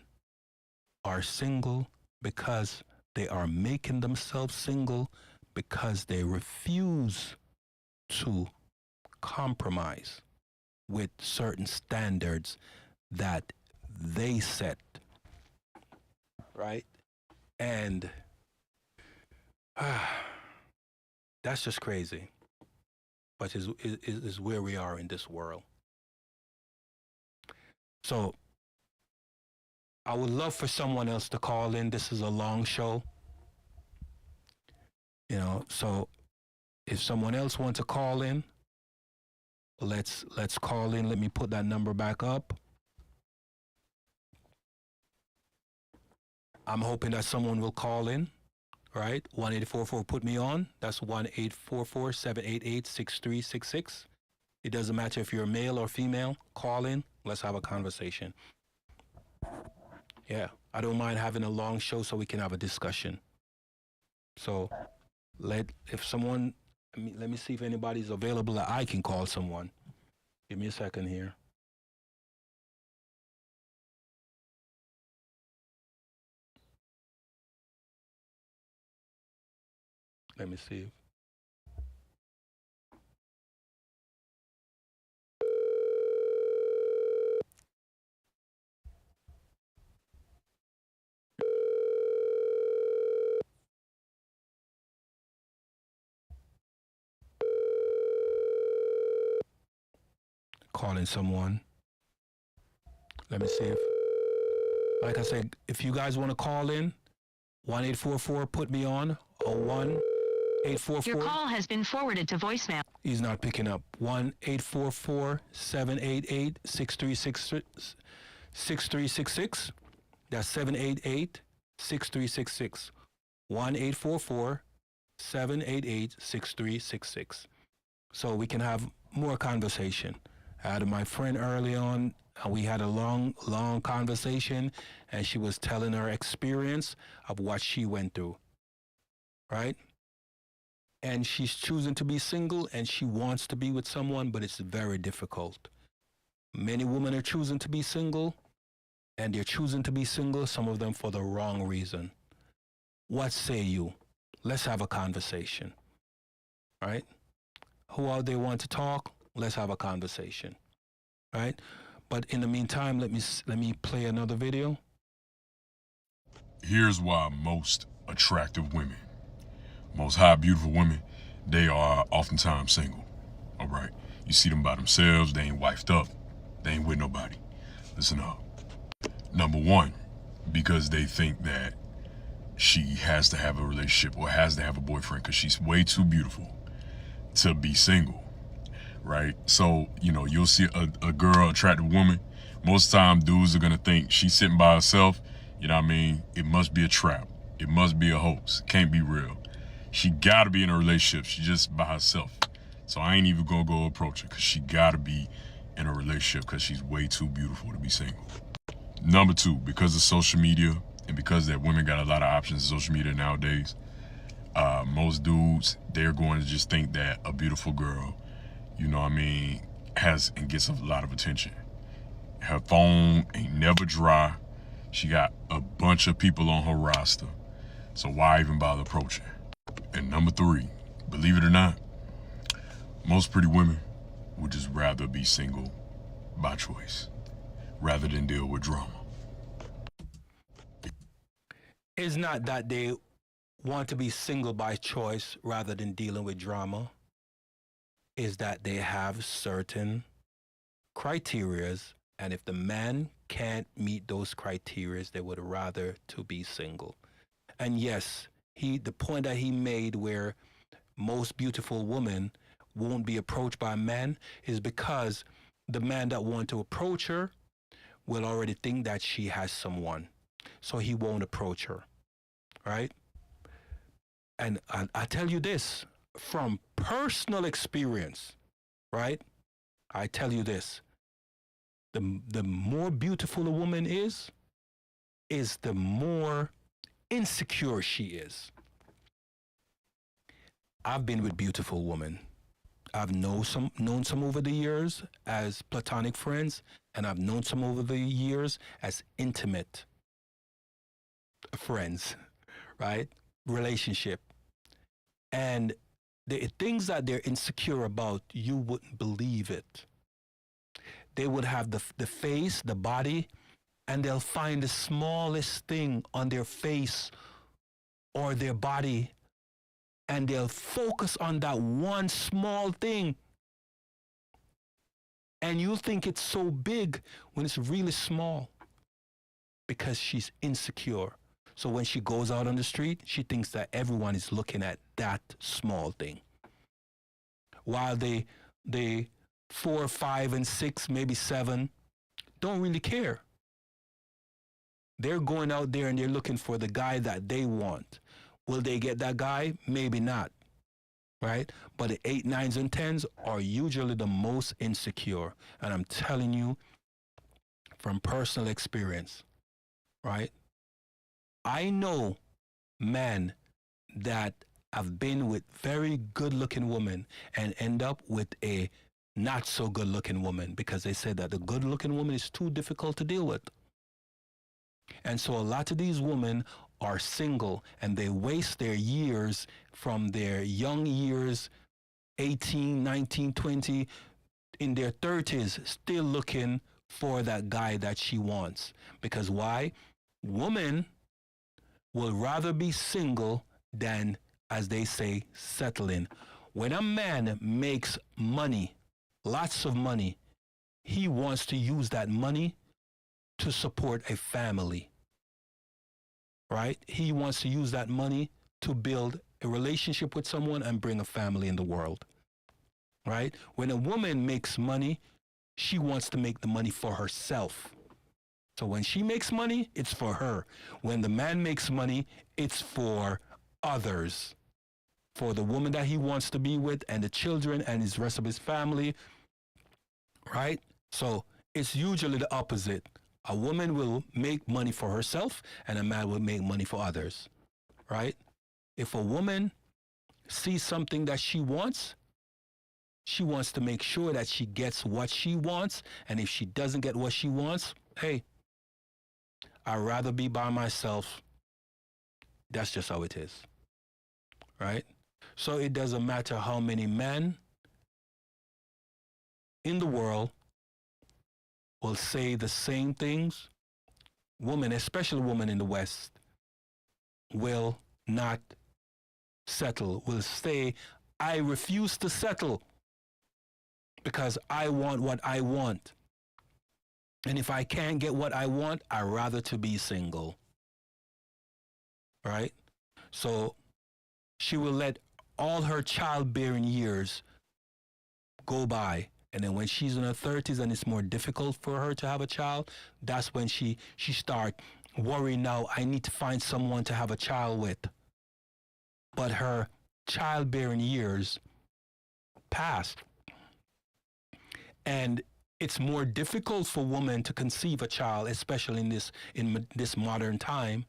are single because they are making themselves single because they refuse to compromise with certain standards that they set, right? And that's just crazy, but is where we are in this world. So I would love for someone else to call in. This is a long show, you know, so if someone else wants to call in, let's call in. Let me put that number back up. I'm hoping that someone will call in, right? 1-844 put me on. That's 1-844-788-6366. It doesn't matter if you're male or female. Call in. Let's have a conversation. Yeah, I don't mind having a long show so we can have a discussion. So let me see if anybody's available that I can call someone. Give me a second here. Let me see. calling someone. Let me see if, like I said, if you guys want to call in, 1-844 put me on, or 1-844. Your call has been forwarded to voicemail. He's not picking up. 1-844-788-6366. That's 788-6366. 1-844-788-6366. So we can have more conversation. I had my friend early on, and we had a long conversation, and she was telling her experience of what she went through, right? And she's choosing to be single, and she wants to be with someone, but it's very difficult. Many women are choosing to be single, and they're choosing to be single, some of them for the wrong reason. What say you? Let's have a conversation, right? Who out there want to talk? Let's have a conversation, right? But in the meantime, let me play another video. Here's why most attractive women, most high, beautiful women, they are oftentimes single, all right? You see them by themselves, they ain't wifed up, they ain't with nobody. Listen up. Number one, because they think that she has to have a relationship or has to have a boyfriend because she's way too beautiful to be single, right? So, you know, you'll see a girl, attractive woman, most of the time dudes are gonna think she's sitting by herself, you know what I mean? It must be a trap. It must be a hoax. It can't be real. She gotta be in a relationship. She's just by herself. So I ain't even gonna go approach her because she gotta be in a relationship because she's way too beautiful to be single. Number two, because of social media and because that women got a lot of options in social media nowadays, most dudes, they're going to just think that a beautiful girl, you know what I mean, has and gets a lot of attention. Her phone ain't never dry. She got a bunch of people on her roster. So why even bother approaching? And number three, believe it or not, most pretty women would just rather be single by choice rather than deal with drama. It's not that they want to be single by choice rather than dealing with drama. Is that they have certain criterias, and if the man can't meet those criterias, they would rather to be single. And yes, the point that he made where most beautiful women won't be approached by men is because the man that want to approach her will already think that she has someone, so he won't approach her, right? And I tell you this from personal experience, right? I tell you this, the more beautiful a woman is the more insecure she is. I've been with beautiful women. I've known some over the years as platonic friends, and I've known some over the years as intimate friends, right? Relationship. And the things that they're insecure about, you wouldn't believe it. They would have the face, the body, and they'll find the smallest thing on their face or their body, and they'll focus on that one small thing. And you'll think it's so big when it's really small because she's insecure. So when she goes out on the street, she thinks that everyone is looking at that small thing. While they 4, 5, and 6, maybe 7, don't really care. They're going out there and they're looking for the guy that they want. Will they get that guy? Maybe not, right? But the 8, 9s, and 10s are usually the most insecure. And I'm telling you from personal experience, right? I know men that have been with very good-looking women and end up with a not-so-good-looking woman because they said that the good-looking woman is too difficult to deal with. And so a lot of these women are single, and they waste their years from their young years, 18, 19, 20, in their 30s, still looking for that guy that she wants. Because why? Women will rather be single than, as they say, settling. When a man makes money, lots of money, he wants to use that money to support a family, right? He wants to use that money to build a relationship with someone and bring a family in the world, right? When a woman makes money, she wants to make the money for herself. So when she makes money, it's for her. When the man makes money, it's for others, for the woman that he wants to be with and the children and his rest of his family, right? So it's usually the opposite. A woman will make money for herself and a man will make money for others, right? If a woman sees something that she wants to make sure that she gets what she wants. And if she doesn't get what she wants, hey, I'd rather be by myself. That's just how it is, right? So it doesn't matter how many men in the world will say the same things. Women, especially women in the West, will not settle, will say, I refuse to settle because I want what I want. And if I can't get what I want, I'd rather to be single, right? So she will let all her childbearing years go by. And then when she's in her 30s and it's more difficult for her to have a child, that's when she start worrying, now I need to find someone to have a child with. But her childbearing years passed. And it's more difficult for women to conceive a child, especially in this modern time,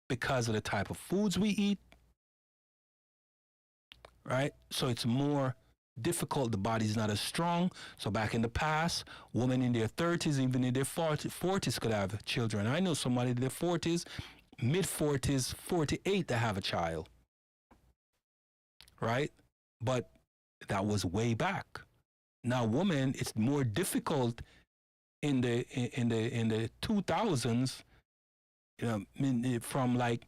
because of the type of foods we eat, right? So it's more difficult. The body's not as strong. So back in the past, women in their 30s, even in their 40s could have children. I know somebody in their 40s, mid-40s, 48 to have a child, right? But that was way back. Now, women, it's more difficult in the 2000s, from like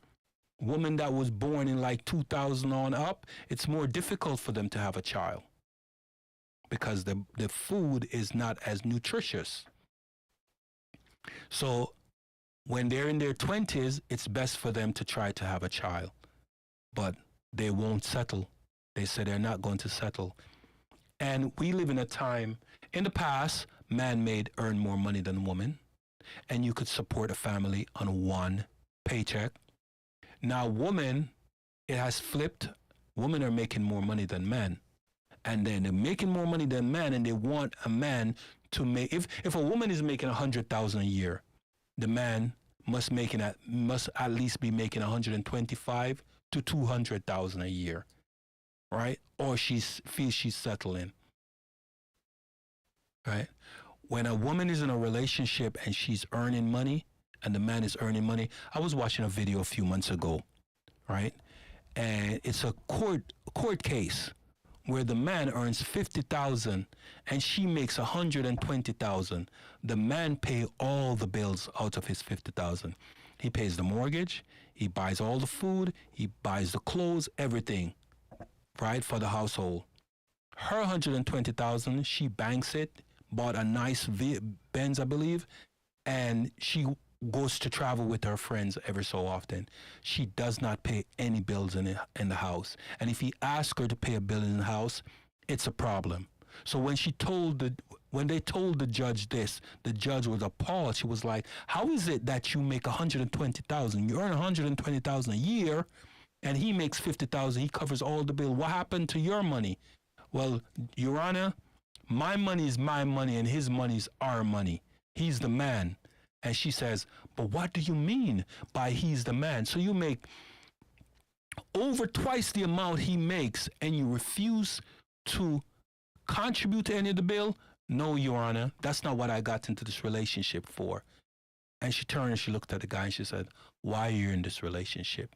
women that was born in like 2000 on up. It's more difficult for them to have a child because the food is not as nutritious. So when they're in their 20s, it's best for them to try to have a child, but they won't settle. They say they're not going to settle. And we live in a time, in the past, man may earn more money than woman, and you could support a family on one paycheck. Now, women, it has flipped. Women are making more money than men. And then they're making more money than men, and they want a man to make, if a woman is making $100,000 a year, the man must at least be making $125,000 to $200,000 a year. Right? Or she feels she's settling. Right? When a woman is in a relationship and she's earning money and the man is earning money, I was watching a video a few months ago, right? And it's a court case where the man earns $50,000 and she makes $120,000. The man pay all the bills out of his $50,000. He pays the mortgage, he buys all the food, he buys the clothes, everything. Right, for the household. Her $120,000, she banks it, bought a nice Benz, I believe, and she goes to travel with her friends every so often. She does not pay any bills in the house. And if he asks her to pay a bill in the house, it's a problem. So when they told the judge this, the judge was appalled. She was like, how is it that you make $120,000? You earn $120,000 a year, and he makes $50,000, he covers all the bill. What happened to your money? Well, Your Honor, my money is my money and his money is our money. He's the man. And she says, but what do you mean by he's the man? So you make over twice the amount he makes and you refuse to contribute to any of the bill? No, Your Honor, that's not what I got into this relationship for. And she turned and she looked at the guy and she said, why are you in this relationship?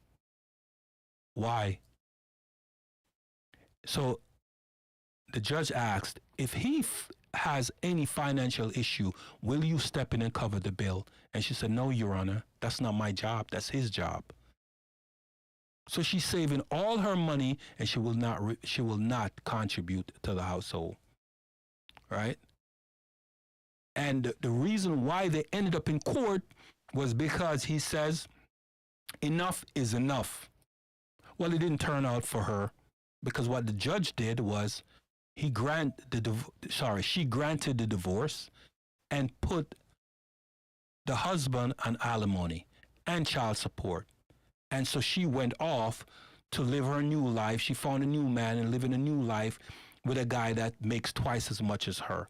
Why? So the judge asked, if he has any financial issue, will you step in and cover the bill? And she said, no, Your Honor, that's not my job. That's his job. So she's saving all her money and she will not contribute to the household. Right? And the reason why they ended up in court was because he says, enough is enough. Well, it didn't turn out for her, because what the judge did was she granted the divorce and put the husband on alimony and child support. And so she went off to live her new life. She found a new man and living a new life with a guy that makes twice as much as her.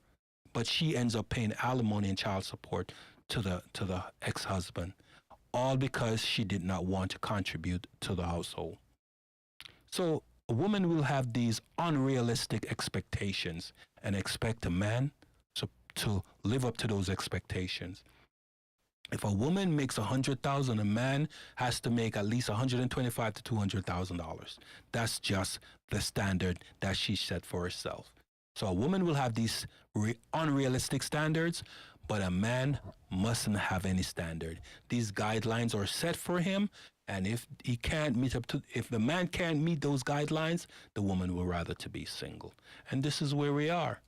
But she ends up paying alimony and child support to the ex-husband, all because she did not want to contribute to the household. So a woman will have these unrealistic expectations and expect a man to live up to those expectations. If a woman makes $100,000, a man has to make at least $125,000 to $200,000. That's just the standard that she set for herself. So a woman will have these unrealistic standards, but a man mustn't have any standard. These guidelines are set for him, and if the man can't meet those guidelines, the woman will rather to be single. And this is where we are.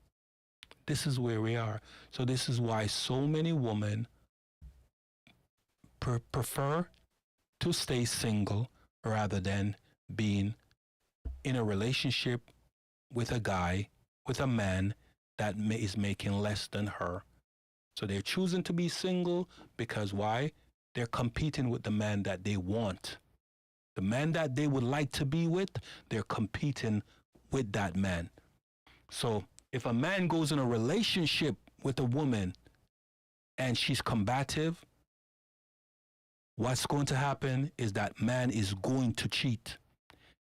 This is where we are. So this is why so many women prefer to stay single rather than being in a relationship with a guy, with a man that is making less than her. So they're choosing to be single because why? They're competing with the man that they want. The man that they would like to be with, they're competing with that man. So if a man goes in a relationship with a woman and she's combative, what's going to happen is that man is going to cheat.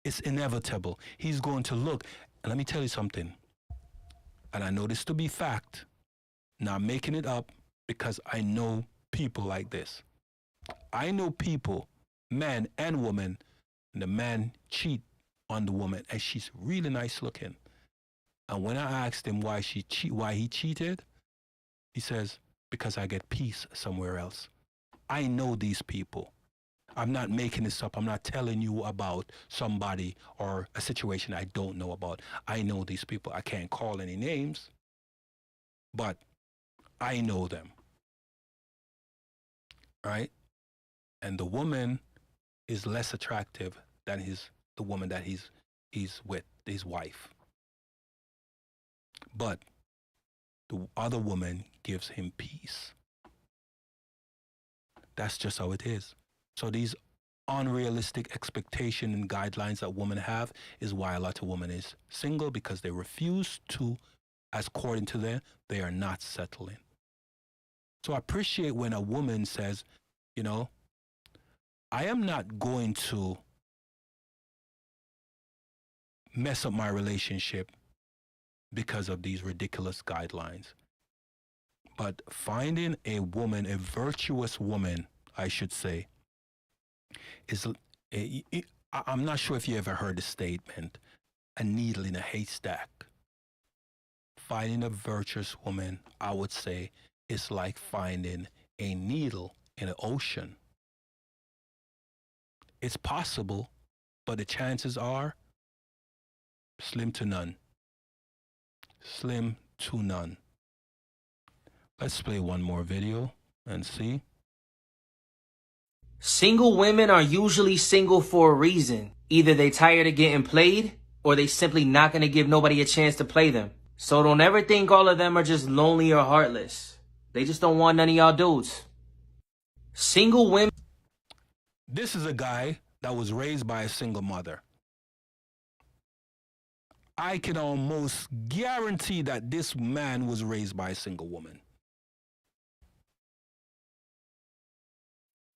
It's inevitable. He's going to look. And let me tell you something. And I know this to be fact. Not making it up, because I know people like this. I know people, man and woman, and the man cheat on the woman, and she's really nice looking. And when I asked him why he cheated, he says, because I get peace somewhere else. I know these people. I'm not making this up. I'm not telling you about somebody or a situation I don't know about. I know these people. I can't call any names, but I know them. Right? And the woman is less attractive than the woman that he's with, his wife. But the other woman gives him peace. That's just how it is. So these unrealistic expectations and guidelines that women have is why a lot of women is single, because they refuse to, as according to them, they are not settling. So I appreciate when a woman says, you know, I am not going to mess up my relationship because of these ridiculous guidelines. But finding a woman, a virtuous woman, I should say, I'm not sure if you ever heard the statement, a needle in a haystack. Finding a virtuous woman, I would say, is like finding a needle in an ocean. It's possible, but the chances are slim to none. Slim to none. Let's play one more video and see. Single women are usually single for a reason. Either they tired of getting played, or they simply not going to give nobody a chance to play them. So don't ever think all of them are just lonely or heartless. They just don't want none of y'all dudes. Single women. This is a guy that was raised by a single mother. I can almost guarantee that this man was raised by a single woman.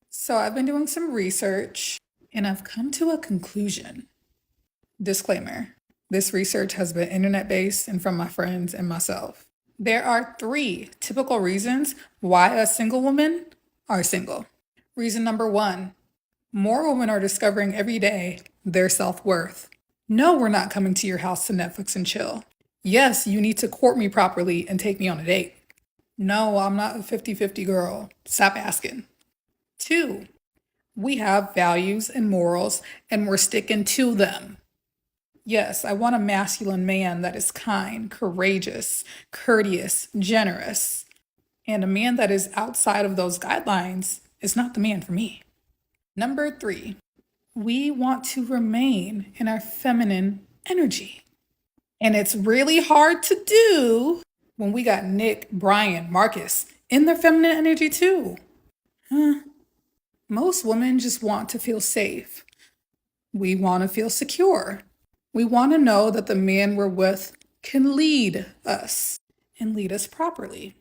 So I've been doing some research and I've come to a conclusion. Disclaimer, this research has been internet-based and from my friends and myself. There are 3 typical reasons why a single woman are single. Reason number 1, more women are discovering every day their self-worth. No, we're not coming to your house to Netflix and chill. Yes, you need to court me properly and take me on a date. No, I'm not a 50-50 girl. Stop asking. 2, we have values and morals and we're sticking to them. Yes, I want a masculine man that is kind, courageous, courteous, generous. And a man that is outside of those guidelines is not the man for me. Number 3, we want to remain in our feminine energy. And it's really hard to do when we got Nick, Brian, Marcus in their feminine energy too. Most women just want to feel safe. We want to feel secure. We want to know that the man we're with can lead us and lead us properly.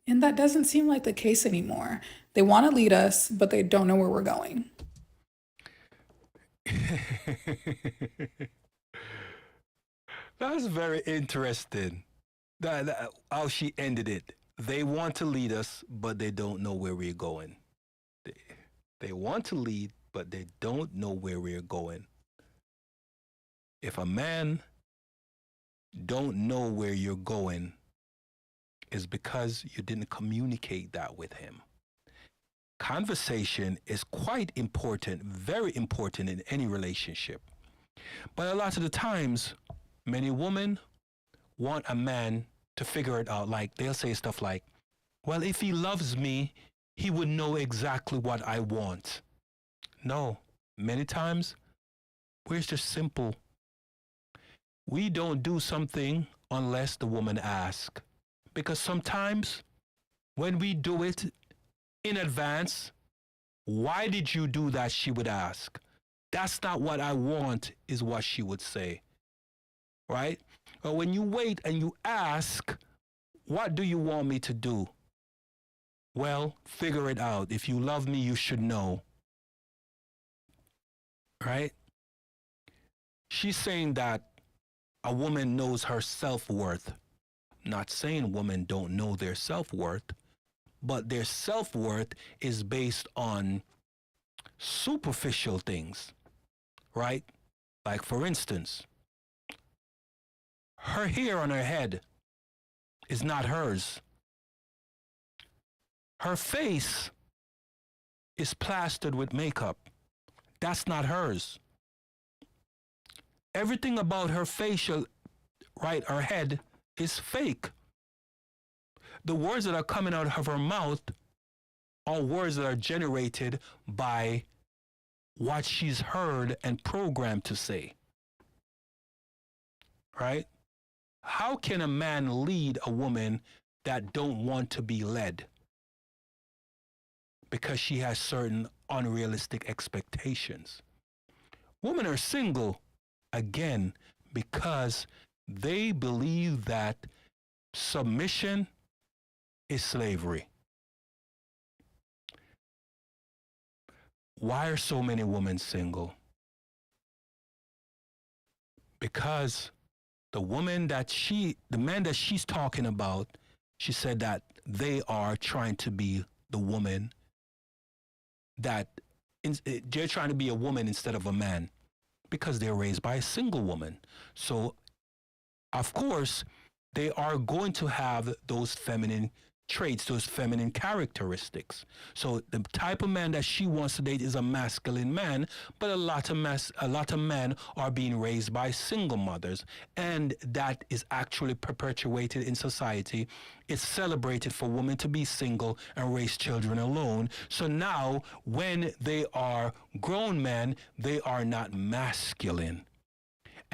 And that doesn't seem like the case anymore. They want to lead us, but they don't know where we're going. That's very interesting. How she ended it. They want to lead us, but they don't know where we're going. They want to lead, but they don't know where we're going. If a man don't know where you're going, it's because you didn't communicate that with him. Conversation is quite important, very important in any relationship. But a lot of the times, many women want a man to figure it out. Like, they'll say stuff like, well, if he loves me, he would know exactly what I want. No, many times, we're just simple. We don't do something unless the woman asks. Because sometimes, when we do it in advance, why did you do that, she would ask. That's not what I want, is what she would say. Right? But when you wait and you ask, what do you want me to do? Well, figure it out. If you love me, you should know. Right? She's saying that a woman knows her self-worth. Not saying women don't know their self-worth, but their self-worth is based on superficial things, right? Like, for instance, her hair on her head is not hers. Her face is plastered with makeup. That's not hers. Everything about her facial, right, her head, is fake. The words that are coming out of her mouth are words that are generated by what she's heard and programmed to say. Right? How can a man lead a woman that don't want to be led? Because she has certain unrealistic expectations. Women are single, again, because they believe that submission is slavery. Why are so many women single? Because the man that she's talking about, she said that they are trying to be the woman that they're trying to be a woman instead of a man because they're raised by a single woman. So, of course, they are going to have those feminine traits, those feminine characteristics. So the type of man that she wants to date is a masculine man, but a lot of men are being raised by single mothers, and that is actually perpetuated in society. It's celebrated for women to be single and raise children alone. So now, when they are grown men, they are not masculine.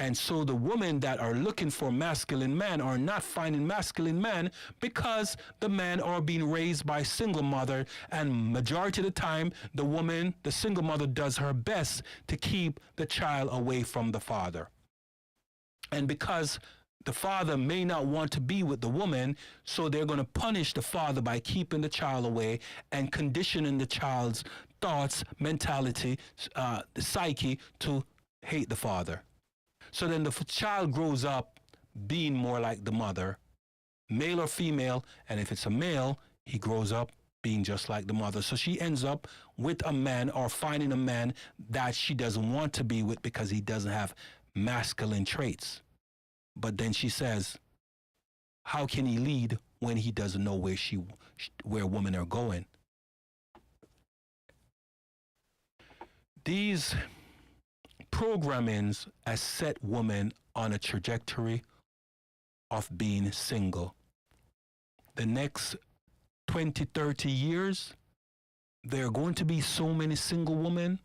And so the women that are looking for masculine men are not finding masculine men because the men are being raised by a single mother, and majority of the time, the single mother does her best to keep the child away from the father. And because the father may not want to be with the woman, so they're going to punish the father by keeping the child away and conditioning the child's thoughts, mentality, the psyche to hate the father. So then the child grows up being more like the mother, male or female, and if it's a male, he grows up being just like the mother. So she ends up with a man or finding a man that she doesn't want to be with because he doesn't have masculine traits. But then she says, how can he lead when he doesn't know where women are going? These programmings has set women on a trajectory of being single. The next 20, 30 years, there are going to be so many single women,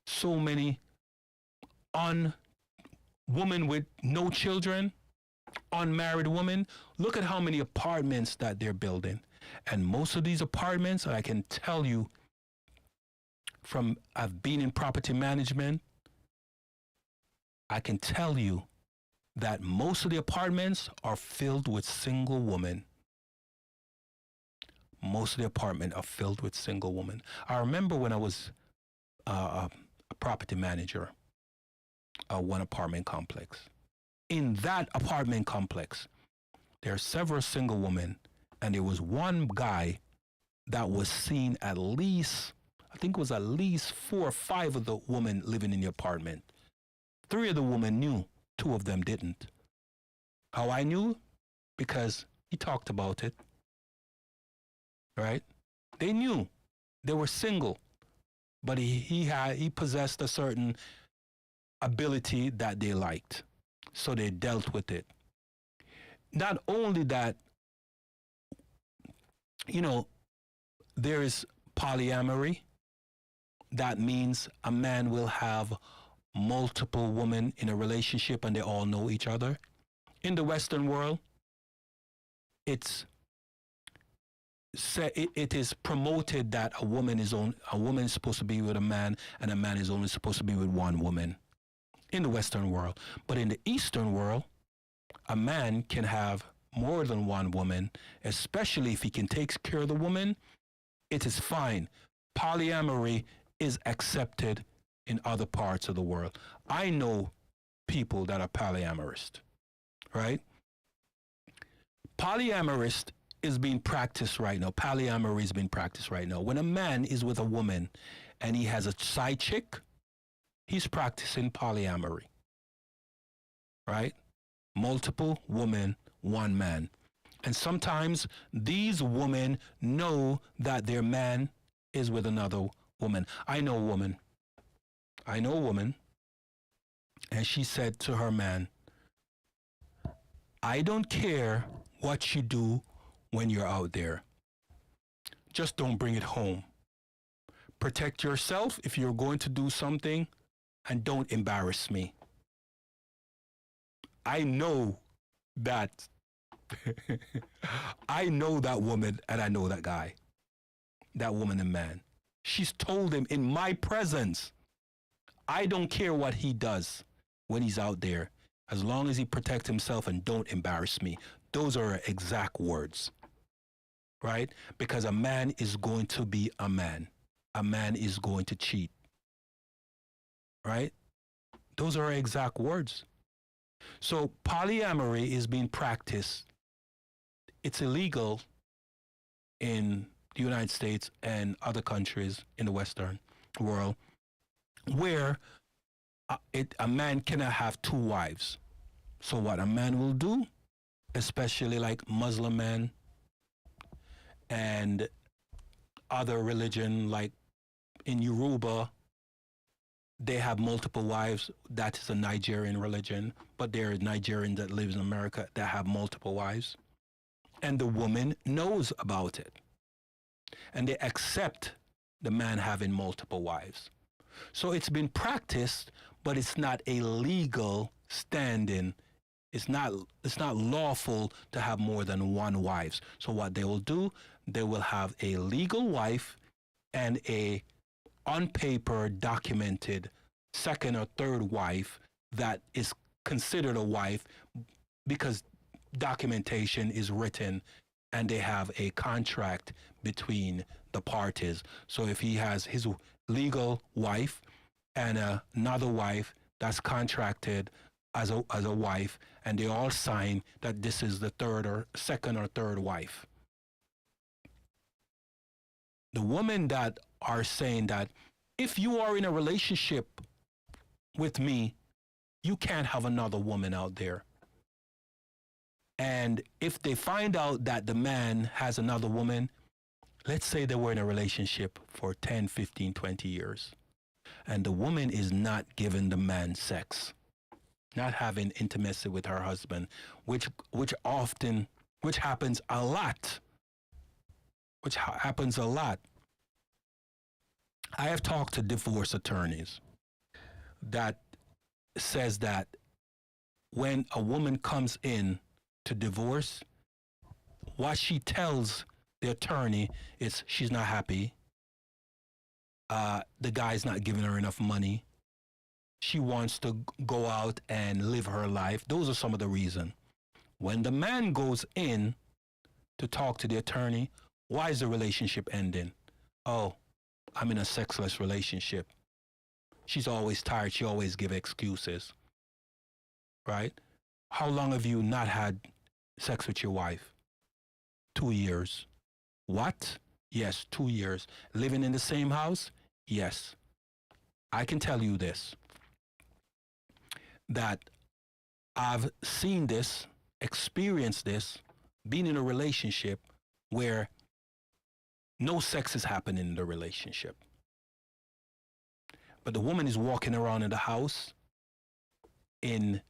so many women with no children, unmarried women. Look at how many apartments that they're building. And most of these apartments, I can tell you from I've been in property management, I can tell you that most of the apartments are filled with single women. Most of the apartments are filled with single women. I remember when I was a property manager of one apartment complex. In that apartment complex, there are several single women, and there was one guy that was seen at least, I think it was at least 4 or 5 of the women living in the apartment. 3 of the women knew, 2 of them didn't. How I knew? Because he talked about it. Right? They knew they were single, but he possessed a certain ability that they liked, so they dealt with it. Not only that, there is polyamory. That means a man will have multiple women in a relationship and they all know each other. In the Western world, it is promoted that a woman is supposed to be with a man and a man is only supposed to be with one woman in the Western world. But in the Eastern world, a man can have more than one woman, especially if he can take care of the woman. It is fine. Polyamory is accepted in other parts of the world. I know people that are polyamorous, right? Polyamorous is being practiced right now. Polyamory is being practiced right now. When a man is with a woman and he has a side chick, he's practicing polyamory, right? Multiple women, one man. And sometimes these women know that their man is with another woman. I know a woman, and she said to her man, I don't care what you do when you're out there. Just don't bring it home. Protect yourself if you're going to do something, and don't embarrass me. I know that. I know that woman and I know that guy. That woman and man. She's told him in my presence, I don't care what he does when he's out there, as long as he protects himself and don't embarrass me. Those are her exact words, right? Because a man is going to be a man. A man is going to cheat, right? Those are her exact words. So polyamory is being practiced. It's illegal in the United States and other countries in the Western world where a man cannot have 2 wives. So what a man will do, especially like Muslim men and other religion, like in Yoruba, they have multiple wives. That is a Nigerian religion, but there are Nigerians that live in America that have multiple wives. And the woman knows about it. And they accept the man having multiple wives. So it's been practiced, but it's not a legal standing. It's not lawful to have more than 1 wife. So what they will do, they will have a legal wife and a on paper documented 2nd or 3rd wife that is considered a wife because documentation is written and they have a contract between the parties. So if he has his legal wife and another wife that's contracted as a wife, and they all sign that this is the 2nd or 3rd wife. The women that are saying that if you are in a relationship with me, you can't have another woman out there. And if they find out that the man has another woman, let's say they were in a relationship for 10, 15, 20 years, and the woman is not giving the man sex, not having intimacy with her husband, which happens a lot which happens a lot. I have talked to divorce attorneys that says that when a woman comes in to divorce, what she tells the attorney is she's not happy. The guy's not giving her enough money. She wants to go out and live her life. Those are some of the reasons. When the man goes in to talk to the attorney, why is the relationship ending? Oh, I'm in a sexless relationship. She's always tired. She always gives excuses. Right? How long have you not had sex with your wife? 2 years. What? Yes, 2 years. Living in the same house? Yes. I can tell you this, that I've seen this, experienced this, been in a relationship where no sex is happening in the relationship. But the woman is walking around in the house in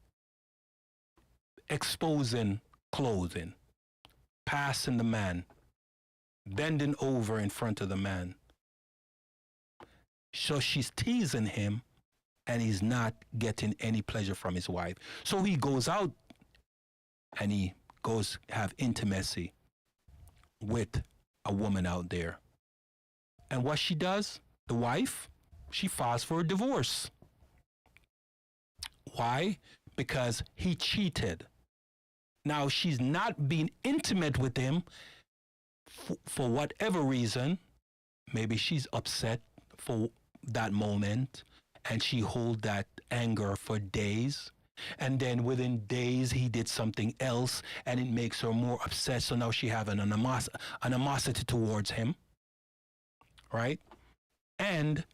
exposing clothing, passing the man, bending over in front of the man. So she's teasing him, and he's not getting any pleasure from his wife. So he goes out and he goes have intimacy with a woman out there. And what she does, the wife, she files for a divorce. Why? Because he cheated. Now she's not being intimate with him for whatever reason. Maybe she's upset for that moment, and she holds that anger for days. And then within days, he did something else, and it makes her more upset. So now she has an animosity towards him, right? And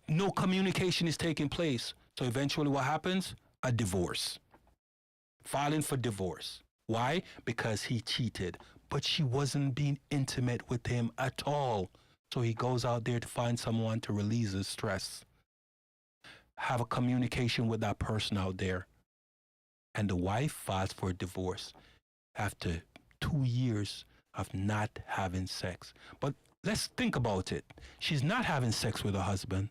no communication is taking place. So eventually what happens? A divorce. Filing for divorce. Why? Because he cheated. But she wasn't being intimate with him at all. So he goes out there to find someone to release his stress. Have a communication with that person out there. And the wife files for a divorce after 2 years of not having sex. But let's think about it. She's not having sex with her husband,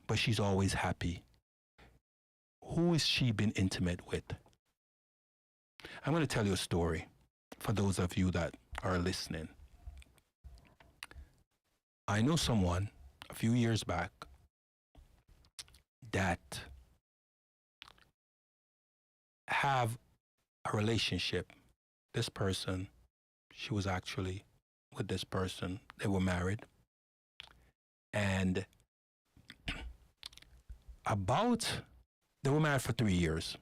but she's always happy. Who is she been intimate with? I'm going to tell you a story for those of you that are listening. I know someone a few years back that have a relationship. This person, she was actually with this person. They were married. And they were married for 3 years.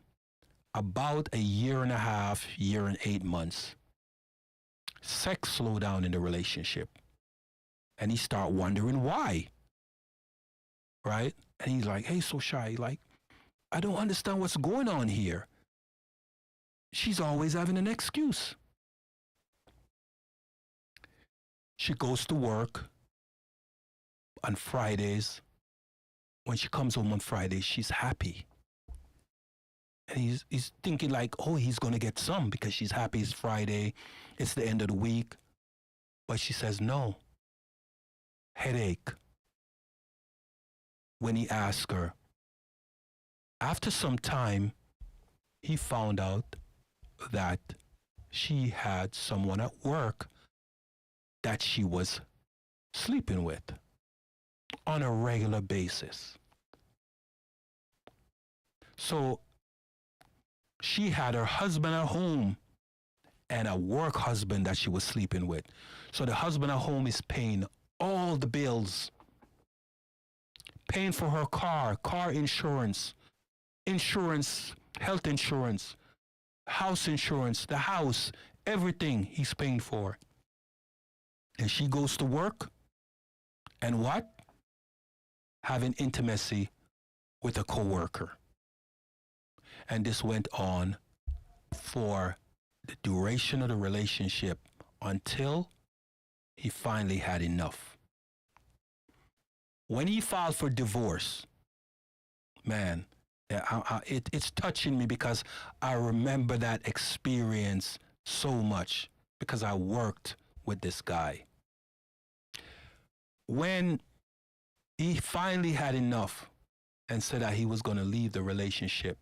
About a year and a half, year and 8 months, sex slowed down in the relationship. And he started wondering why. Right? And he's like, hey, so shy. Like, I don't understand what's going on here. She's always having an excuse. She goes to work on Fridays. When she comes home on Fridays, she's happy. And he's thinking like, oh, he's going to get some because she's happy. It's Friday. It's the end of the week. But she says, no. Headache. When he asked her, after some time, he found out that she had someone at work that she was sleeping with on a regular basis. So she had her husband at home and a work husband that she was sleeping with. So the husband at home is paying all the bills, paying for her car insurance, health insurance, house insurance, the house, everything he's paying for. And she goes to work and what? Having intimacy with a coworker. And this went on for the duration of the relationship until he finally had enough. When he filed for divorce, man, it's touching me because I remember that experience so much. because I worked with this guy. When he finally had enough and said that he was going to leave the relationship,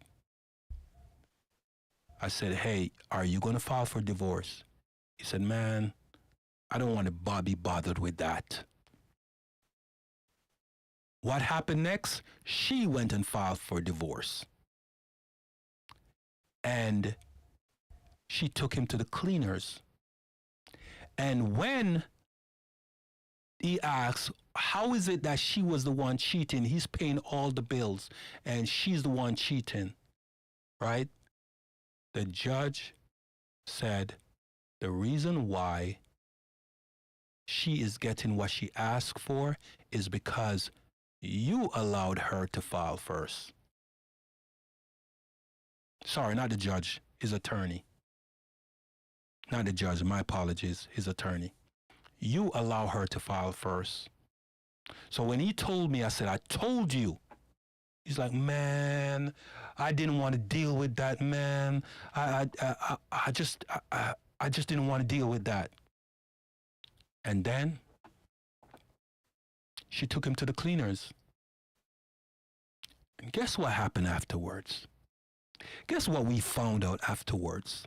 I said, hey, are you going to file for divorce? He said, man, I don't want to be bothered with that. What happened next? She went and filed for divorce. And she took him to the cleaners. And when he asked, how is it that she was the one cheating? He's paying all the bills and she's the one cheating, right? The judge said the reason why she is getting what she asked for is because you allowed her to file first. Sorry, not the judge, his attorney. Not the judge, my apologies, his attorney. You allow her to file first. So when he told me, I said, I told you. He's like, man, I didn't want to deal with that, man. I just didn't want to deal with that. And then she took him to the cleaners. And guess what happened afterwards? Guess what we found out afterwards?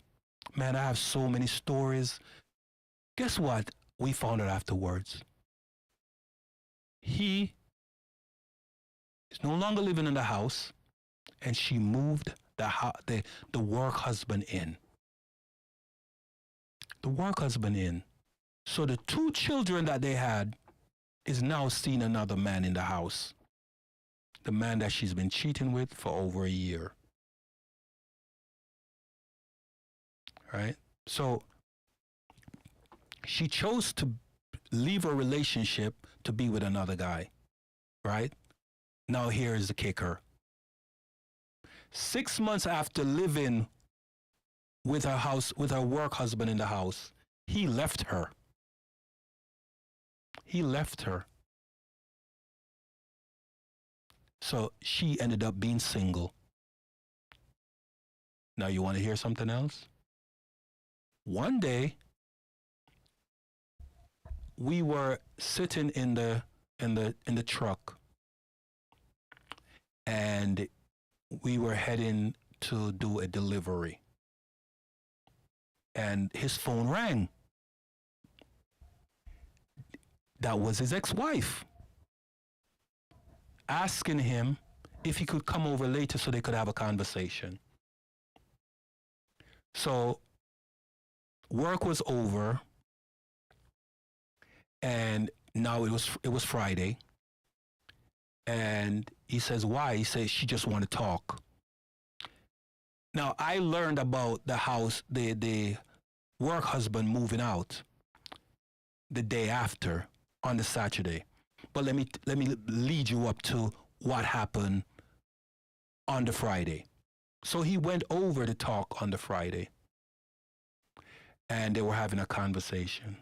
Man, I have so many stories. Guess what we found out afterwards? He is no longer living in the house, and she moved the work husband in. The work husband in. So the 2 children that they had is now seeing another man in the house. The man that she's been cheating with for over a year. Right? So she chose to leave a relationship to be with another guy. Right? Now here is the kicker. 6 months after living with her work husband in the house, he left her. He left her. So she ended up being single. Now you want to hear something else? One day, we were sitting in the truck, and we were heading to do a delivery. And his phone rang. That was his ex-wife, asking him if he could come over later so they could have a conversation. So work was over, and now it was Friday. And he says, why? He says, she just want to talk. Now, I learned about the house, the work husband moving out the day after, on the Saturday. But let me lead you up to what happened on the Friday. So he went over to talk on the Friday, and they were having a conversation.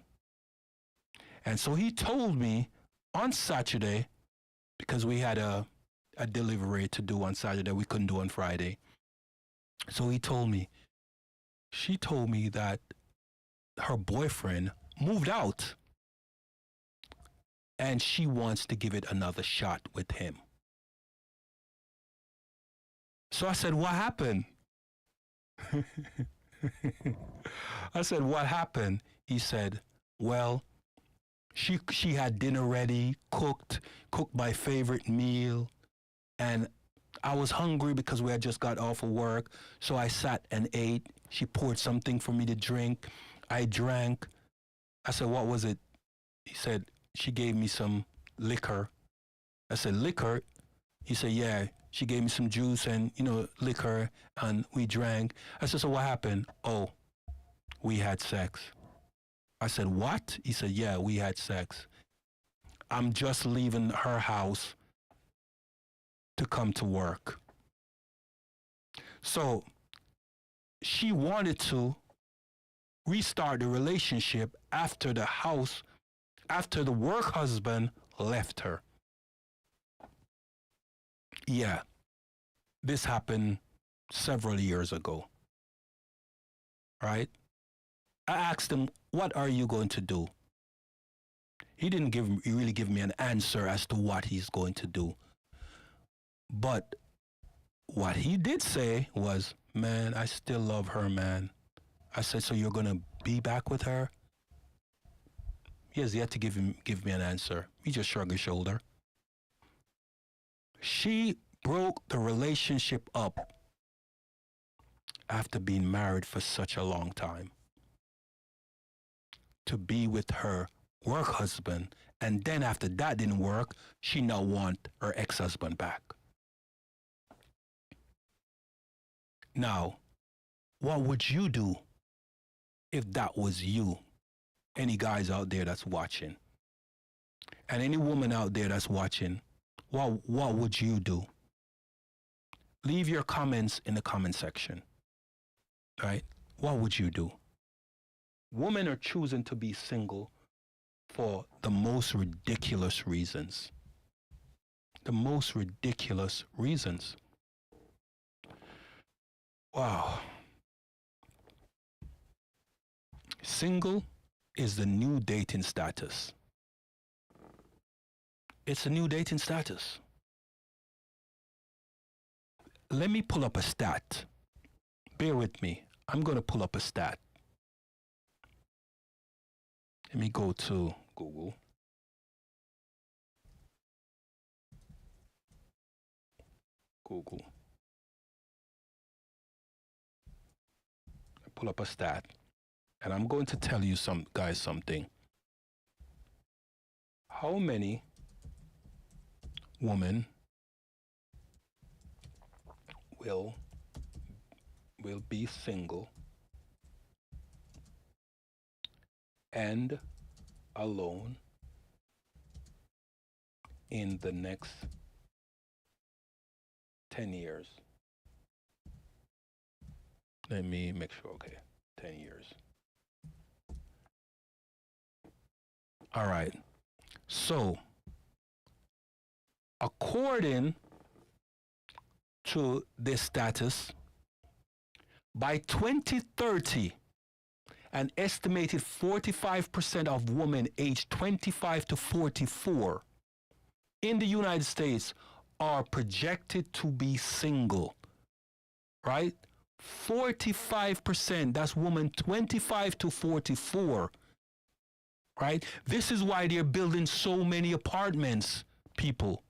And so he told me on Saturday, because we had a delivery to do on Saturday, we couldn't do on Friday. So he told me, she told me that her boyfriend moved out and she wants to give it another shot with him. So I said, what happened? I said, what happened? He said, well, she had dinner ready, cooked my favorite meal, and I was hungry because we had just got off of work, so I sat and ate. She poured something for me to drink. I drank. I said, what was it? He said, she gave me some liquor. I said, liquor? He said, yeah. She gave me some juice and, liquor, and we drank. I said, so what happened? Oh, we had sex. I said, what? He said, yeah, we had sex. I'm just leaving her house to come to work. So she wanted to restart the relationship after the work husband left her. Yeah, this happened several years ago, right? I asked him, what are you going to do? He didn't really give me an answer as to what he's going to do. But what he did say was, man, I still love her, man. I said, so you're going to be back with her? He has yet to give me an answer. He just shrugged his shoulder. She broke the relationship up after being married for such a long time to be with her work husband, and then after that didn't work, she now want her ex-husband back. Now, what would you do if that was you? Any guys out there that's watching, and any woman out there that's watching, what would you do? Leave your comments in the comment section. Right? What would you do? Women are choosing to be single for the most ridiculous reasons. The most ridiculous reasons. Wow. Single is the new dating status. It's a new dating status. Let me pull up a stat. Bear with me. I'm going to pull up a stat. Let me go to Google. Google. Pull up a stat. And I'm going to tell you guys something. How many women will be single and alone in the next 10 years? Let me make sure, okay, 10 years. All right, so according to this status, by 2030, an estimated 45% of women aged 25 to 44 in the United States are projected to be single, right? 45%, that's women 25 to 44, right? This is why they're building so many apartments, people,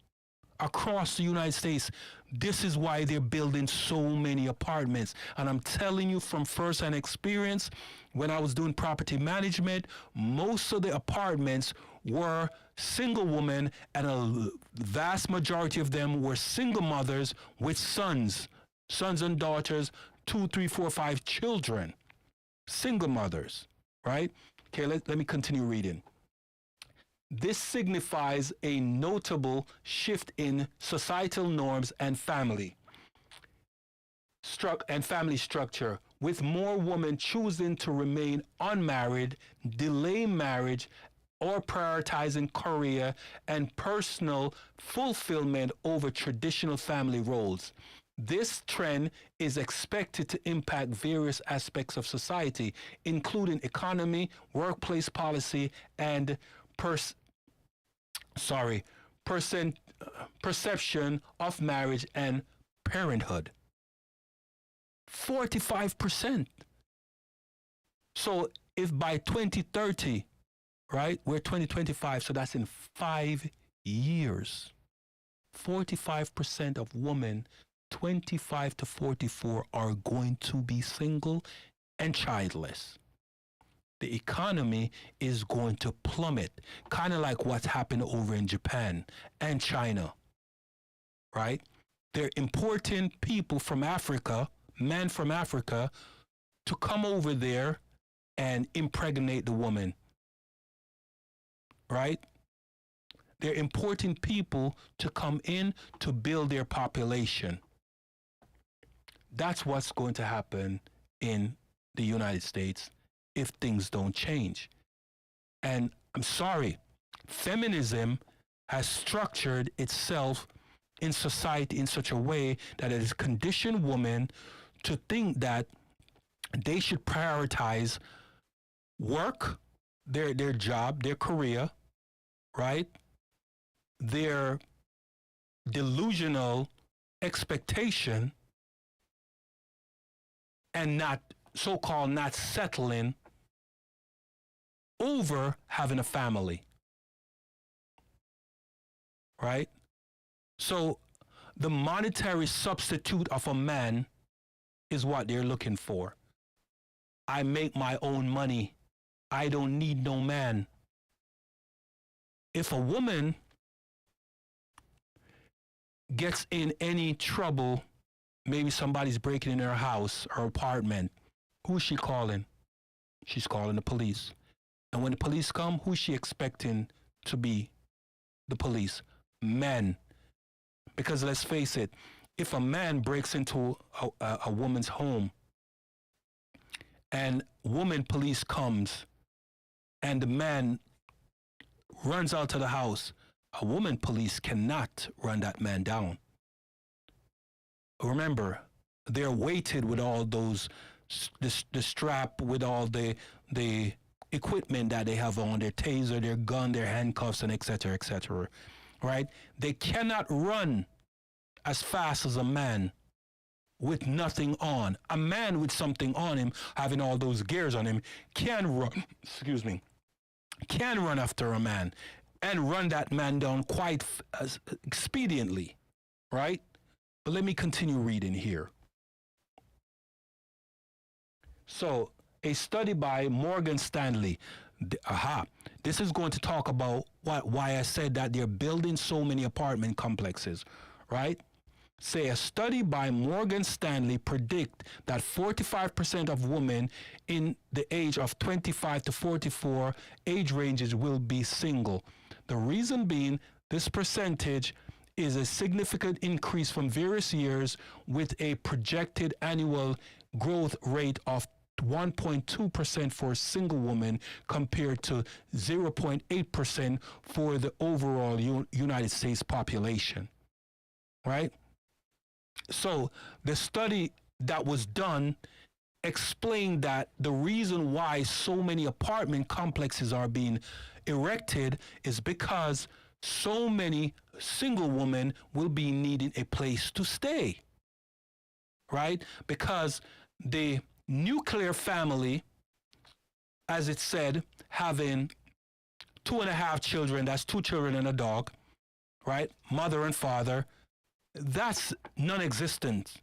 across the United States. This is why they're building so many apartments. And I'm telling you from first-hand experience, when I was doing property management, most of the apartments were single women, and a vast majority of them were single mothers with sons and daughters, 2, 3, 4, 5 children, single mothers, right? Okay, let me continue reading. This signifies a notable shift in societal norms and family structure, with more women choosing to remain unmarried, delay marriage, or prioritizing career and personal fulfillment over traditional family roles. This trend is expected to impact various aspects of society, including economy, workplace policy, and perception of marriage and parenthood. 45%. So if by 2030, right, we're 2025, so that's in 5 years, 45% of women 25 to 44 are going to be single and childless. The economy is going to plummet, kind of like what's happened over in Japan and China, right? They're importing people from Africa, men from Africa, to come over there and impregnate the woman, right? They're importing people to come in to build their population. That's what's going to happen in the United States if things don't change. And I'm sorry, feminism has structured itself in society in such a way that it has conditioned women to think that they should prioritize work, their job, their career, right? Their delusional expectation, and not so-called not settling over having a family, right? So the monetary substitute of a man is what they're looking for. I make my own money. I don't need no man. If a woman gets in any trouble, maybe somebody's breaking in her house or apartment, who is she calling? She's calling the police. And when the police come, who's she expecting to be the police? Men. Because let's face it, if a man breaks into a woman's home and woman police comes and the man runs out to the house, a woman police cannot run that man down. Remember, they're weighted with all those, the strap with all the equipment that they have on, their taser, their gun, their handcuffs, and et cetera, right? They cannot run as fast as a man with nothing on. A man with something on him, having all those gears on him, can run, can run after a man and run that man down quite expediently, right? But let me continue reading here. So, a study by Morgan Stanley. This is going to talk about why I said that they're building so many apartment complexes, right? Say a study by Morgan Stanley predict that 45% of women in the age of 25 to 44 age ranges will be single. The reason being, this percentage is a significant increase from various years with a projected annual growth rate of 1.2% for a single woman compared to 0.8% for the overall United States population, right? So the study that was done explained that the reason why so many apartment complexes are being erected is because so many single women will be needing a place to stay, right? Because the nuclear family, as it said, having 2.5 children, that's 2 children and a dog, right? Mother and father, that's non-existent.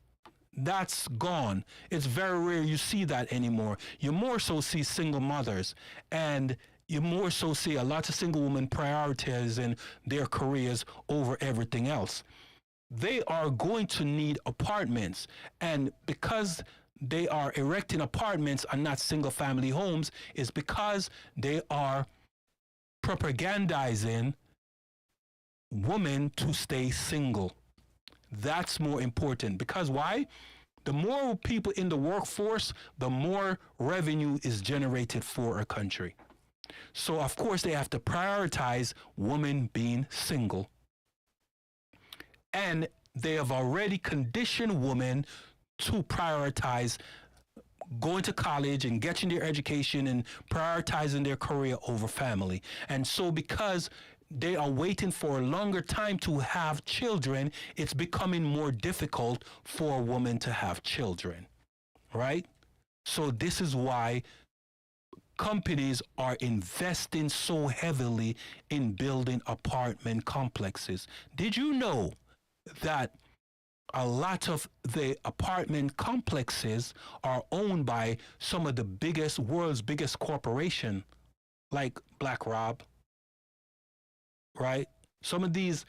That's gone. It's very rare you see that anymore. You more so see single mothers, and you more so see a lot of single women prioritizing their careers over everything else. They are going to need apartments, and because they are erecting apartments and not single family homes is because they are propagandizing women to stay single. That's more important, because why? The more people in the workforce, the more revenue is generated for a country. So of course they have to prioritize women being single. And they have already conditioned women to prioritize going to college and getting their education and prioritizing their career over family. And so because they are waiting for a longer time to have children, it's becoming more difficult for a woman to have children, right? So this is why companies are investing so heavily in building apartment complexes. Did you know that a lot of the apartment complexes are owned by some of the world's biggest corporation, like BlackRock, right? Some of these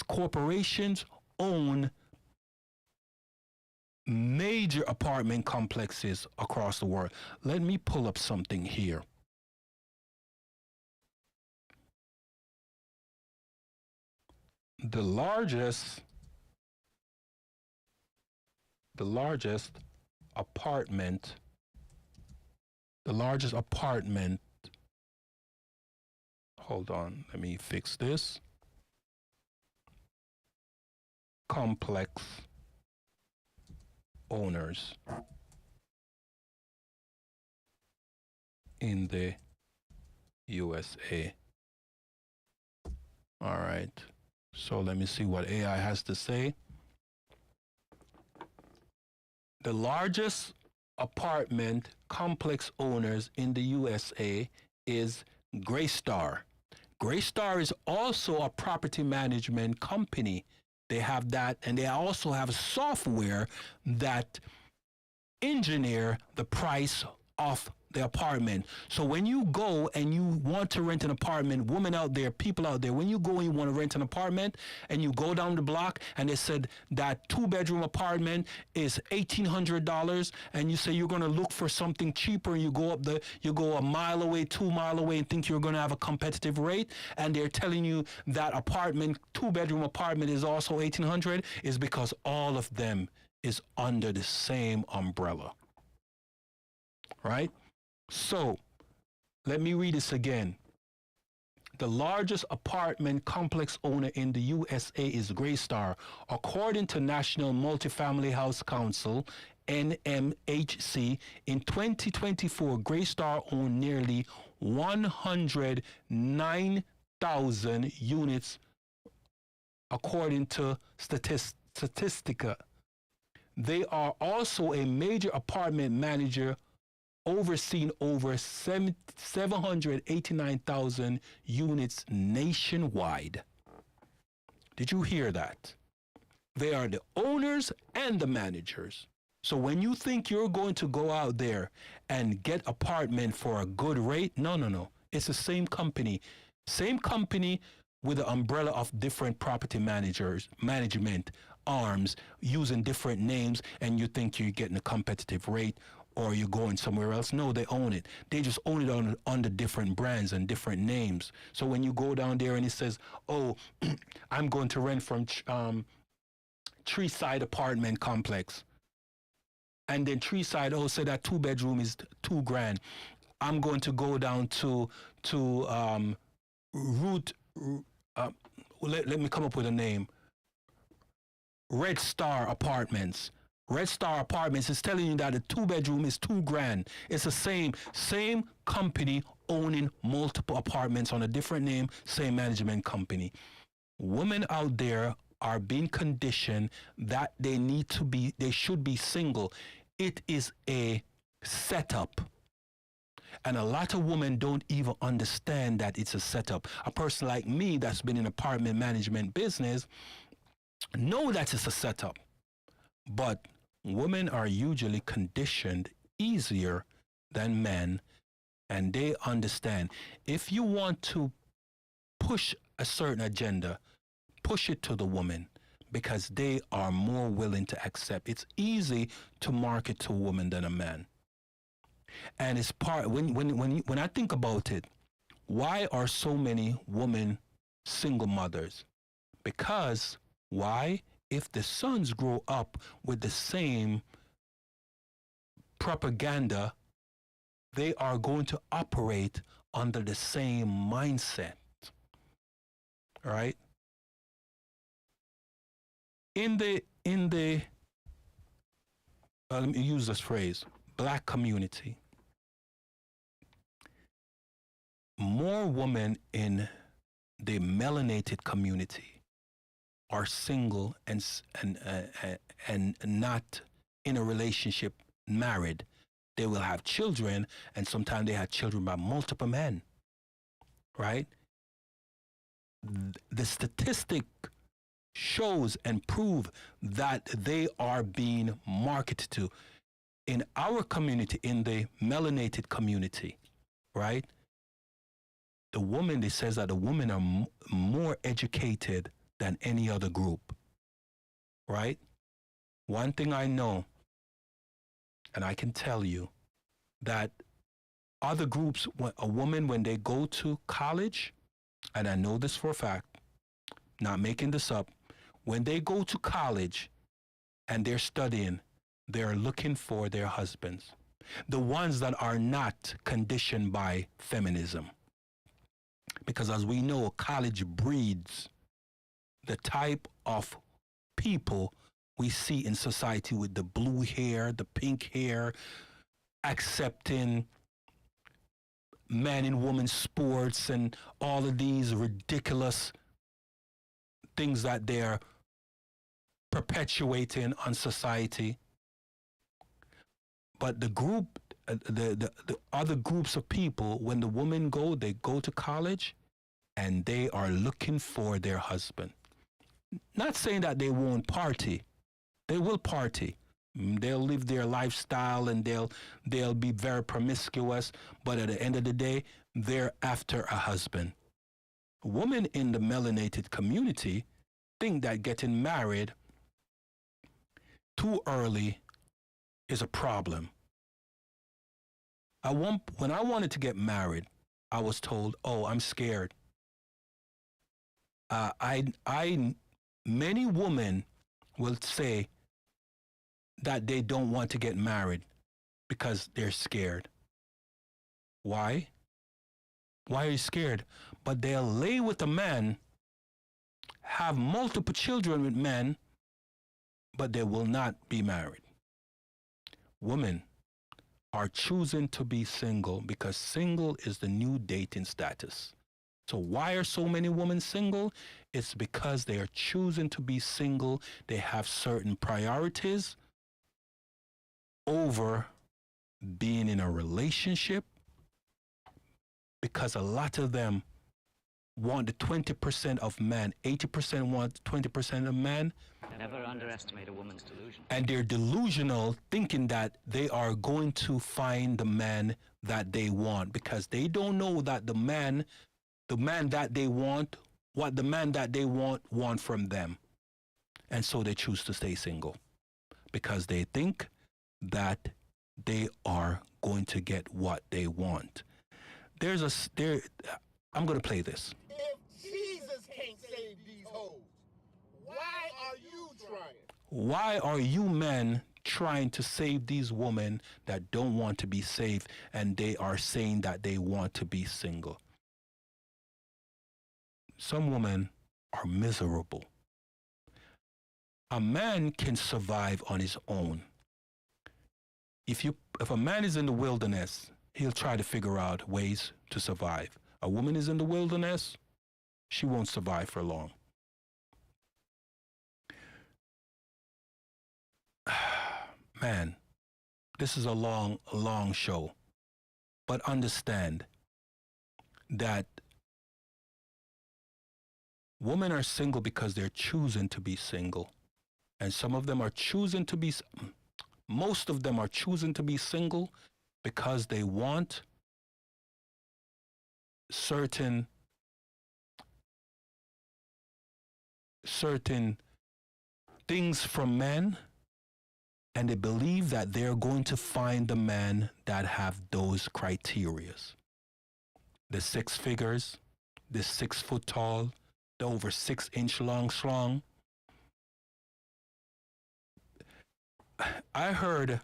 corporations own major apartment complexes across the world. Let me pull up something here. The largest apartment, hold on, let me fix this. Complex owners in the USA. All right. So let me see what AI has to say. The largest apartment complex owners in the USA is Greystar. Greystar is also a property management company. They have that, and they also have software that engineer the price of the apartment. So when you go and you want to rent an apartment, women out there, people out there, when you go and you want to rent an apartment and you go down the block and they said that 2-bedroom apartment is $1,800 and you say you're going to look for something cheaper and you go a mile away, 2 miles away and think you're going to have a competitive rate, and they're telling you that apartment, 2-bedroom apartment is also $1,800, is because all of them is under the same umbrella. Right? So, let me read this again. The largest apartment complex owner in the USA is Greystar. According to National Multifamily House Council, NMHC, in 2024, Greystar owned nearly 109,000 units, according to Statistica. They are also a major apartment manager, overseeing over 789,000 units nationwide. Did you hear that? They are the owners and the managers. So when you think you're going to go out there and get apartment for a good rate, no. It's the same company with the umbrella of different property management arms using different names, and you think you're getting a competitive rate or you're going somewhere else. No, they own it. They just own it under different brands and different names. So when you go down there and it says, oh, I'm going to rent from Treeside Apartment Complex, and then Treeside, oh, say that 2-bedroom is $2,000. I'm going to go down to let me come up with a name. Red Star Apartments. Red Star Apartments is telling you that a 2-bedroom is $2,000. It's the same company owning multiple apartments on a different name, same management company. Women out there are being conditioned that they should be single. It is a setup. And a lot of women don't even understand that it's a setup. A person like me that's been in apartment management business know that it's a setup. But women are usually conditioned easier than men, and they understand. If you want to push a certain agenda, push it to the woman, because they are more willing to accept. It's easy to market to a woman than a man. And it's when I think about it, why are so many women single mothers? Because why? If the sons grow up with the same propaganda, they are going to operate under the same mindset. All right? In the let me use this phrase, Black community, more women in the melanated community are single and not in a relationship, married. They will have children, and sometimes they have children by multiple men, right? The statistic shows and prove that they are being marketed to. In our community, in the melanated community, right? The woman, it says that the women are more educated than any other group, right? One thing I know, and I can tell you, that other groups, a woman, when they go to college, and I know this for a fact, not making this up, when they go to college and they're studying, they're looking for their husbands, the ones that are not conditioned by feminism. Because as we know, college breeds the type of people we see in society with the blue hair, the pink hair, accepting men and women's sports and all of these ridiculous things that they're perpetuating on society. But the group, the other groups of people, when the women go, they go to college and they are looking for their husband. Not saying that they won't party. They will party. They'll live their lifestyle and they'll be very promiscuous, but at the end of the day, they're after a husband. Women in the melanated community think that getting married too early is a problem. When I wanted to get married, I was told, "Oh, I'm scared." Many women will say that they don't want to get married because they're scared. Why? Why are you scared? But they'll lay with a man, have multiple children with men, but they will not be married. Women are choosing to be single because single is the new dating status. So why are so many women single? It's because they are choosing to be single. They have certain priorities over being in a relationship, because a lot of them want the 20% of men, 80% want 20% of men. Never underestimate a woman's delusion. And they're delusional, thinking that they are going to find the man that they want, because they don't know that the man that they want, what the man that they want from them. And so they choose to stay single because they think that they are going to get what they want. I'm going to play this. If Jesus can't save these hoes, why are you trying? Why are you men trying to save these women that don't want to be saved, and they are saying that they want to be single? Some women are miserable. A man can survive on his own. If a man is in the wilderness, he'll try to figure out ways to survive. A woman is in the wilderness, she won't survive for long. Man, this is a long show. But understand that women are single because they're choosing to be single. And some of them are choosing to be, most of them are choosing to be single because they want certain things from men, and they believe that they're going to find the man that have those criterias. The 6 figures, the 6 foot tall, the over 6 inch long schlong. I heard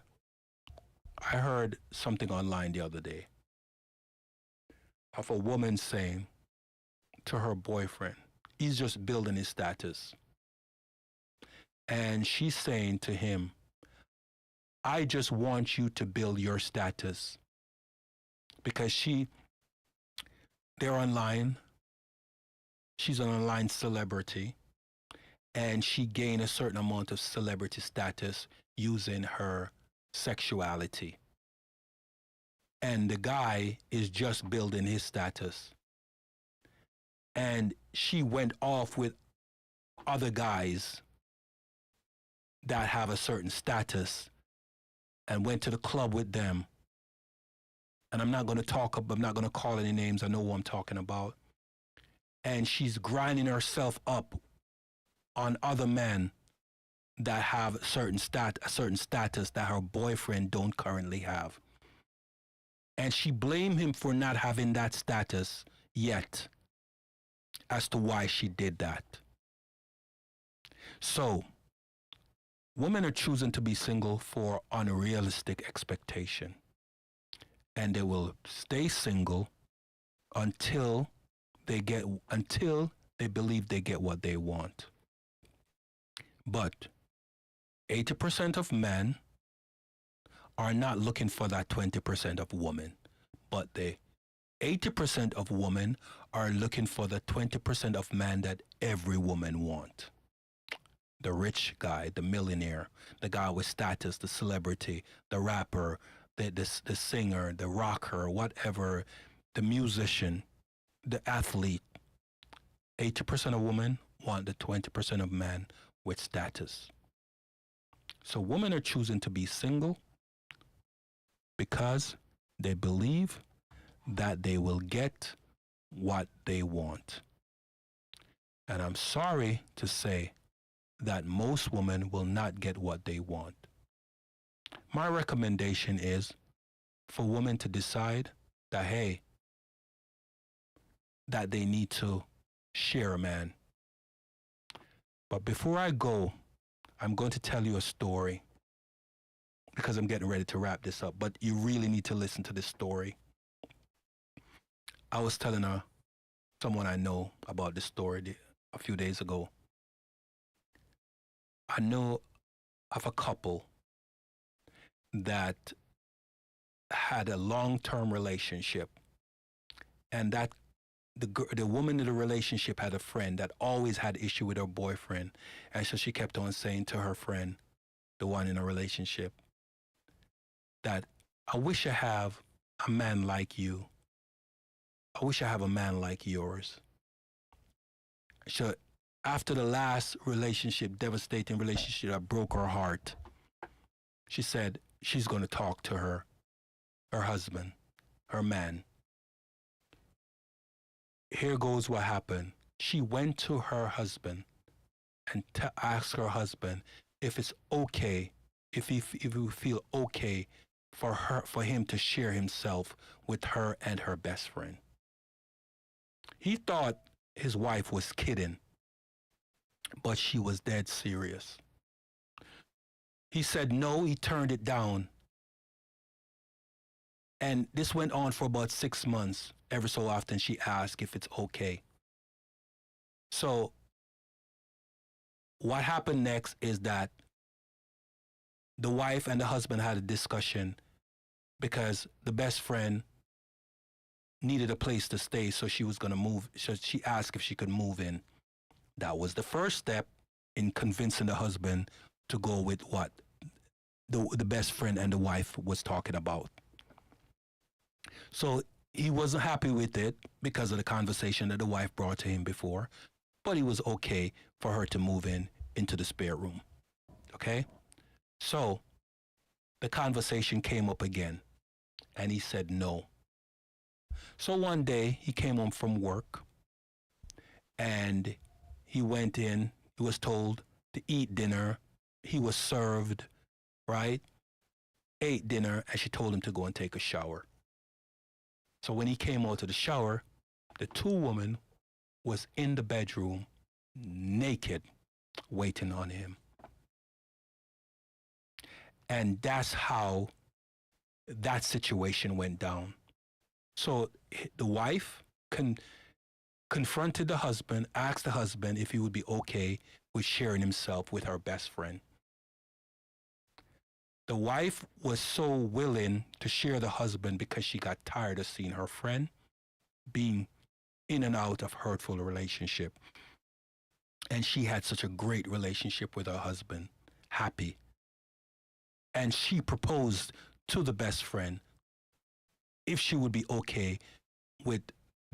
something online the other day of a woman saying to her boyfriend, he's just building his status. And she's saying to him, I just want you to build your status. Because they're online. She's an online celebrity. And she gained a certain amount of celebrity status using her sexuality. And the guy is just building his status. And she went off with other guys that have a certain status and went to the club with them. And I'm not going to call any names. I know who I'm talking about. And she's grinding herself up on other men that have a certain status that her boyfriend don't currently have. And she blamed him for not having that status yet as to why she did that. So, women are choosing to be single for unrealistic expectation. And they will stay single until they believe they get what they want. But 80% of men are not looking for that 20% of women, but they 80% of women are looking for the 20% of man that every woman wants. The rich guy, the millionaire, the guy with status, the celebrity, the rapper, the singer, the rocker, whatever, the musician, the athlete. 80% of women want the 20% of men with status. So women are choosing to be single because they believe that they will get what they want. And I'm sorry to say that most women will not get what they want. My recommendation is for women to decide that, hey, that they need to share a man. But before I go, I'm going to tell you a story because I'm getting ready to wrap this up, but you really need to listen to this story. I was telling someone I know about this story a few days ago. I know of a couple that had a long-term relationship, and that the woman in the relationship had a friend that always had issue with her boyfriend, and so she kept on saying to her friend, the one in a relationship, that I wish I have a man like you. I wish I have a man like yours. So after the last relationship, devastating relationship that broke her heart, she said she's going to talk to her husband, her man. Here goes what happened. She went to her husband and asked her husband if it's okay, if he would feel okay for him to share himself with her and her best friend. He thought his wife was kidding, but she was dead serious. He said no, he turned it down. And this went on for about 6 months. Every so often she asked if it's okay. So what happened next is that the wife and the husband had a discussion because the best friend needed a place to stay, so she was going to move. So she asked if she could move in. That was the first step in convincing the husband to go with what the best friend and the wife was talking about. So he wasn't happy with it because of the conversation that the wife brought to him before, but he was okay for her to move into the spare room. Okay? So the conversation came up again, and he said no. So one day he came home from work, and he went in. He was told to eat dinner. He was served, right? Ate dinner, and she told him to go and take a shower. So when he came out of the shower, the two women was in the bedroom, naked, waiting on him. And that's how that situation went down. So the wife confronted the husband, asked the husband if he would be okay with sharing himself with her best friend. The wife was so willing to share the husband because she got tired of seeing her friend being in and out of hurtful relationship. And she had such a great relationship with her husband, happy. And she proposed to the best friend if she would be okay with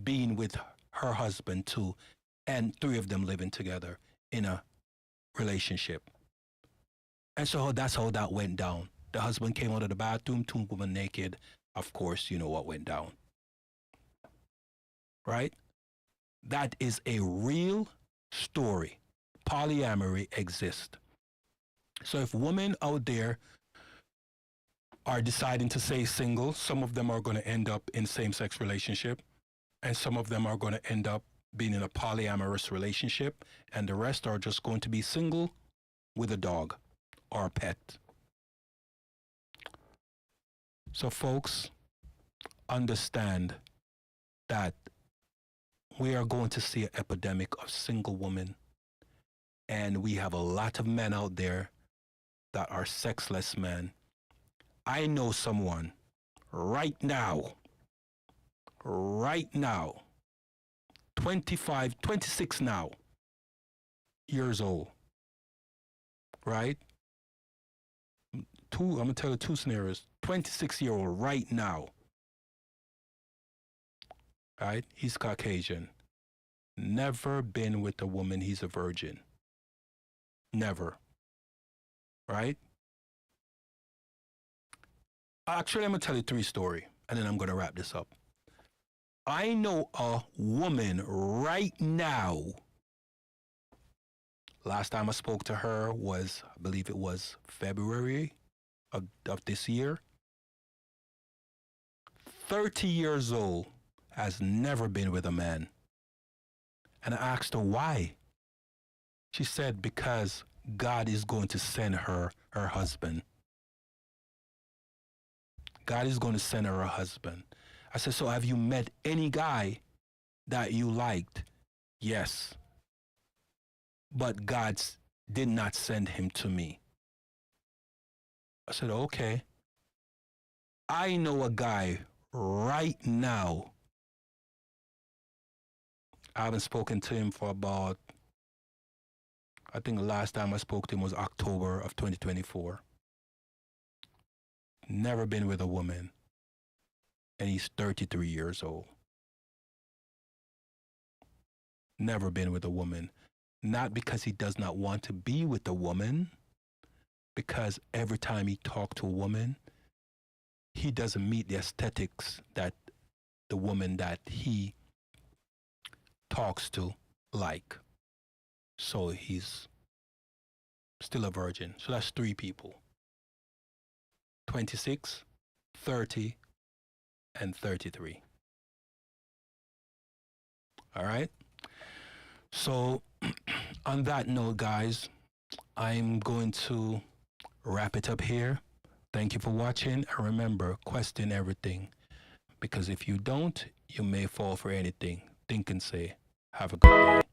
being with her husband too, and three of them living together in a relationship. And so that's how that went down. The husband came out of the bathroom, two women naked. Of course, you know what went down. Right? That is a real story. Polyamory exists. So if women out there are deciding to stay single, some of them are going to end up in same-sex relationship, and some of them are going to end up being in a polyamorous relationship, and the rest are just going to be single with a dog or a pet. So folks, understand that we are going to see an epidemic of single women, and we have a lot of men out there that are sexless men. I know someone right now right now, 25, 26 now, years old, right? I'm gonna tell you two scenarios. 26-year-old right now, right? He's Caucasian. Never been with a woman. He's a virgin. Never. Right? Actually, I'm going to tell you 3 stories, and then I'm going to wrap this up. I know a woman right now. Last time I spoke to her was, I believe it was February of this year. 30 years old, has never been with a man. And I asked her why. She said, because God is going to send her husband. God is going to send her a husband. I said, so have you met any guy that you liked? Yes. But God did not send him to me. I said, okay. I know a guy right now. I haven't spoken to him for about, I think the last time I spoke to him was October of 2024. Never been with a woman. And he's 33 years old. Never been with a woman. Not because he does not want to be with a woman, because every time he talks to a woman, he doesn't meet the aesthetics that the woman that he talks to like. So he's still a virgin. So that's 3 people. 26, 30, and 33. All right? So on that note, guys, I'm going to wrap it up here. Thank you for watching. And remember, question everything. Because if you don't, you may fall for anything. Think and say, have a good day.